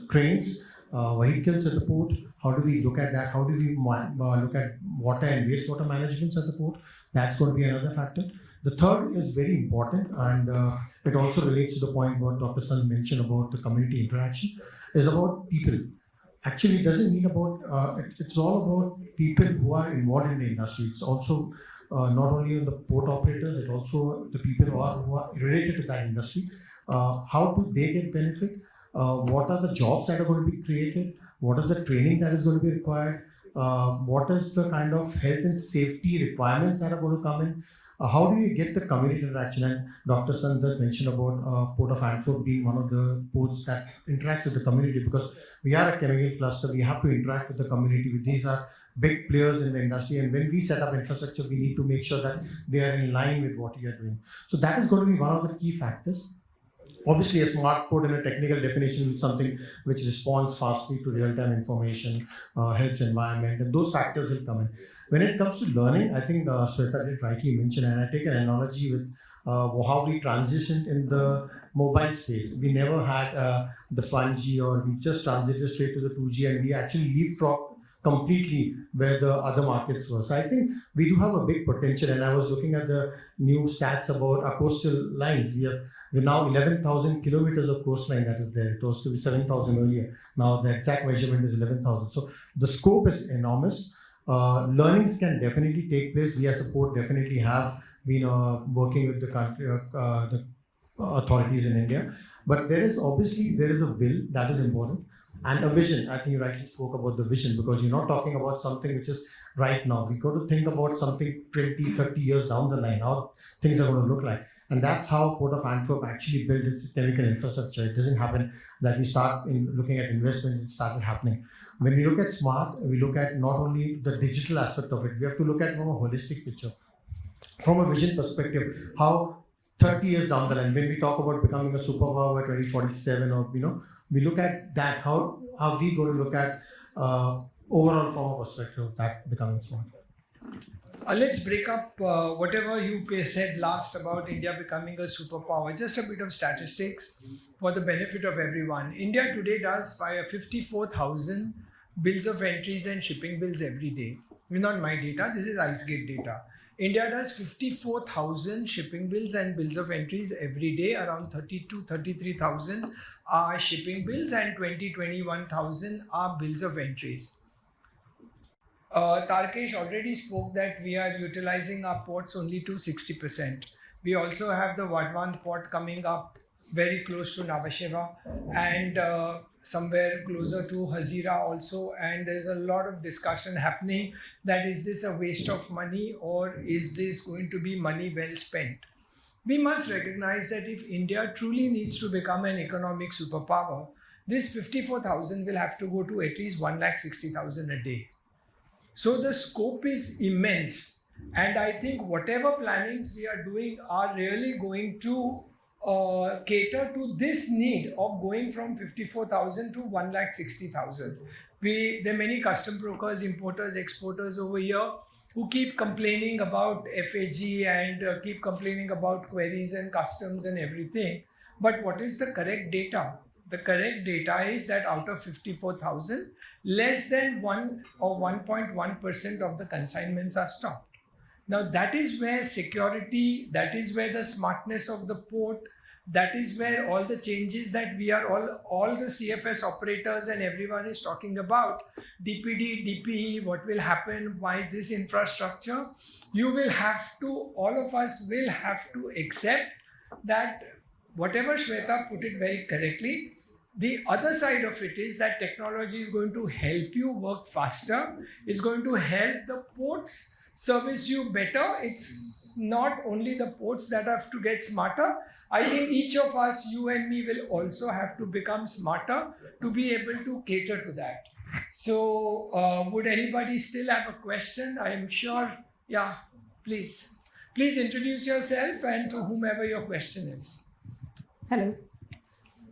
cranes, vehicles at the port. How do we look at that? How do we look at water and wastewater management at the port? That's going to be another factor. The third is very important, and it also relates to the point what Dr. Sun mentioned about the community interaction, is about people. Actually, it doesn't mean about, it's all about people who are involved in the industry. It's also not only on the port operators, it's also the people who are related to that industry. How do they get benefit? What are the jobs that are going to be created? What is the training that is going to be required? What is the kind of health and safety requirements that are going to come in? How do you get the community interaction? And Dr. Sanders mentioned about Port of Antwerp being one of the ports that interacts with the community, because we are a chemical cluster. We have to interact with the community. These are big players in the industry, and when we set up infrastructure, we need to make sure that they are in line with what we are doing. So that is going to be one of the key factors. Obviously, a smart port in a technical definition is something which responds fastly to real-time information, helps environment, and those factors will come in. When it comes to learning, I think Shweta did rightly mention, and I take an analogy with how we transitioned in the mobile space. We never had the 5G, or we just transited straight to the 2G, and we actually leapfrogged completely where the other markets were. So I think we do have a big potential, and I was looking at the new stats about our coastal lines. We're now 11,000 kilometers of coastline that is there. It was to be 7,000 earlier. Now the exact measurement is 11,000. So the scope is enormous. Learnings can definitely take place. We as a port definitely have been working with the country, the authorities in India. But there is a will that is important. And a vision. I think you rightly spoke about the vision, because you're not talking about something which is right now. We've got to think about something 20, 30 years down the line, how things are going to look like. And that's how Port of Antwerp actually built its chemical infrastructure. It doesn't happen that we start looking at investment, it started happening. When we look at smart, we look at not only the digital aspect of it, we have to look at from a holistic picture. From a vision perspective, how 30 years down the line, when we talk about becoming a superpower by 2047, or we look at that, how are we going to look at overall from a perspective of that becoming smart? Let's break up whatever you said last about India becoming a superpower. Just a bit of statistics for the benefit of everyone. India today does 54,000 bills of entries and shipping bills every day. Not my data, this is IceGate data. India does 54,000 shipping bills and bills of entries every day. Around 33,000 are shipping bills, and 21,000 are bills of entries. Tarkesh already spoke that we are utilizing our ports only to 60%. We also have the Vadwan port coming up very close to Navasheva, and somewhere closer to Hazira also, and there's a lot of discussion happening that is this a waste of money, or is this going to be money well spent? We must recognize that if India truly needs to become an economic superpower, this 54,000 will have to go to at least 160,000 a day. So the scope is immense, and I think whatever plannings we are doing are really going to cater to this need of going from 54,000 to 160,000. There are many custom brokers, importers, exporters over here who keep complaining about FAG and keep complaining about queries and customs and everything. But what is the correct data? The correct data is that out of 54,000, less than 1 or 1.1% of the consignments are stopped. Now that is where security, that is where the smartness of the port, That is where all the changes that we are all the CFS operators and everyone is talking about, DPD, DPE, what will happen, why this infrastructure, all of us will have to accept that whatever Shweta put it very correctly, the other side of it is that technology is going to help you work faster. It's going to help the ports service you better. It's not only the ports that have to get smarter. I think each of us, you and me, will also have to become smarter to be able to cater to that. So, would anybody still have a question? I am sure. Yeah, please. Please introduce yourself and to whomever your question is. Hello.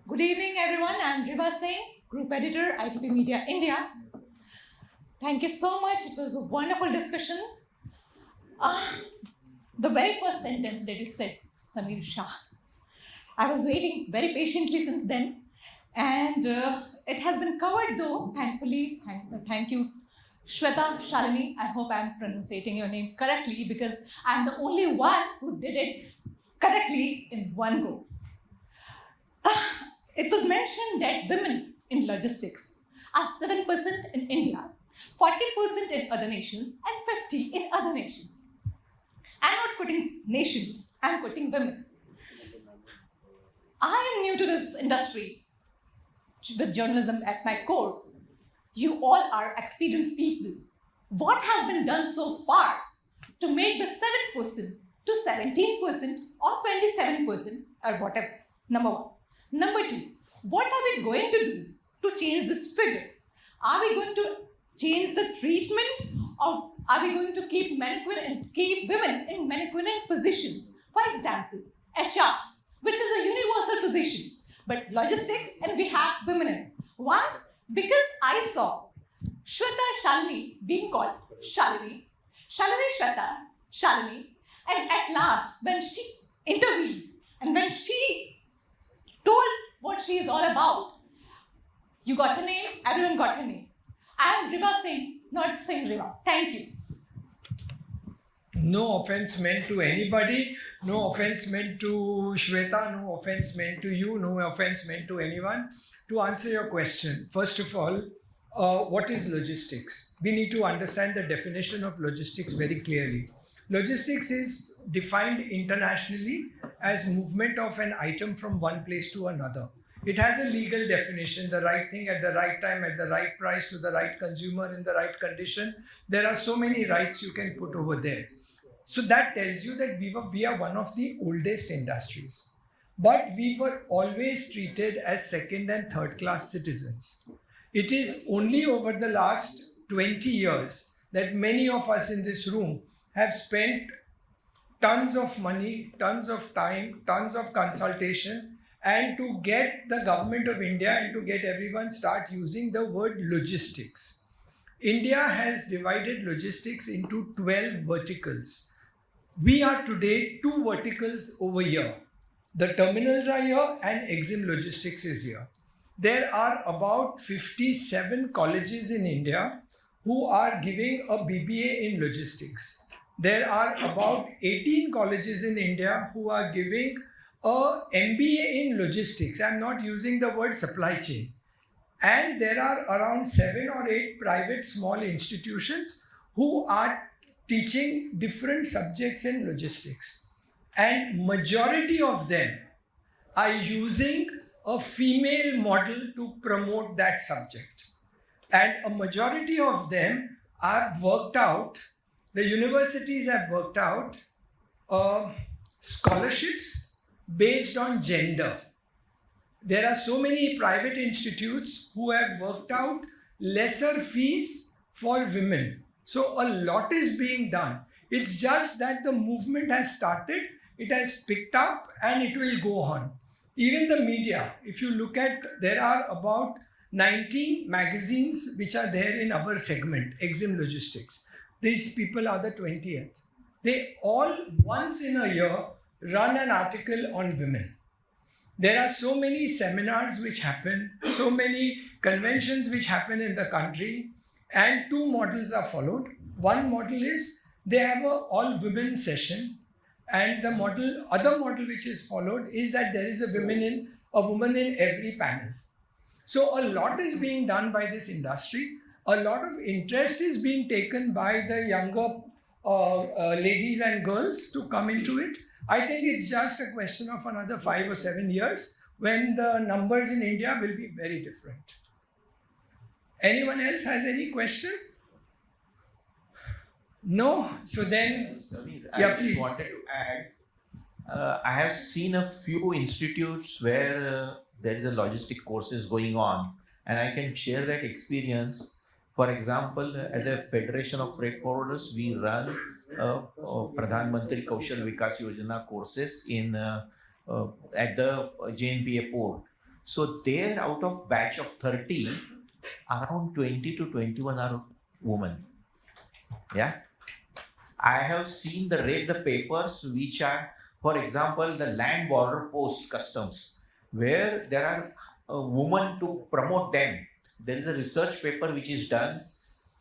Good evening, everyone. I'm Riva Singh, Group Editor, ITP Media India. Thank you so much. It was a wonderful discussion. The very first sentence that you said, Samir Shah, I was waiting very patiently since then. And it has been covered though, thankfully. Thank you, Shweta Shalini. I hope I'm pronouncing your name correctly because I'm the only one who did it correctly in one go. It was mentioned that women in logistics are 7% in India, 40% in other nations, and 50% in other nations. I'm not quoting nations, I'm quoting women. I am new to this industry with journalism at my core. You all are experienced people. What has been done so far to make the 7% to 17% or 27% or whatever? Number one. Number two, what are we going to do to change this figure? Are we going to change the treatment, or are we going to keep women in management positions? For example, HR, which is a universal position, but logistics, and we have women in it. Why? Because I saw Shweta Shalini being called Shalini, Shweta Shalini, and at last, when she intervened and when she told what she is all about, you got her name, everyone got her name. I am Riva Singh, not Singh Riva. Thank you. No offense meant to anybody, no offense meant to Shweta, no offense meant to you, no offense meant to anyone. To answer your question, first of all, what is logistics? We need to understand the definition of logistics very clearly. Logistics is defined internationally as movement of an item from one place to another. It has a legal definition, the right thing at the right time, at the right price, to the right consumer in the right condition. There are so many rights you can put over there. So that tells you that we are one of the oldest industries. But we were always treated as second and third class citizens. It is only over the last 20 years that many of us in this room have spent tons of money, tons of time, tons of consultation, and to get the government of India and to get everyone start using the word logistics. India has divided logistics into 12 verticals. We are today 2 verticals over here. The terminals are here and Exim Logistics is here. There are about 57 colleges in India who are giving a BBA in logistics. There are about 18 colleges in India who are giving a MBA in logistics. I'm not using the word supply chain. And there are around 7 or 8 private small institutions who are teaching different subjects in logistics. And majority of them are using a female model to promote that subject. And a majority of them are worked out, the universities have worked out scholarships based on gender. There are so many private institutes who have worked out lesser fees for women. So a lot is being done. It's just that the movement has started, it has picked up, and it will go on. Even the media, if you look at, there are about 90 magazines which are there in our segment, Exim Logistics. These people are the 20th. They all once in a year run an article on women. There are so many seminars which happen, so many conventions which happen in the country, and 2 models are followed. One model is they have an all women session, And the other model which is followed is that there is a woman in every panel. So a lot is being done by this industry. A lot of interest is being taken by the younger ladies and girls to come into it. I think it's just a question of another 5 or 7 years when the numbers in India will be very different. Anyone else has any question? No? So then, Samir, yeah, I please. just wanted to add, I have seen a few institutes where there is a logistic courses going on, and I can share that experience. For example, as a Federation of Freight Forwarders, we run Pradhan Mantri Kaushal Vikas Yojana courses in at the JNPA port. So there, out of batch of 30, around 20 to 21 are women. Yeah. I have seen read the papers which are, for example, the land border post customs, where there are women to promote them. There is a research paper which is done.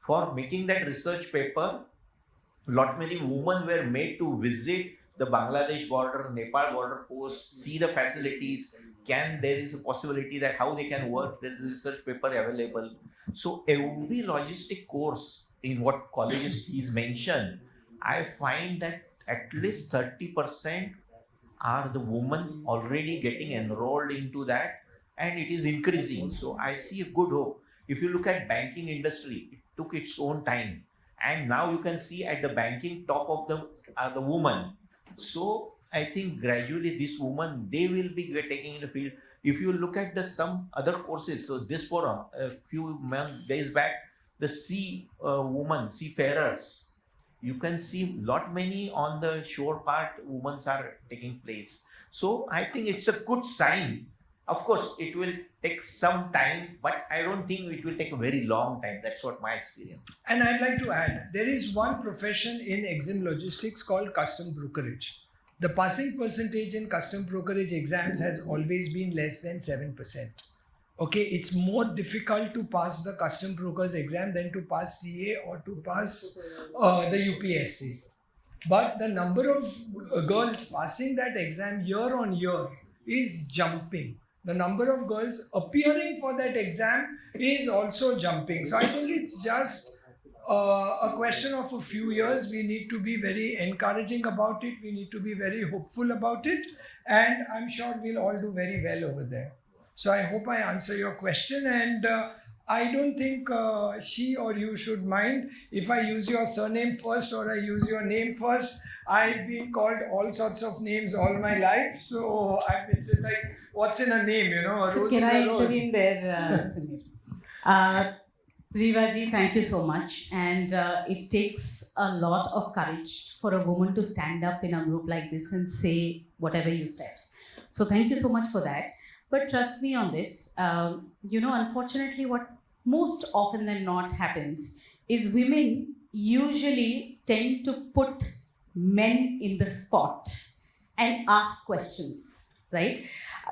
For making that research paper, lot many women were made to visit the Bangladesh border, Nepal border post, see the facilities. There is a possibility that how they can work. There is a research paper available. So every logistic course in what colleges is mentioned, I find that at least 30% are the women already getting enrolled into that, and it is increasing. So I see a good hope. If you look at banking industry, it took its own time, and now you can see at the banking top of the woman. So I think gradually this woman, they will be taking in the field. If you look at some other courses, so this forum a few days back, the seafarers, you can see lot many on the shore part women are taking place. So I think it's a good sign. Of course, it will take some time, but I don't think it will take a very long time. That's what my experience. And I'd like to add, there is one profession in exim logistics called custom brokerage. The passing percentage in custom brokerage exams has always been less than 7%. Okay, it's more difficult to pass the custom brokers exam than to pass CA or to pass the UPSC. But the number of girls passing that exam year on year is jumping. The number of girls appearing for that exam is also jumping. So I think it's just a question of a few years. We need to be very encouraging about it. We need to be very hopeful about it. And I'm sure we'll all do very well over there. So I hope I answer your question, and I don't think she or you should mind if I use your surname first or I use your name first. I've been called all sorts of names all my life, so it's like, what's in a name, you know? A So rose can is I a rose. intervene there, Samir? Rivaji, thank you so much. And it takes a lot of courage for a woman to stand up in a group like this and say whatever you said. So thank you so much for that. But trust me on this, unfortunately what most often than not happens is women usually tend to put men in the spot and ask questions, right?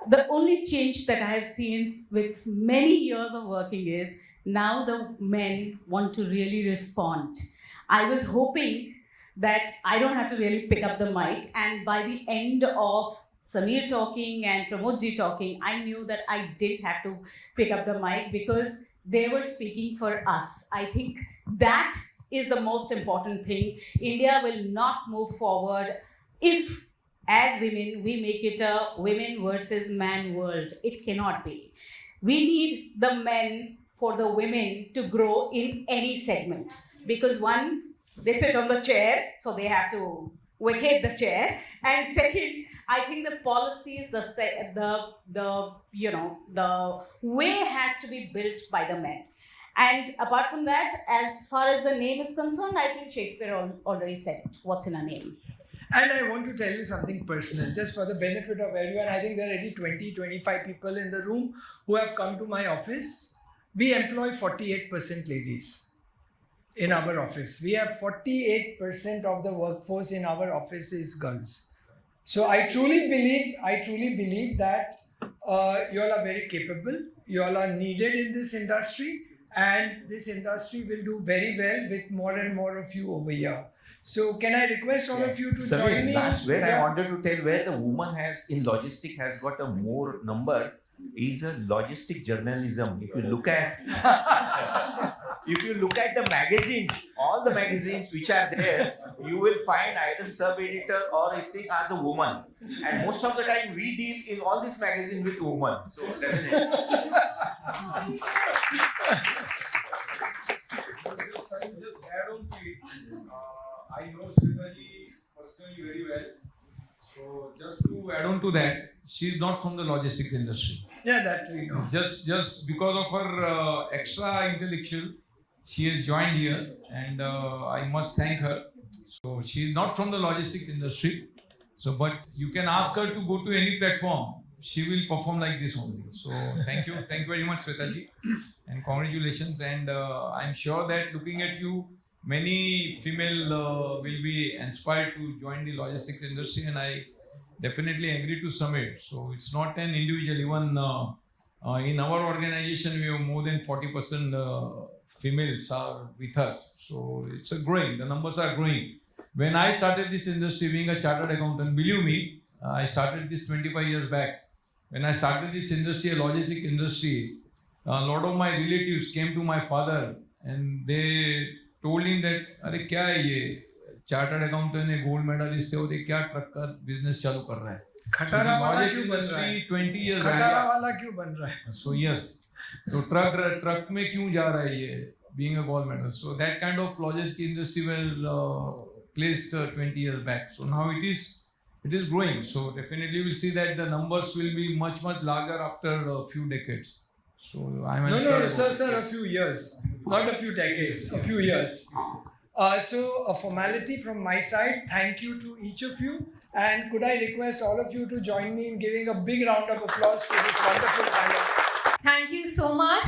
The only change that I have seen with many years of working is now the men want to really respond. I was hoping that I don't have to really pick up the mic, and by the end of Samir talking and Pramodji talking, I knew that I did have to pick up the mic because they were speaking for us. I think that is the most important thing. India will not move forward if, as women, we make it a women versus man world. It cannot be. We need the men for the women to grow in any segment, because one, they sit on the chair, so they have to vacate the chair, and second, I think the policies, the way has to be built by the men. And apart from that, as far as the name is concerned, I think Shakespeare already said it. What's in a name? And I want to tell you something personal, just for the benefit of everyone. I think there are already 20, 25 people in the room who have come to my office. We employ 48% ladies in our office. We have 48% of the workforce in our office is girls. So I truly believe that you all are very capable. You all are needed in this industry, and this industry will do very well with more and more of you over here. So can I request all of you to join me? That's where Yeah. I wanted to tell where the woman has in logistic has got a more number is a logistic journalism. If you look at the magazines, all the magazines which are there, you will find either sub-editor or I think are the woman. And most of the time we deal in all these magazines with women. So definitely. Just add on to it. I know Shreeji personally very well. So just to add on to that, she's not from the logistics industry. Yeah, that we know. Just because of her extra intellectual, she has joined here, and I must thank her. So she's not from the logistics industry. So, but you can ask her to go to any platform. She will perform like this only. So thank you very much, Swetaji, and congratulations. And I'm sure that looking at you, many female will be inspired to join the logistics industry, and I definitely agree to submit. So it's not an individual. Even in our organization, we have more than 40% females are with us. So it's growing. The numbers are growing. When I started this industry, being a chartered accountant, believe me, I started this 25 years back. When I started this industry, a logistic industry, a lot of my relatives came to my father and they told him that, "अरे क्या है ये? Chartered accountant है, gold medallist है और ये क्या truck का बिजनेस चालू कर रहा है?" खटारा वाला क्यों बन रहा है? 20 years खटारा वाला क्यों बन रहा है? So yes, तो ट्रक में क्यों जा रहा है ये? Being a gold medal, so that kind of logistic industry were placed 20 years back. So now it is growing. So definitely we'll see that the numbers will be much larger after a few decades. So I'm No, sir, a few years, not a few decades, a few years. So a formality from my side. Thank you to each of you, and could I request all of you to join me in giving a big round of applause to this wonderful panel. Thank you so much.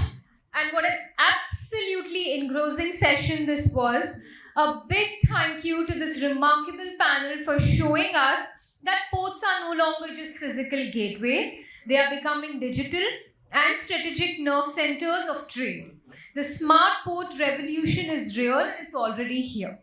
And what an absolutely engrossing session this was. A big thank you to this remarkable panel for showing us that ports are no longer just physical gateways. They are becoming digital and strategic nerve centers of trade. The smart port revolution is real and it's already here.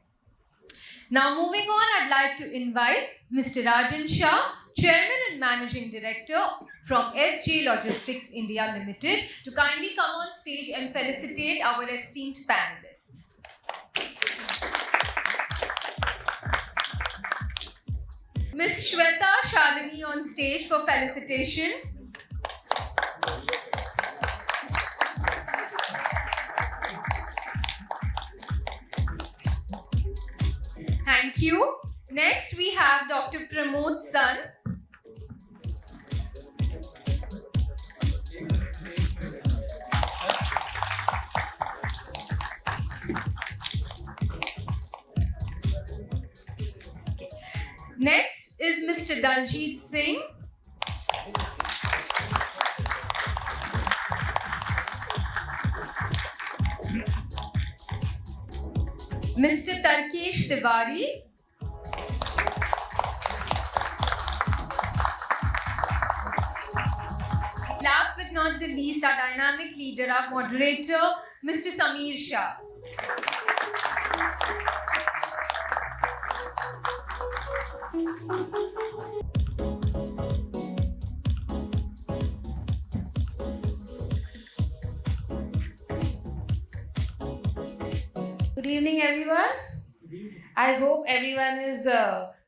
Now moving on, I'd like to invite Mr. Rajan Shah, Chairman and Managing Director from SJ Logistics India Limited, to kindly come on stage and felicitate our esteemed panelists. Ms. Shweta Shalini on stage for felicitation. Thank you. Next, we have Dr. Pramod San. Next is Mr. Daljit Singh. Mr. Tarkesh Tiwari. Last but not the least, our dynamic leader, our moderator, Mr. Sameer Shah. Good evening, everyone. I hope everyone is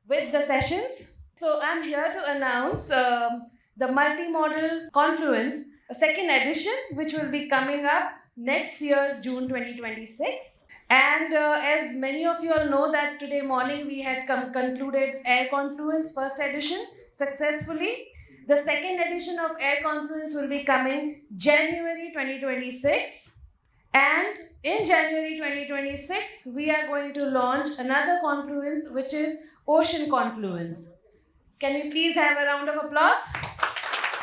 with the sessions. So I'm here to announce the Multimodal Confluence, a second edition, which will be coming up next year, June 2026. And as many of you all know that today morning we had concluded Air Confluence first edition successfully. The second edition of Air Confluence will be coming January 2026. And in January 2026, we are going to launch another confluence, which is Ocean Confluence. Can we please have a round of applause?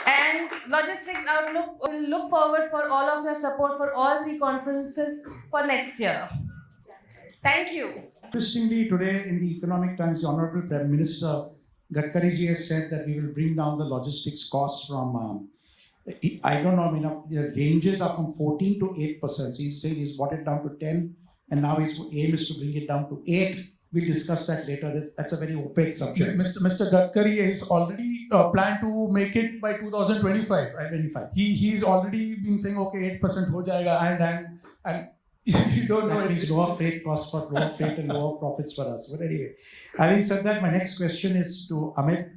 And Logistics Outlook will look forward for all of your support for all three conferences for next year. Thank you. Interestingly, today in the Economic Times, the Honorable Prime Minister Gadkari ji has said that we will bring down the logistics costs from, I don't know, the ranges are from 14 to 8%. He's saying he's brought it down to 10, and now his aim is to bring it down to 8 we'll discuss that later. That's a very opaque subject. Mr. Gadkari is already planned to make it by 2025. Right? 25. He's already been saying, okay, 8% ho jayega, and you don't know. That means lower freight costs for lower freight and lower profits for us. But anyway, having said that, my next question is to Amit.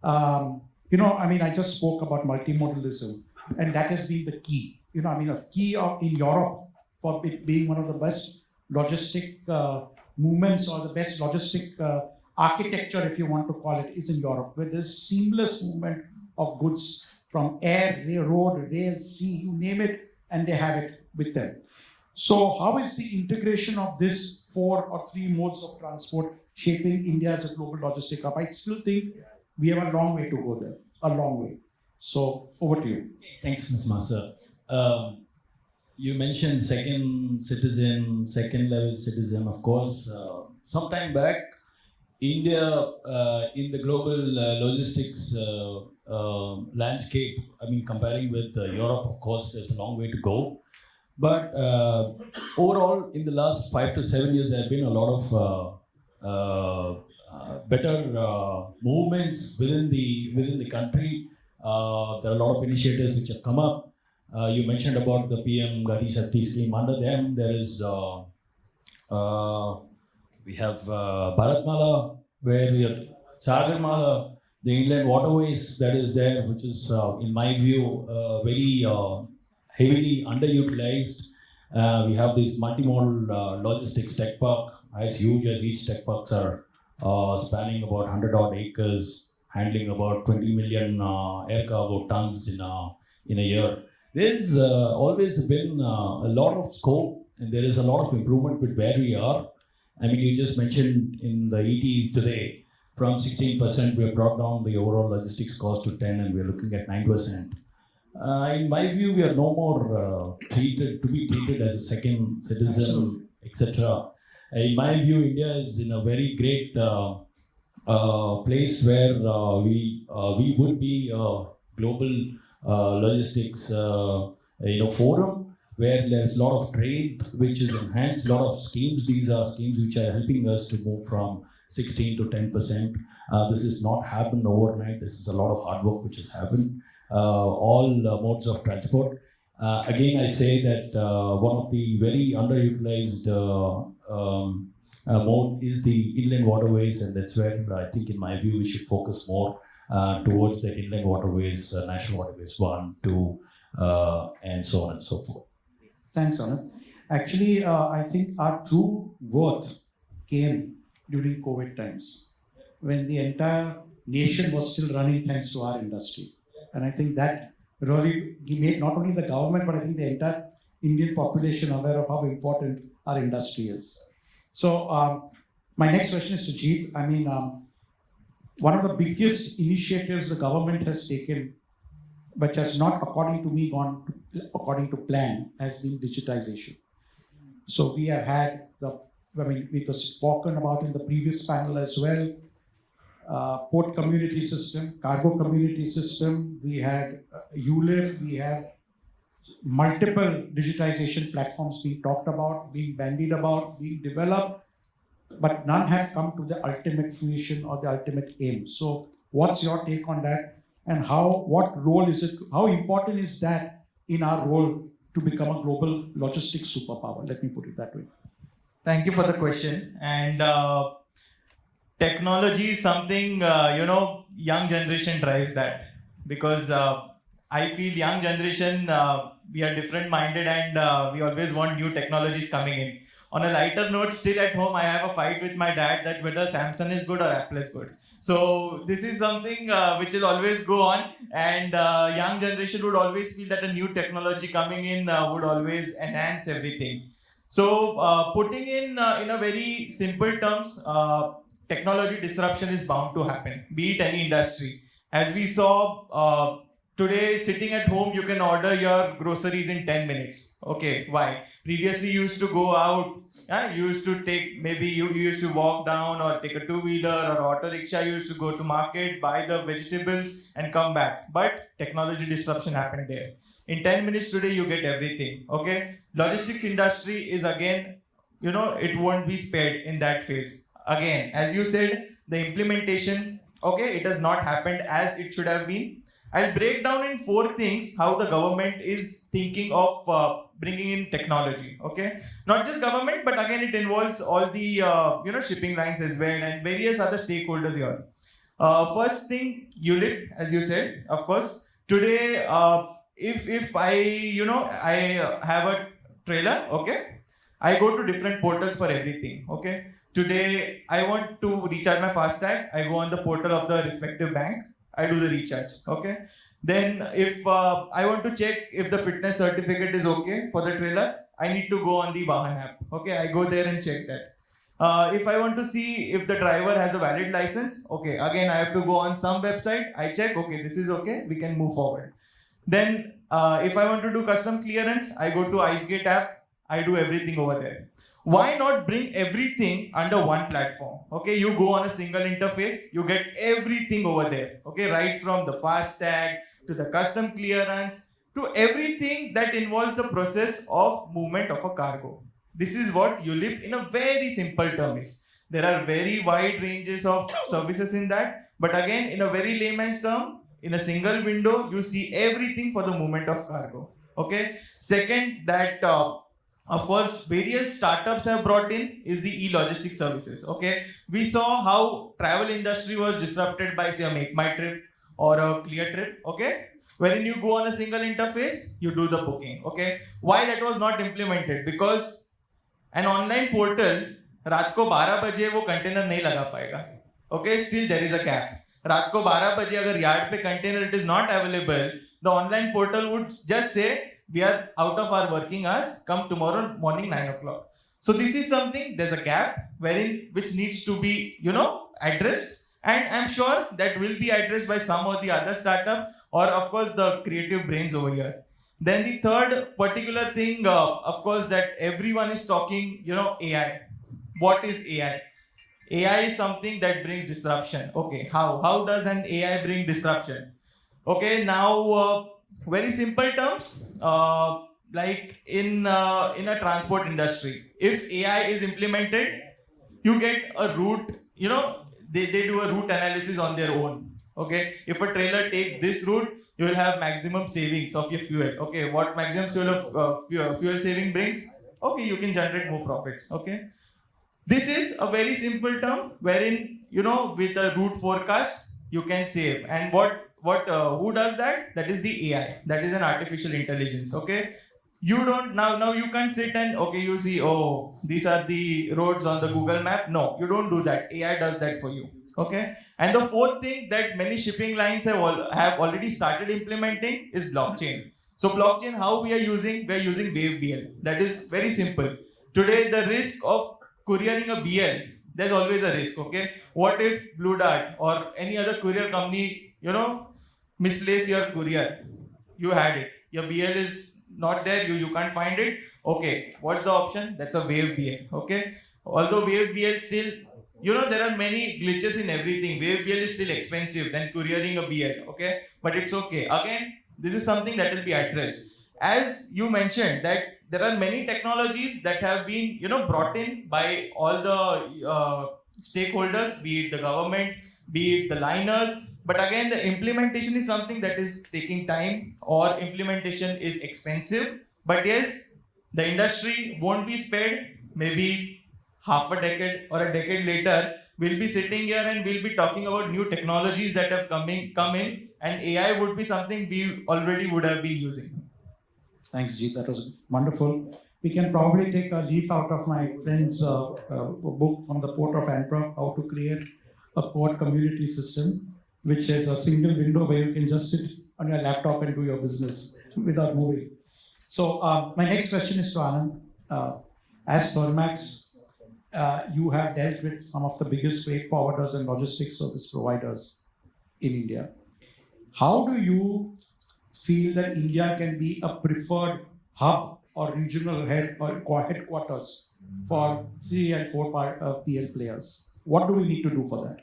I just spoke about multimodalism, and that has been the key. A key in Europe for it being one of the best logistic movements or the best logistic architecture, if you want to call it, is in Europe, where there's seamless movement of goods from air, road, rail, sea, you name it, and they have it with them. So how is the integration of this 4 or 3 modes of transport shaping India as a global logistic hub? I still think we have a long way to go there, a long way. So over to you. Thanks, Ms. Masa. You mentioned second level citizen. Of course, some time back, India in the global logistics landscape, comparing with Europe, of course, there's a long way to go. But overall, in the last 5 to 7 years, there have been a lot of better movements within the country. There are a lot of initiatives which have come up. You mentioned about the PM Gati Shakti scheme. Under them, there is we have Bharatmala, where we have Sagarmala, the inland waterways that is there, which is, in my view, very heavily underutilized. We have this multimodal logistics tech park, as huge as these tech parks are, spanning about 100 odd acres, handling about 20 million air cargo tons in a year. There's always been a lot of scope, and there is a lot of improvement with where we are. You just mentioned in the ET today, from 16% we have brought down the overall logistics cost to 10%, and we are looking at 9%. In my view, we are no more to be treated as a second citizen, etc. In my view, India is in a very great place where we would be a global logistics forum, where there's a lot of trade which is enhanced, a lot of schemes. These are schemes which are helping us to move from 16 to 10%. This has not happened overnight. This is a lot of hard work which has happened. All modes of transport. Again, I say that one of the very underutilized mode is the inland waterways, and that's where I think, in my view, we should focus more towards the inland waterways, national waterways 1, 2, and so on and so forth. Thanks, Anand. Actually, I think our true worth came during COVID times, when the entire nation was still running thanks to our industry. And I think that really made not only the government, but I think the entire Indian population aware of how important our industry is. So my next question is to Jeet. One of the biggest initiatives the government has taken, but has not, according to me, gone according to plan, has been digitization. So we have had it was spoken about in the previous panel as well, port community system, cargo community system, we had ULIP, we have multiple digitization platforms being talked about, being bandied about, being developed, but none have come to the ultimate fruition or the ultimate aim. So what's your take on that, and what role is it, how important is that in our role to become a global logistics superpower? Let me put it that way. Thank you for the question. And technology is something, young generation drives that, because I feel young generation, we are different minded, and we always want new technologies coming in. On a lighter note, still at home, I have a fight with my dad that whether Samsung is good or Apple is good. So this is something which will always go on, and young generation would always feel that a new technology coming in would always enhance everything. So putting in a very simple terms, technology disruption is bound to happen, be it any industry. As we saw today, sitting at home, you can order your groceries in 10 minutes. Okay, why? Previously, you used to go out, you used to take, maybe you used to walk down or take a two-wheeler or auto rickshaw, you used to go to market, buy the vegetables and come back. But technology disruption happened there. In 10 minutes today, you get everything. Okay, logistics industry is again, it won't be spared in that phase. again, as you said, the implementation, okay, it has not happened as it should have been. I'll break down in 4 things how the government is thinking of bringing in technology. Okay, not just government, but again it involves all the shipping lines as well and various other stakeholders here. First thing, ULIP, as you said, of course. Today, if I I have a trailer, okay, I go to different portals for everything. Okay, today I want to recharge my FASTag. I go on the portal of the respective bank. I do the recharge. Okay. Then if I want to check if the fitness certificate is okay for the trailer, I need to go on the Vahan app. Okay, I go there and check that. If I want to see if the driver has a valid license, okay, again I have to go on some website. I check, okay, this is okay, we can move forward. Then if I want to do custom clearance, I go to IceGate app. I do everything over there. Why not bring everything under one platform? Okay, you go on a single interface, you get everything over there. Okay, right from the FASTag to the custom clearance to everything that involves the process of movement of a cargo. This is what ULIP in a very simple term is. There are very wide ranges of services in that, but again, in a very layman's term, in a single window, you see everything for the movement of cargo. Okay. Second, that of course, various startups have brought in is the e-logistics services. Okay, we saw how travel industry was disrupted by say a Make My Trip or a Clear Trip. Okay, wherein you go on a single interface, you do the booking. Okay, why that was not implemented? Because an online portal, रात को 12 बजे वो container नहीं लगा पाएगा. Okay, still there is a gap. रात को 12 बजे अगर यार्ड पे container it is not available, the online portal would just say, we are out of our working hours, come tomorrow morning 9 o'clock. So this is something, there's a gap wherein which needs to be, addressed, and I'm sure that will be addressed by some or the other startup or of course the creative brains over here. Then the third particular thing, of course, that everyone is talking, AI. What is AI? AI is something that brings disruption. Okay, how does an AI bring disruption? Okay, now very simple terms, like in a transport industry, if AI is implemented, you get a route, they do a route analysis on their own. Okay, if a trailer takes this route, you will have maximum savings of your fuel. Okay, what maximum fuel saving brings? Okay, you can generate more profits. Okay, this is a very simple term wherein, with a route forecast, you can save. And who does that? That is the AI. That is an artificial intelligence. Okay. You don't now you can't sit and you see, these are the roads on the Google map. No, you don't do that. AI does that for you. Okay. And the fourth thing that many shipping lines have already started implementing is blockchain. So blockchain, how we are using WaveBL. That is very simple. Today the risk of couriering a BL, there's always a risk. Okay. What if Blue Dart or any other courier company, misplace your courier? You had it. Your BL is not there. You can't find it. Okay. What's the option? That's a WaveBL. Okay. Although WaveBL still, there are many glitches in everything. WaveBL is still expensive than couriering a BL. Okay. But it's okay. Again, this is something that will be addressed. As you mentioned that there are many technologies that have been, brought in by all the stakeholders, be it the government, be it the liners. But again, the implementation is something that is taking time, or implementation is expensive. But yes, the industry won't be spared. Maybe half a decade or a decade later, we'll be sitting here and we'll be talking about new technologies that have come in, and AI would be something we already would have been using. Thanks, Jeet. That was wonderful. We can probably take a leaf out of my friend's book from the Port of Antwerp, how to create a port community system, which is a single window where you can just sit on your laptop and do your business without moving. So my next question is to Anand. As Thermax, you have dealt with some of the biggest freight forwarders and logistics service providers in India. How do you feel that India can be a preferred hub or regional head or headquarters for 3 and 4 PL players? What do we need to do for that?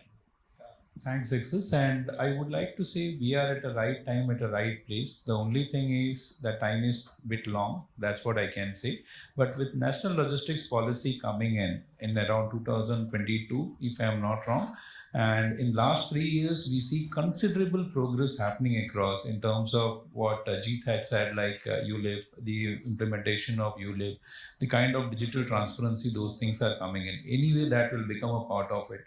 Thanks, Exus. And I would like to say we are at the right time, at the right place. The only thing is that time is a bit long. That's what I can say. But with national logistics policy coming in around 2022, if I am not wrong, and in last 3 years, we see considerable progress happening across in terms of what Jeet had said, like ULIP, the implementation of ULIP, the kind of digital transparency, those things are coming in. Anyway, that will become a part of it.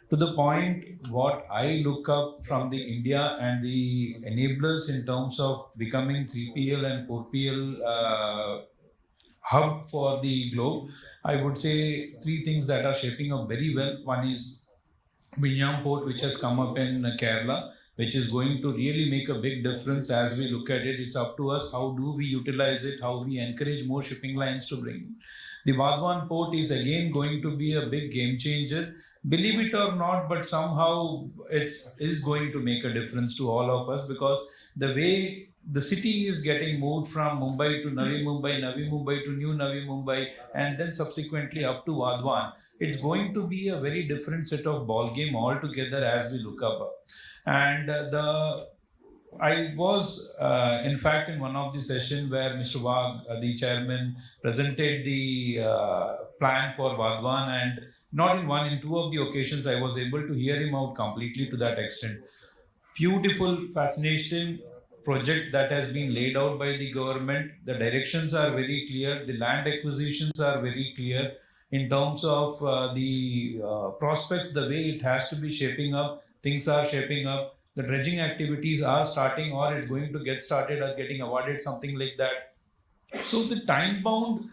To the point, what I look up from the India and the enablers in terms of becoming 3PL and 4PL hub for the globe, I would say three things that are shaping up very well. One is Vinyam port, which has come up in Kerala, which is going to really make a big difference as we look at it. It's up to us. How do we utilize it? How we encourage more shipping lines to bring in? The Vadwan port is again going to be a big game changer. Believe it or not, but somehow it is going to make a difference to all of us, because the way the city is getting moved from Mumbai to Navi Mumbai to New Navi Mumbai, and then subsequently up to Vadwan, it's going to be a very different set of ball game altogether as we look up. And I was, in fact, in one of the sessions where Mr. Wagh, the chairman, presented the plan for Vadwan, and not in one, in two of the occasions, I was able to hear him out completely to that extent. Beautiful, fascinating project that has been laid out by the government. The directions are very clear. The land acquisitions are very clear in terms of the prospects, the way it has to be shaping up. Things are shaping up. The dredging activities are starting, or it's going to get started or getting awarded, something like that. So the time-bound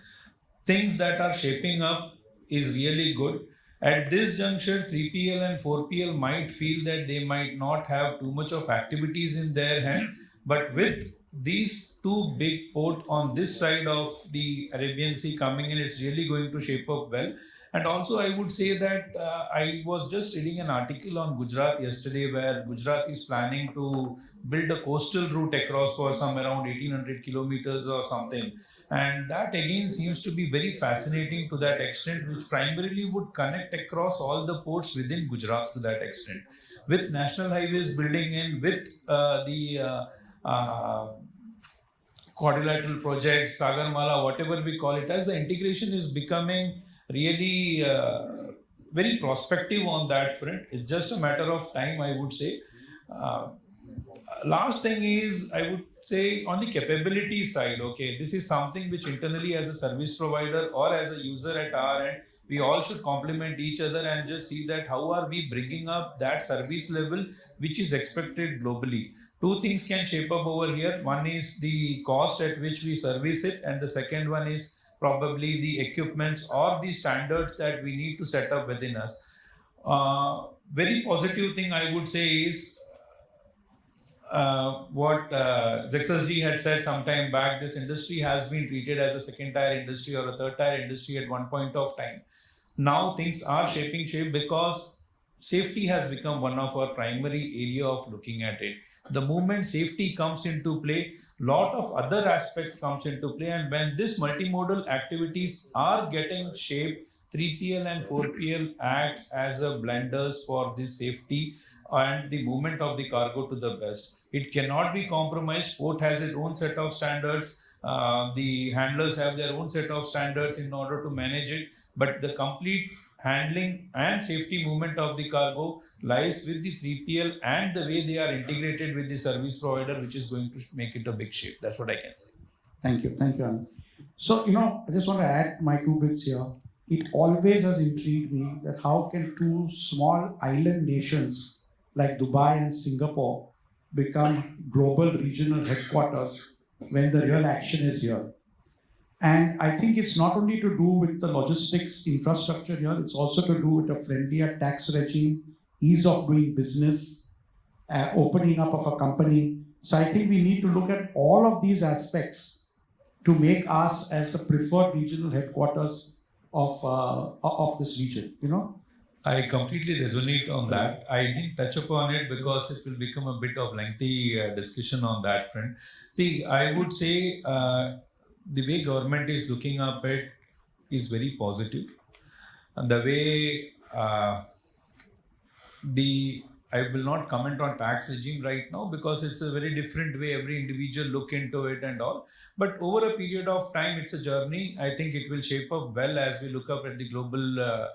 things that are shaping up is really good. At this juncture, 3PL and 4PL might feel that they might not have too much of activities in their hand, but with these two big ports on this side of the Arabian Sea coming in, it's really going to shape up well. And also, I would say that I was just reading an article on Gujarat yesterday, where Gujarat is planning to build a coastal route across for some around 1800 kilometers or something. And that again seems to be very fascinating to that extent, which primarily would connect across all the ports within Gujarat to that extent. With national highways building in, with the quadrilateral projects, Sagarmala, whatever we call it as, the integration is becoming really very prospective on that front. It's just a matter of time, I would say. Last thing is, I would say on the capability side, okay, this is something which internally as a service provider or as a user at our end, we all should complement each other and just see that how are we bringing up that service level which is expected globally. Two things can shape up over here. One is the cost at which we service it, and the second one is probably the equipments or the standards that we need to set up within us. Very positive thing I would say is what Zexas had said some time back. This industry has been treated as a second tier industry or a third tier industry at one point of time. Now things are shaping shape because safety has become one of our primary area of looking at it. The moment safety comes into play, lot of other aspects comes into play, and when this multimodal activities are getting shaped, 3PL and 4PL acts as a blenders for this safety and the movement of the cargo to the best. It cannot be compromised. Port has its own set of standards. The handlers have their own set of standards in order to manage it. But the complete handling and safety movement of the cargo lies with the 3PL and the way they are integrated with the service provider, which is going to make it a big shape. That's what I can say. Thank you, Anand. So, I just want to add my 2 bits here. It always has intrigued me that how can two small island nations like Dubai and Singapore become global regional headquarters when the real action is here. And I think it's not only to do with the logistics infrastructure here, it's also to do with a friendlier tax regime, ease of doing business, opening up of a company. So I think we need to look at all of these aspects to make us as a preferred regional headquarters of this region, I completely resonate on that. I didn't touch upon it because it will become a bit of lengthy discussion on that front. See, I would say the way government is looking up it is very positive. And the way the I will not comment on tax regime right now because it's a very different way every individual look into it and all. But over a period of time, it's a journey. I think it will shape up well as we look up at the global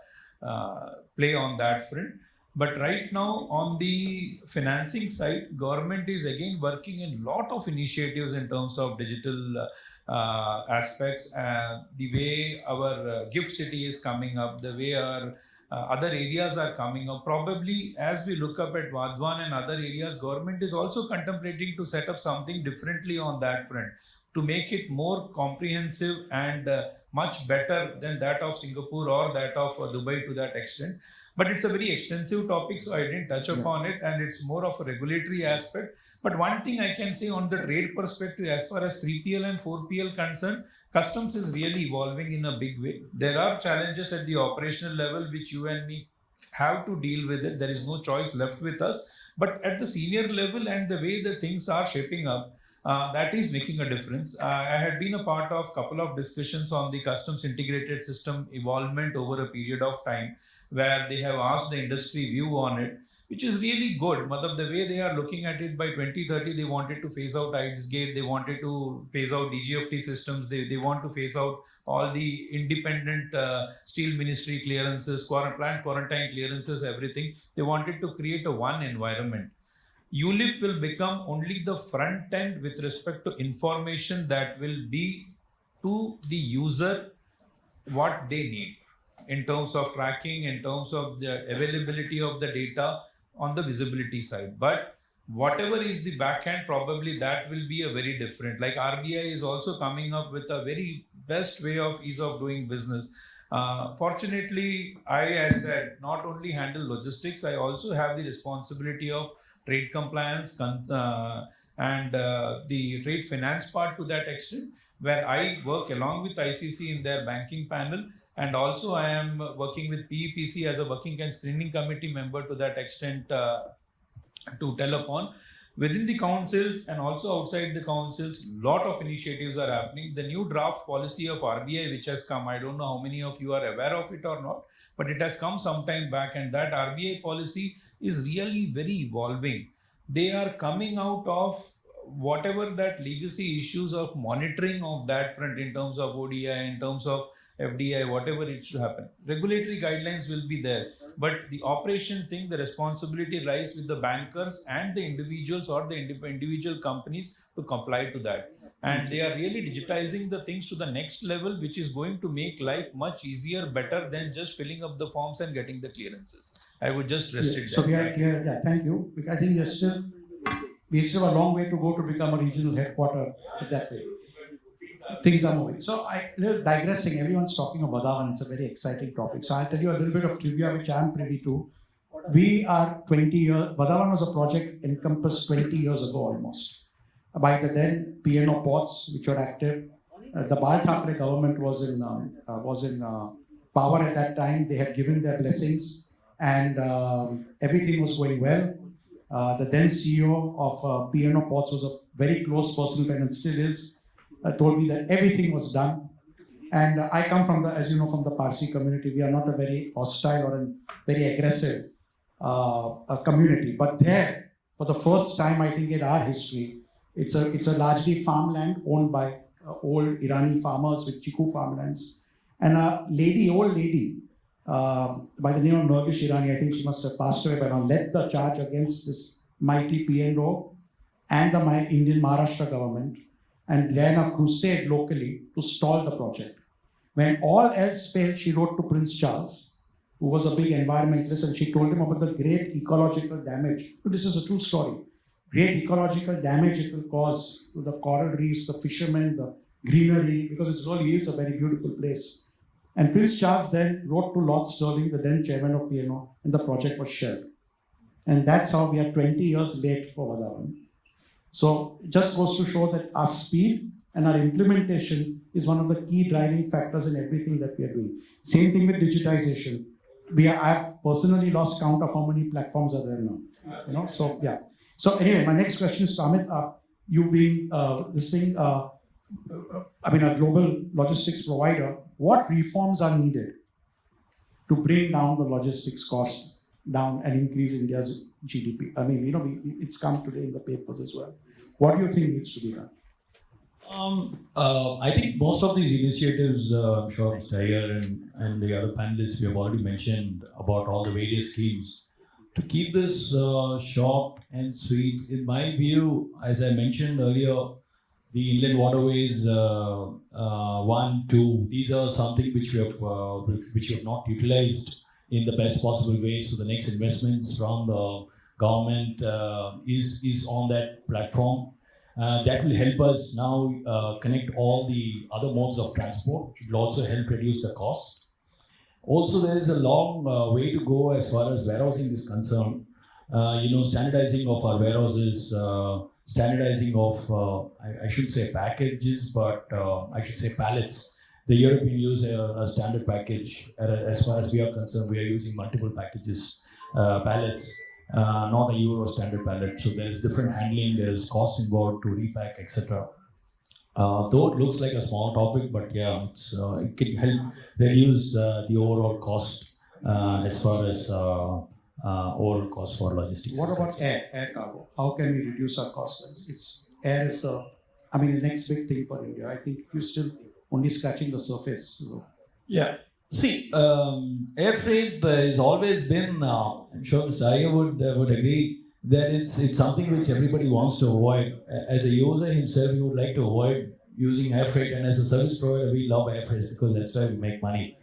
play on that front. But right now, on the financing side, government is again working in lot of initiatives in terms of digital aspects. The way our gift city is coming up, the way our other areas are coming up. Probably as we look up at Vadwan and other areas, government is also contemplating to set up something differently on that front to make it more comprehensive and much better than that of Singapore or that of Dubai to that extent. But it's a very extensive topic, so I didn't touch upon it, and it's more of a regulatory aspect. But one thing I can say on the trade perspective, as far as 3PL and 4PL concerned, customs is really evolving in a big way. There are challenges at the operational level which you and me have to deal with it. There is no choice left with us. But at the senior level and the way the things are shaping up, that is making a difference. I had been a part of a couple of discussions on the customs integrated system evolvement over a period of time, where they have asked the industry view on it, which is really good. The way they are looking at it, by 2030, they wanted to phase out IDS gate, they wanted to phase out DGFT systems, they want to phase out all the independent steel ministry clearances, plant quarantine clearances, everything. They wanted to create a one environment. ULIP will become only the front end with respect to information that will be to the user what they need in terms of tracking, in terms of the availability of the data on the visibility side. But whatever is the back end, probably that will be a very different. Like RBI is also coming up with a very best way of ease of doing business. Fortunately, as said, not only handle logistics, I also have the responsibility of trade compliance and the trade finance part to that extent, where I work along with ICC in their banking panel, and also I am working with PEPC as a working and screening committee member to that extent to tell upon. Within the councils and also outside the councils, lot of initiatives are happening. The new draft policy of RBI which has come, I don't know how many of you are aware of it or not, but it has come some time back, and that RBI policy is really very evolving. They are coming out of whatever that legacy issues of monitoring of that front in terms of ODI, in terms of FDI, whatever it should happen. Regulatory guidelines will be there, but the operation thing, the responsibility lies with the bankers and the individuals or the individual companies to comply to that. And they are really digitizing the things to the next level, which is going to make life much easier, better than just filling up the forms and getting the clearances. I would just rest it there. So we are clear. Yeah, thank you. I think we still have a long way to go to become a regional headquarter that way. Things are moving. So digressing, everyone's talking about Vadhavan. It's a very exciting topic. So I'll tell you a little bit of trivia which I'm privy to. We are 20 years, Vadhavan was a project encompassed 20 years ago almost. By the then P&O ports which were active. The Bal Thackeray government was in power at that time. They had given their blessings and everything was going well. The then CEO of P&O ports was a very close person and still is. Told me that everything was done. And I come from as you know, from the Parsi community. We are not a very hostile or a very aggressive community. But there, for the first time, I think in our history, it's a largely farmland owned by old Irani farmers with chiku farmlands. And a old lady, by the name of Nargish Irani, I think she must have passed away by now, led the charge against this mighty P&O and the Indian Maharashtra government, and ran a crusade locally to stall the project. When all else failed, she wrote to Prince Charles, who was a big environmentalist, and she told him about the great ecological damage. This is a true story. Great ecological damage it will cause to the coral reefs, the fishermen, the greenery, because it really is a very beautiful place. And Prince Charles then wrote to Lord Stirling, the then chairman of P&O, and the project was shelved. And that's how we are 20 years late for Vadhavan. So it just goes to show that our speed and our implementation is one of the key driving factors in everything that we are doing. Same thing with digitization. I've personally lost count of how many platforms are there now. So yeah. So anyway, my next question is to Amit. You being a global logistics provider, what reforms are needed to bring down the logistics cost down and increase India's GDP. I mean, it's come today in the papers as well. What do you think needs to be done? I think most of these initiatives, I'm sure Mr. Iyer and the other panelists we have already mentioned about all the various schemes. To keep this short and sweet, in my view, as I mentioned earlier, the inland waterways 1, 2, these are something which we have not utilized in the best possible way. So the next investments from the government is on that platform. That will help us now connect all the other modes of transport. It will also help reduce the cost. Also, there is a long way to go as far as warehousing is concerned. Standardizing of our warehouses, standardizing of, I shouldn't say packages, but I should say pallets. The European use a standard package. As far as we are concerned, we are using multiple packages, pallets. Not a Euro standard pallet. So there is different handling, there is cost involved to repack, etc. Though it looks like a small topic, but yeah, it can help reduce the overall cost as far as overall cost for logistics. What about air cargo? How can we reduce our costs? Air is the next big thing for India. I think you're still only scratching the surface. So. Yeah. See, air freight has always been, I'm sure Mr. Iyer would agree, that it's something which everybody wants to avoid. As a user himself, he would like to avoid using air freight, and as a service provider, we love air freight because that's where we make money,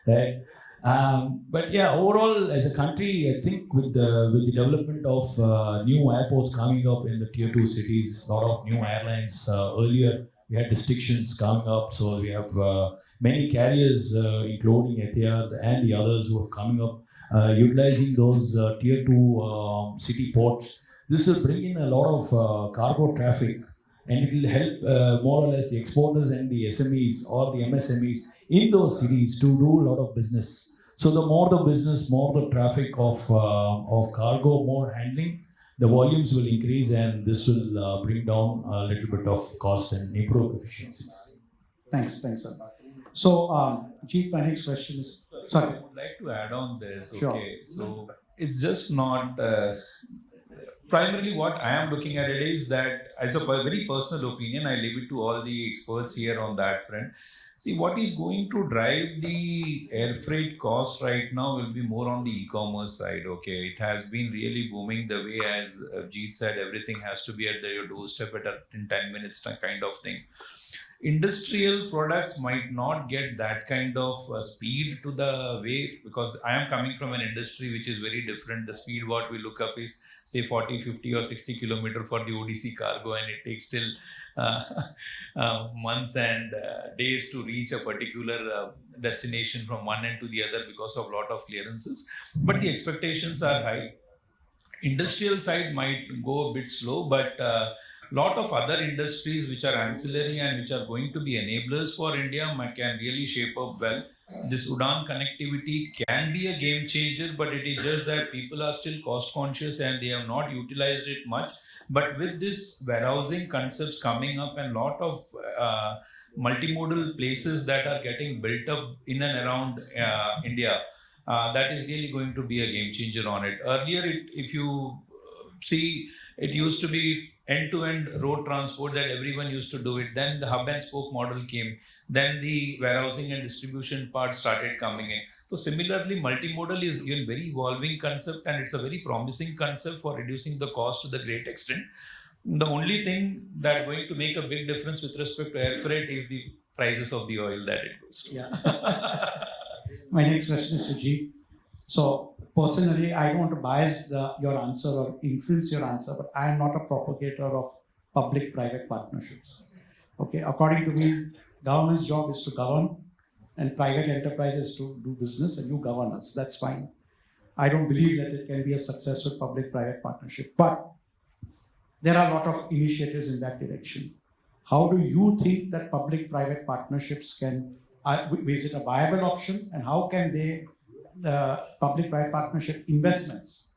right? But yeah, overall, as a country, I think with the development of new airports coming up in the tier 2 cities, a lot of new airlines earlier, we had distinctions coming up, so we have many carriers, including Etihad and the others who are coming up, utilizing those tier 2 city ports. This will bring in a lot of cargo traffic, and it will help more or less the exporters and the SMEs or the MSMEs in those cities to do a lot of business. So the more the business, more the traffic of cargo, more handling, the volumes will increase, and this will bring down a little bit of cost and improve efficiencies. Thanks, sir. So, Jeet, my next question is, sorry. I would like to add on this. Sure. Okay, so it's just not, primarily what I am looking at it is that, as a very personal opinion, I leave it to all the experts here on that front. See, what is going to drive the air freight cost right now will be more on the e-commerce side. Okay, it has been really booming the way, as Jeet said, everything has to be at your doorstep in 10 minutes kind of thing. Industrial products might not get that kind of speed to the way, because I am coming from an industry which is very different. The speed what we look up is say 40, 50 or 60 kilometer for the ODC cargo, and it takes still months and days to reach a particular destination from one end to the other because of a lot of clearances. But the expectations are high. Industrial side might go a bit slow, but lot of other industries which are ancillary and which are going to be enablers for India can really shape up well. This UDAN connectivity can be a game changer, but it is just that people are still cost conscious and they have not utilized it much. But with this warehousing concepts coming up and lot of multimodal places that are getting built up in and around India, that is really going to be a game changer on it. Earlier, if you see, it used to be end-to-end road transport that everyone used to do it. Then the hub and spoke model came. Then the warehousing and distribution part started coming in. So similarly, multimodal is a very evolving concept, and it's a very promising concept for reducing the cost to the great extent. The only thing that going to make a big difference with respect to air freight is the prices of the oil that it goes to. Yeah. My next question is to G. So personally, I don't want to bias your answer or influence your answer, but I am not a propagator of public-private partnerships. Okay, according to me, government's job is to govern, and private enterprises to do business, and you govern us. That's fine. I don't believe that it can be a successful public-private partnership, but there are a lot of initiatives in that direction. How do you think that public-private partnerships is it a viable option, and how can they public-private partnership investments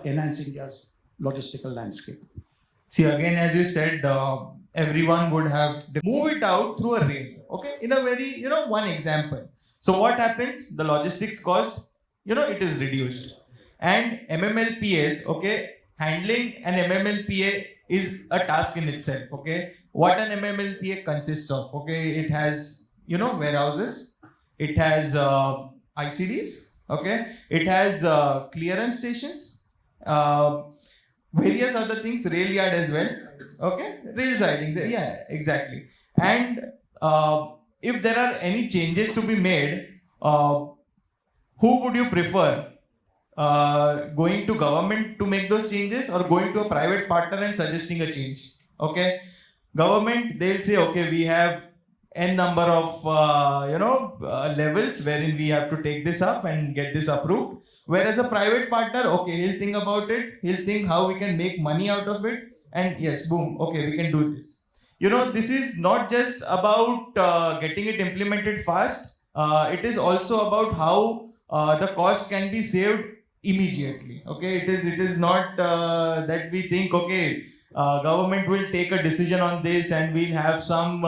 enhance India's logistical landscape? See, again, as you said, everyone would have move it out through a rail. Okay, in a very, one example. So what happens? The logistics cost, it is reduced. And MMLPAs, okay, handling an MMLPA is a task in itself, okay. What an MMLPA consists of, okay, it has, warehouses, it has ICDs, okay, it has clearance stations, various other things, rail yard as well, okay, rail sidings, yeah, exactly. And if there are any changes to be made, who would you prefer? Going to government to make those changes or going to a private partner and suggesting a change? Okay, government, they'll say, okay, we have n number of levels wherein we have to take this up and get this approved. Whereas a private partner, okay, he'll think about it, he'll think how we can make money out of it, and yes, boom, okay, we can do this. This is not just about getting it implemented fast. It is also about how the cost can be saved immediately. Okay, it is not that we think, okay, government will take a decision on this and we'll have some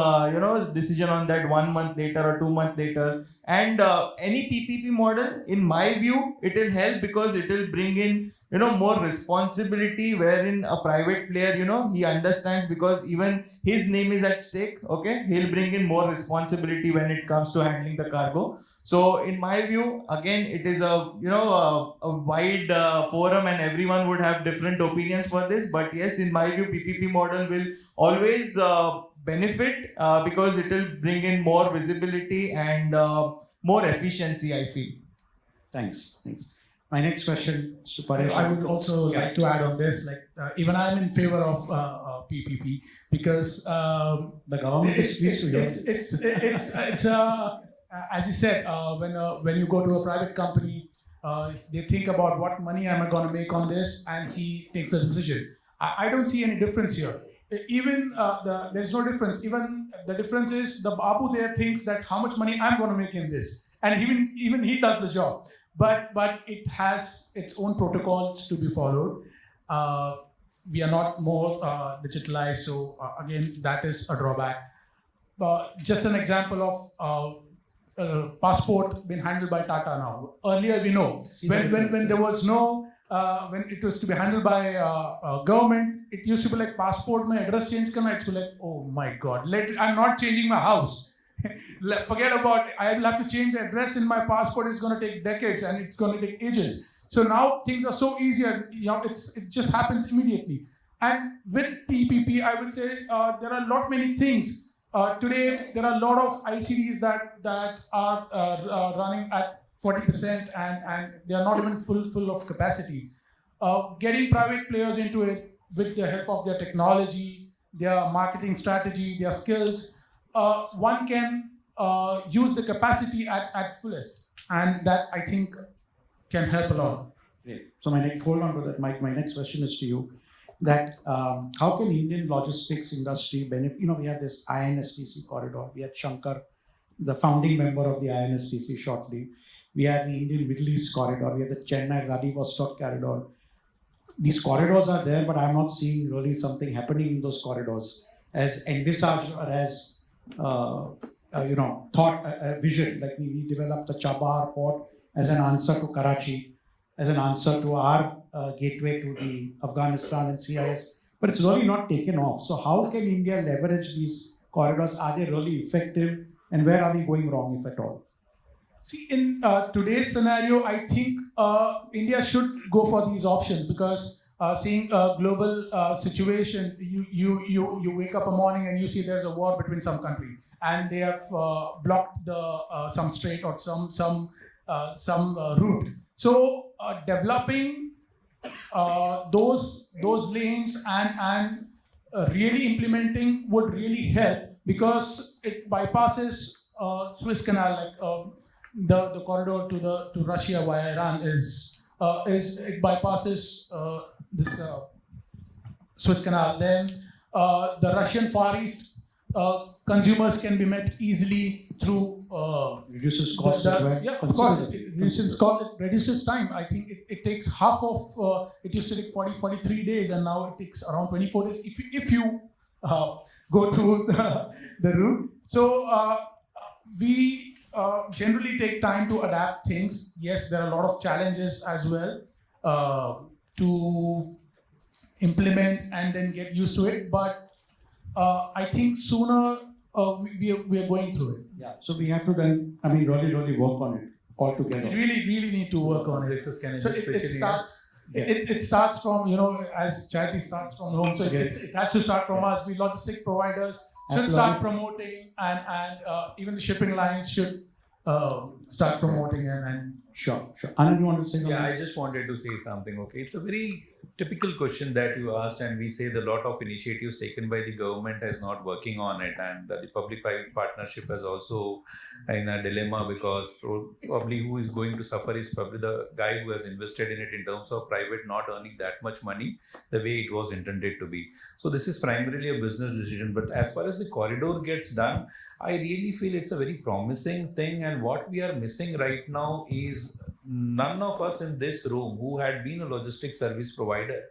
decision on that 1 month later or 2 months later. And any PPP model, in my view, it will help because it will bring in more responsibility, wherein a private player, he understands, because even his name is at stake. Okay, he'll bring in more responsibility when it comes to handling the cargo. So in my view, again, it is a wide forum and everyone would have different opinions for this. But yes, in my view, PPP model will always benefit because it will bring in more visibility and more efficiency, I feel. Thanks. My next question, Paresh. I would also like to add on this, even I am in favor of PPP because the government is pleased to it's as you said, when you go to a private company, they think about what money am I going to make on this, and he takes a decision. I don't see any difference here. Even there's no difference. Even the difference is the Babu there thinks that how much money I'm going to make in this, and even he does the job. But it has its own protocols to be followed. We are not more digitalized, so again, that is a drawback. Just an example of passport being handled by Tata now. Earlier, we know when there was no, when it was to be handled by government, it used to be like passport, my address change karna. It's like, oh my God, I'm not changing my house. Forget about it. I will have to change the address in my passport. It's going to take decades and it's going to take ages. So now things are so easier. It just happens immediately. And with PPP, I would say there are many things. Today, there are a lot of ICDs that are running at 40% and they are not even full of capacity. Getting private players into it with the help of their technology, their marketing strategy, their skills, one can use the capacity at fullest, and that I think can help a lot. Great. So hold on to that, Mike. My next question is to you. That how can Indian logistics industry benefit? We have this INSTC corridor. We had Shankar, the founding member of the INSTC shortly. We have the Indian Middle East corridor. We have the Chennai Vladivostok corridor. These corridors are there, but I'm not seeing really something happening in those corridors as envisaged or as thought, a vision. Like we developed the Chabahar port as an answer to Karachi, as an answer to our gateway to the Afghanistan and CIS, but it's really not taken off. So how can India leverage these corridors? Are they really effective, and where are we going wrong, if at all? See, in today's scenario, I think India should go for these options because seeing a global situation, you wake up a morning and you see there's a war between some country and they have blocked some strait or some route. So developing those lanes and really implementing would really help because it bypasses Suez Canal, like the corridor to Russia via Iran it bypasses this Suez Canal. Then the Russian Far East consumers can be met easily through reduces cost as well. Yeah, of course, it reduces cost. It reduces time. I think it takes half of it used to take 43 days, and now it takes around 24 days if you go through the route. So we generally take time to adapt things. Yes, there are a lot of challenges as well. to implement and then get used to it. But I think sooner we are going through it. Yeah. So we have to then, really work on it all together. We really need to work on it. So it starts. Yeah. It starts from, as charity starts from home. So it has to start from us. We logistic providers should start promoting, and even the shipping lines should start promoting and Sure. Anand, you want to say something? Yeah, I just wanted to say something. Okay, it's a very typical question that you asked, and we say the lot of initiatives taken by the government is not working on it, and the public-private partnership is also in a dilemma, because probably who is going to suffer is probably the guy who has invested in it in terms of private not earning that much money the way it was intended to be. So this is primarily a business decision. But as far as the corridor gets done, I really feel it's a very promising thing, and what we are missing right now is none of us in this room who had been a logistics service provider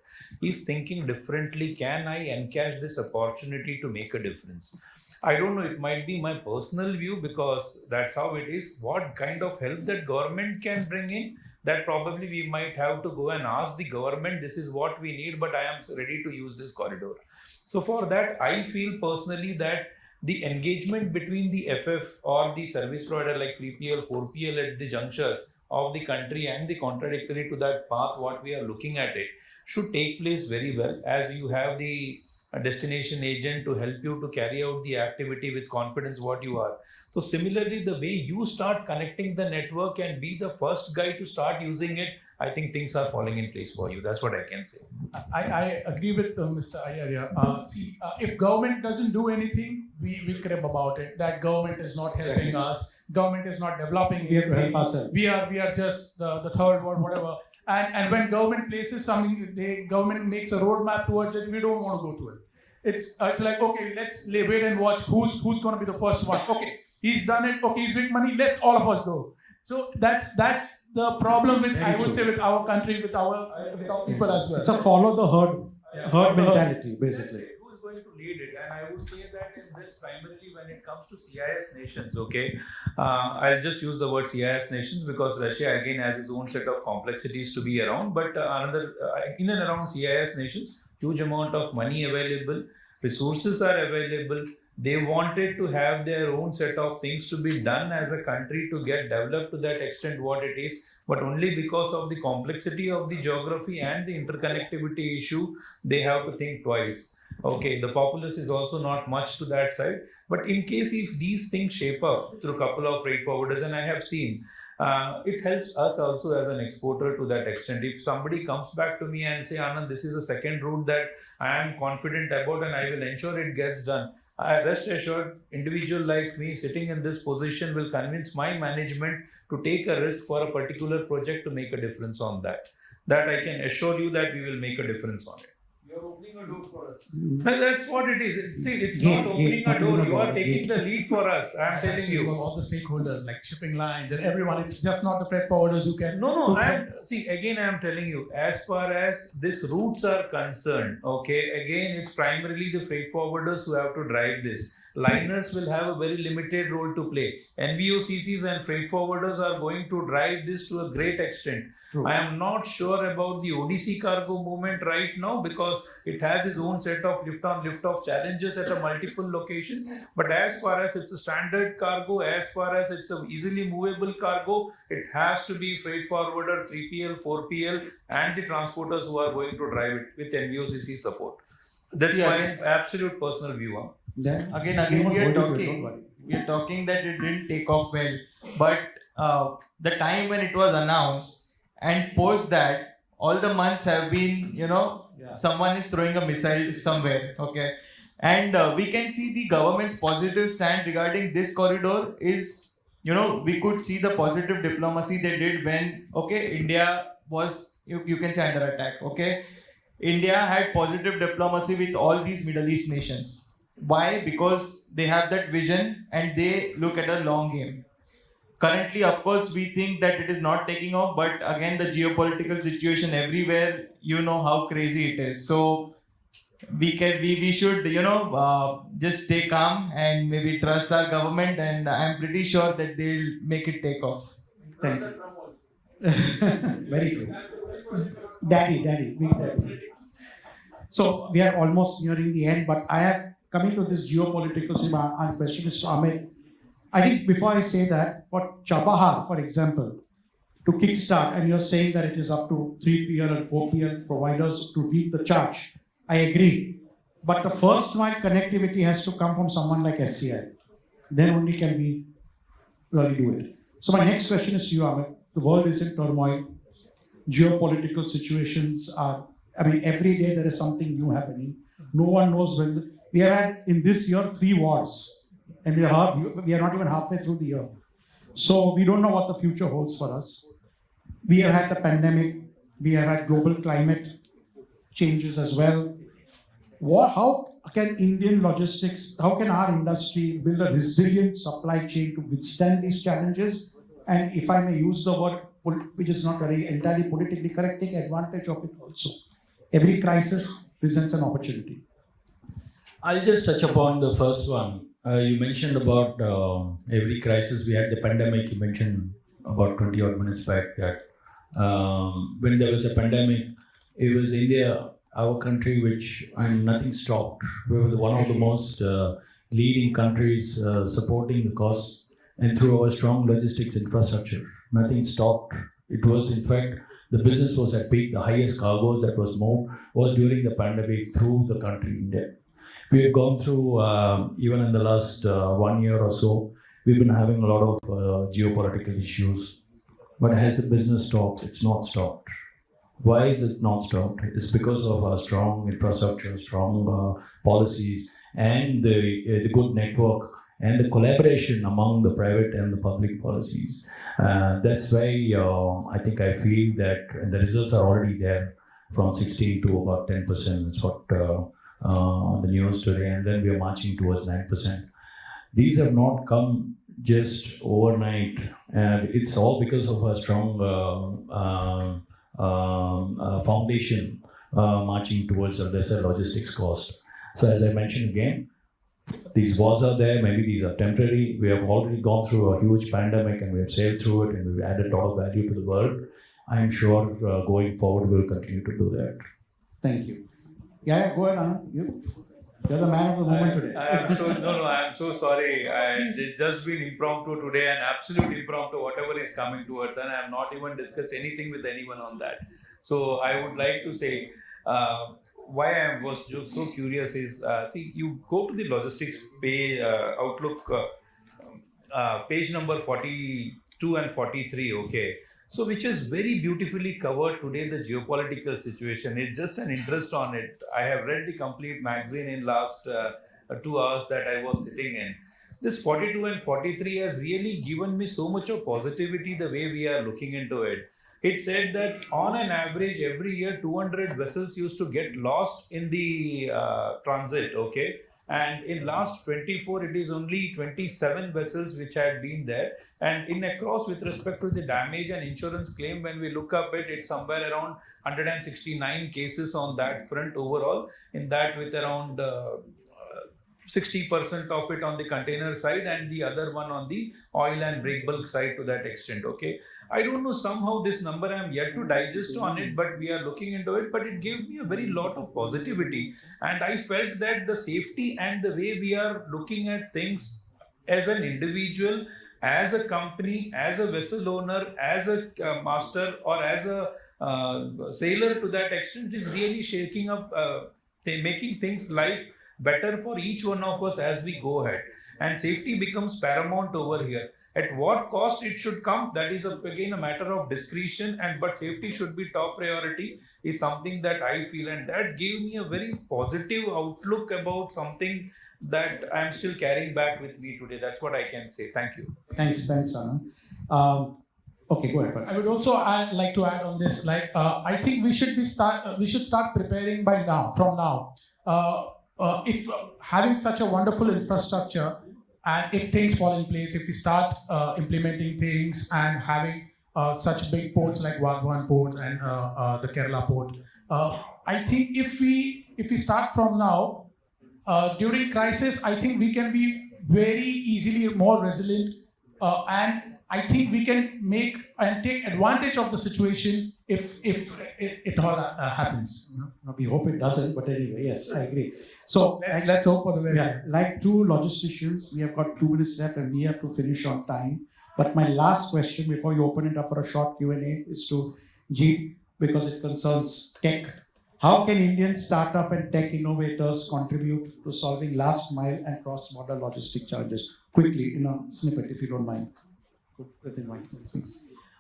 is thinking differently. Can I encash this opportunity to make a difference? I don't know, it might be my personal view, because that's how it is. What kind of help that government can bring in, that probably we might have to go and ask the government, this is what we need, but I am ready to use this corridor. So for that, I feel personally that the engagement between the FF or the service provider like 3PL, 4PL at the junctures of the country and the contradictory to that path, what we are looking at it, should take place very well, as you have the destination agent to help you to carry out the activity with confidence what you are. So similarly, the way you start connecting the network and be the first guy to start using it, I think things are falling in place for you. That's what I can say. I agree with Mr. Iyer. If government doesn't do anything, we crib about it. That government is not helping us. Government is not developing anything. We are just the third world, whatever. And when government places something, government makes a roadmap towards it. We don't want to go to it. It's like, okay, let's wait and watch who's going to be the first one. Okay, he's done it. Okay, he's making money. Let's all of us go. So that's the problem with, I would say, with our country, with our people as well. It's a follow the herd mentality, basically. Who's going to lead it? And I would say that in this, primarily when it comes to CIS nations, okay, I'll just use the word CIS nations because Russia again has its own set of complexities to be around. But in and around CIS nations, huge amount of money available, resources are available. They wanted to have their own set of things to be done as a country to get developed to that extent what it is, but only because of the complexity of the geography and the interconnectivity issue, they have to think twice. Okay, the populace is also not much to that side, but in case if these things shape up through a couple of freight forwarders, and I have seen, it helps us also as an exporter to that extent. If somebody comes back to me and say, Anand, this is the second route that I am confident about and I will ensure it gets done, rest assured, individual like me sitting in this position will convince my management to take a risk for a particular project to make a difference on that. That I can assure you that we will make a difference on it. You're opening a door for us. Well, that's what it is. See, it's not opening a door. You are taking the lead for us. I'm telling you. All the stakeholders like shipping lines and everyone. It's just not the freight forwarders who can. No. I am telling you, as far as these routes are concerned, okay, again, it's primarily the freight forwarders who have to drive this. Liners will have a very limited role to play. NVOCCs and freight forwarders are going to drive this to a great extent. True. I am not sure about the ODC cargo movement right now because it has its own set of lift-on, lift-off challenges at a multiple location. But as far as it's a standard cargo, as far as it's an easily movable cargo, it has to be freight forwarder, 3PL, 4PL, and the transporters who are going to drive it with NVOCC support. That's my absolute personal view. Again, we are talking that it didn't take off well, but the time when it was announced and post that, all the months have been, someone is throwing a missile somewhere, okay, and we can see the government's positive stand regarding this corridor is, we could see the positive diplomacy they did when, India was, you can say, under attack, okay. India had positive diplomacy with all these Middle East nations. Why? Because they have that vision and they look at a long game. Currently, of course, we think that it is not taking off, but again, the geopolitical situation everywhere, how crazy it is. So we should, just stay calm and maybe trust our government, and I'm pretty sure that they'll make it take off. Thank you. Very true. Big Daddy. So we are almost nearing the end, but I have coming to this geopolitical thing. My question is to Amit. I think before I say that, for Chabahar, for example, to kickstart, and you're saying that it is up to 3PL and 4PL providers to lead the charge. I agree. But the first mile connectivity has to come from someone like ACAAI. Then only can we really do it. So my next question is to you, Amit. The world is in turmoil. Geopolitical situations are, every day there is something new happening. No one knows when. We have had in this year 3 wars, and we are not even halfway through the year. So we don't know what the future holds for us. We have had the pandemic. We have had global climate changes as well. How can Indian logistics, how can our industry build a resilient supply chain to withstand these challenges? And if I may use the word, which is not very entirely politically correct, take advantage of it also. Every crisis presents an opportunity. I'll just touch upon the first one. You mentioned about every crisis. We had the pandemic. You mentioned about 20 odd minutes back that when there was a pandemic, it was India, our country, and nothing stopped. We were one of the most leading countries supporting the cause, and through our strong logistics infrastructure, nothing stopped. It was, in fact, the business was at peak. The highest cargoes that was moved was during the pandemic through the country, India. We have gone through, even in the last 1 year or so, we've been having a lot of geopolitical issues. But has the business stopped? It's not stopped. Why is it not stopped? It's because of our strong infrastructure, strong policies, and the good network and the collaboration among the private and the public policies. That's why I think I feel that, and the results are already there, from 16 to about 10%. That's what the news today, and then we are marching towards 9%. These have not come just overnight, and it's all because of a strong foundation marching towards a lesser logistics cost. So as I mentioned again, these wars are there, maybe these are temporary. We have already gone through a huge pandemic and we have sailed through it and we've added a lot of value to the world. I am sure going forward we'll continue to do that. Thank you. Yeah, go ahead, Anand. You're the man of the moment today. I'm so sorry. It's just been impromptu today, and absolute impromptu, whatever is coming towards, and I have not even discussed anything with anyone on that. So I would like to say, why I was just so curious is, see, you go to the logistics page, Outlook, page number 42 and 43, okay. So which is very beautifully covered today, the geopolitical situation. It's just an interest on it. I have read the complete magazine in last 2 hours that I was sitting in. This 42 and 43 has really given me so much of positivity the way we are looking into it. It said that on an average every year 200 vessels used to get lost in the transit, okay. And in last 24, it is only 27 vessels which had been there. And in across with respect to the damage and insurance claim, when we look up it, it's somewhere around 169 cases on that front overall. In that with around 60% of it on the container side and the other one on the oil and break bulk side to that extent, okay. I don't know, somehow this number I am yet to digest on it, but we are looking into it, but it gave me a very lot of positivity. And I felt that the safety and the way we are looking at things as an individual, as a company, as a vessel owner, as a master, or as a sailor to that extent is really shaking up, making things life better for each one of us as we go ahead. And safety becomes paramount over here. At what cost it should come, that is again a matter of discretion, but safety should be top priority is something that I feel, and that gave me a very positive outlook about something that I am still carrying back with me today. That's what I can say. Thank you. Thanks, Anand. Okay, go ahead. I would also like to add on this. I think we should start preparing from now. If having such a wonderful infrastructure, and if things fall in place, if we start implementing things and having such big ports like Wagwan port and the Kerala port, I think if we start from now, during crisis, I think we can be very easily more resilient and I think we can make and take advantage of the situation if it all happens. No, we hope it doesn't, but anyway, yes, I agree. So let's hope for the best. Yeah, like two logisticians, we have got 2 minutes left and we have to finish on time. But my last question before you open it up for a short Q&A is to Jeet, because it concerns tech. How can Indian startup and tech innovators contribute to solving last mile and cross-border logistic challenges? Quickly, in a snippet, if you don't mind.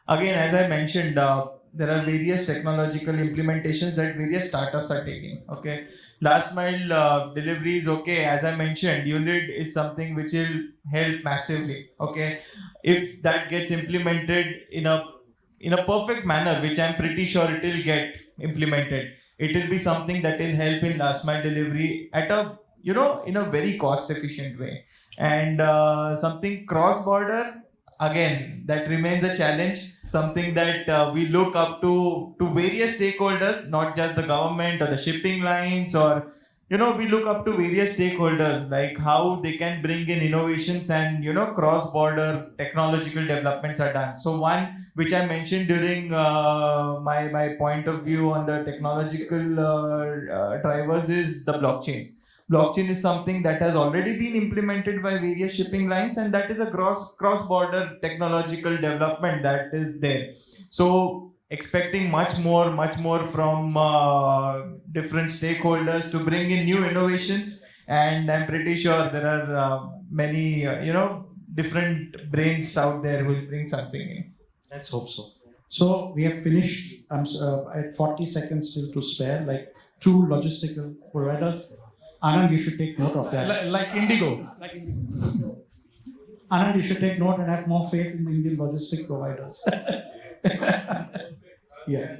Again, as I mentioned, there are various technological implementations that various startups are taking. Okay, last mile deliveries. Okay, as I mentioned, UNID is something which will help massively. Okay, if that gets implemented in a perfect manner, which I'm pretty sure it will get implemented, it will be something that will help in last mile delivery at a in a very cost efficient way. And something cross border, again, that remains a challenge, something that we look up to various stakeholders, not just the government or the shipping lines, or we look up to various stakeholders, like how they can bring in innovations and cross-border technological developments are done. So one which I mentioned during my point of view on the technological drivers is the blockchain. Blockchain is something that has already been implemented by various shipping lines, and that is a cross-border technological development that is there. So expecting much more from different stakeholders to bring in new innovations, and I'm pretty sure there are many different brains out there who will bring something in. Let's hope so. So we have finished. At 40 seconds still to spare, like two logistical providers. Anand, you should take note of that. Like Indigo. Anand, you should take note and have more faith in the Indian logistic providers. Yeah.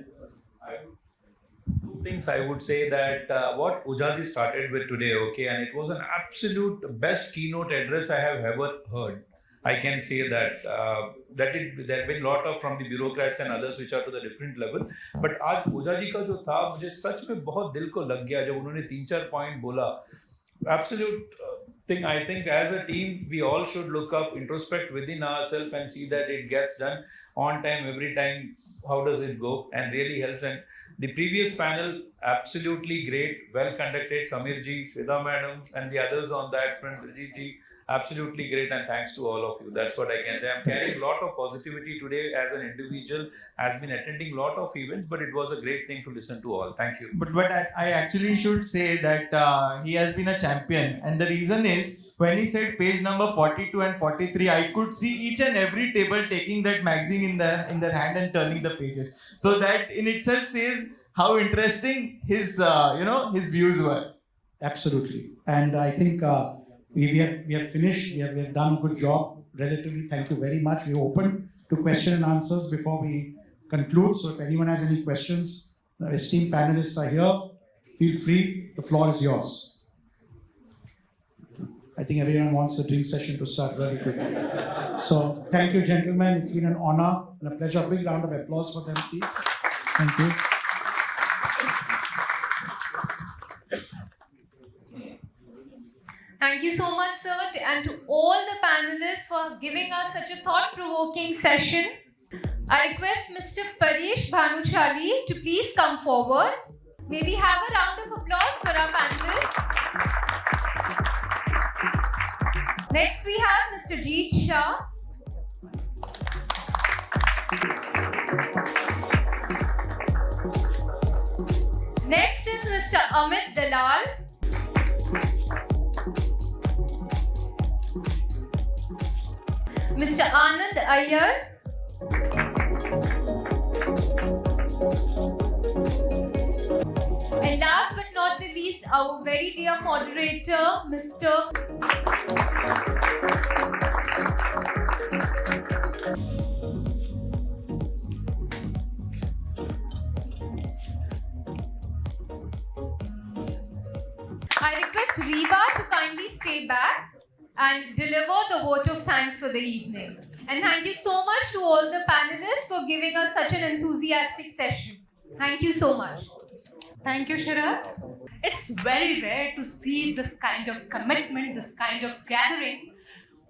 Two things I would say that what Ujazi started with today, okay, and it was an absolute best keynote address I have ever heard. I can say that there have been a lot of from the bureaucrats and others which are to the different level. But आज उजा जी का जो था मुझे सच में बहुत दिल को लग गया जब उन्होंने 3-4 पॉइंट बोला. Absolute thing. I think as a team we all should look up, introspect within ourselves and see that it gets done on time every time. How does it go? And really helps. And the previous panel, absolutely great, well conducted. Samir ji, Shweta madam, and the others on that front, Rajit ji. Absolutely great, and thanks to all of you. That's what I can say. I'm carrying a lot of positivity today as an individual. I've been attending a lot of events, but it was a great thing to listen to all. Thank you. But I actually should say that he has been a champion, and the reason is when he said page number 42 and 43, I could see each and every table taking that magazine in their hand and turning the pages. So that in itself says how interesting his his views were. Absolutely, and I think. We have finished. We have done a good job. Relatively, thank you very much. We're open to question and answers before we conclude. So if anyone has any questions, the esteemed panelists are here. Feel free. The floor is yours. I think everyone wants the drink session to start really quickly. So thank you, gentlemen. It's been an honor and a pleasure. A big round of applause for them, please. Thank you. Thank you so much, sir, and to all the panelists for giving us such a thought-provoking session. I request Mr. Paresh Bhanushali to please come forward. May we have a round of applause for our panelists. Next, we have Mr. Jeet Shah. Next is Mr. Amit Dalal. Mr. Anand Iyer. And last but not the least, our very dear moderator, Mr. I request Reva to kindly stay back and deliver the vote of thanks for the evening. And thank you so much to all the panelists for giving us such an enthusiastic session. Thank you so much. Thank you, Shiraz. It's very rare to see this kind of commitment, this kind of gathering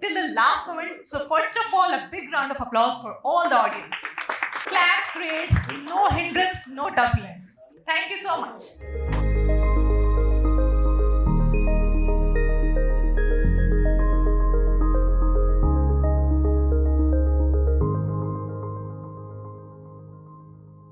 till the last moment. So first of all, a big round of applause for all the audience. Clap creates no hindrance, no turbulence. Thank you so much.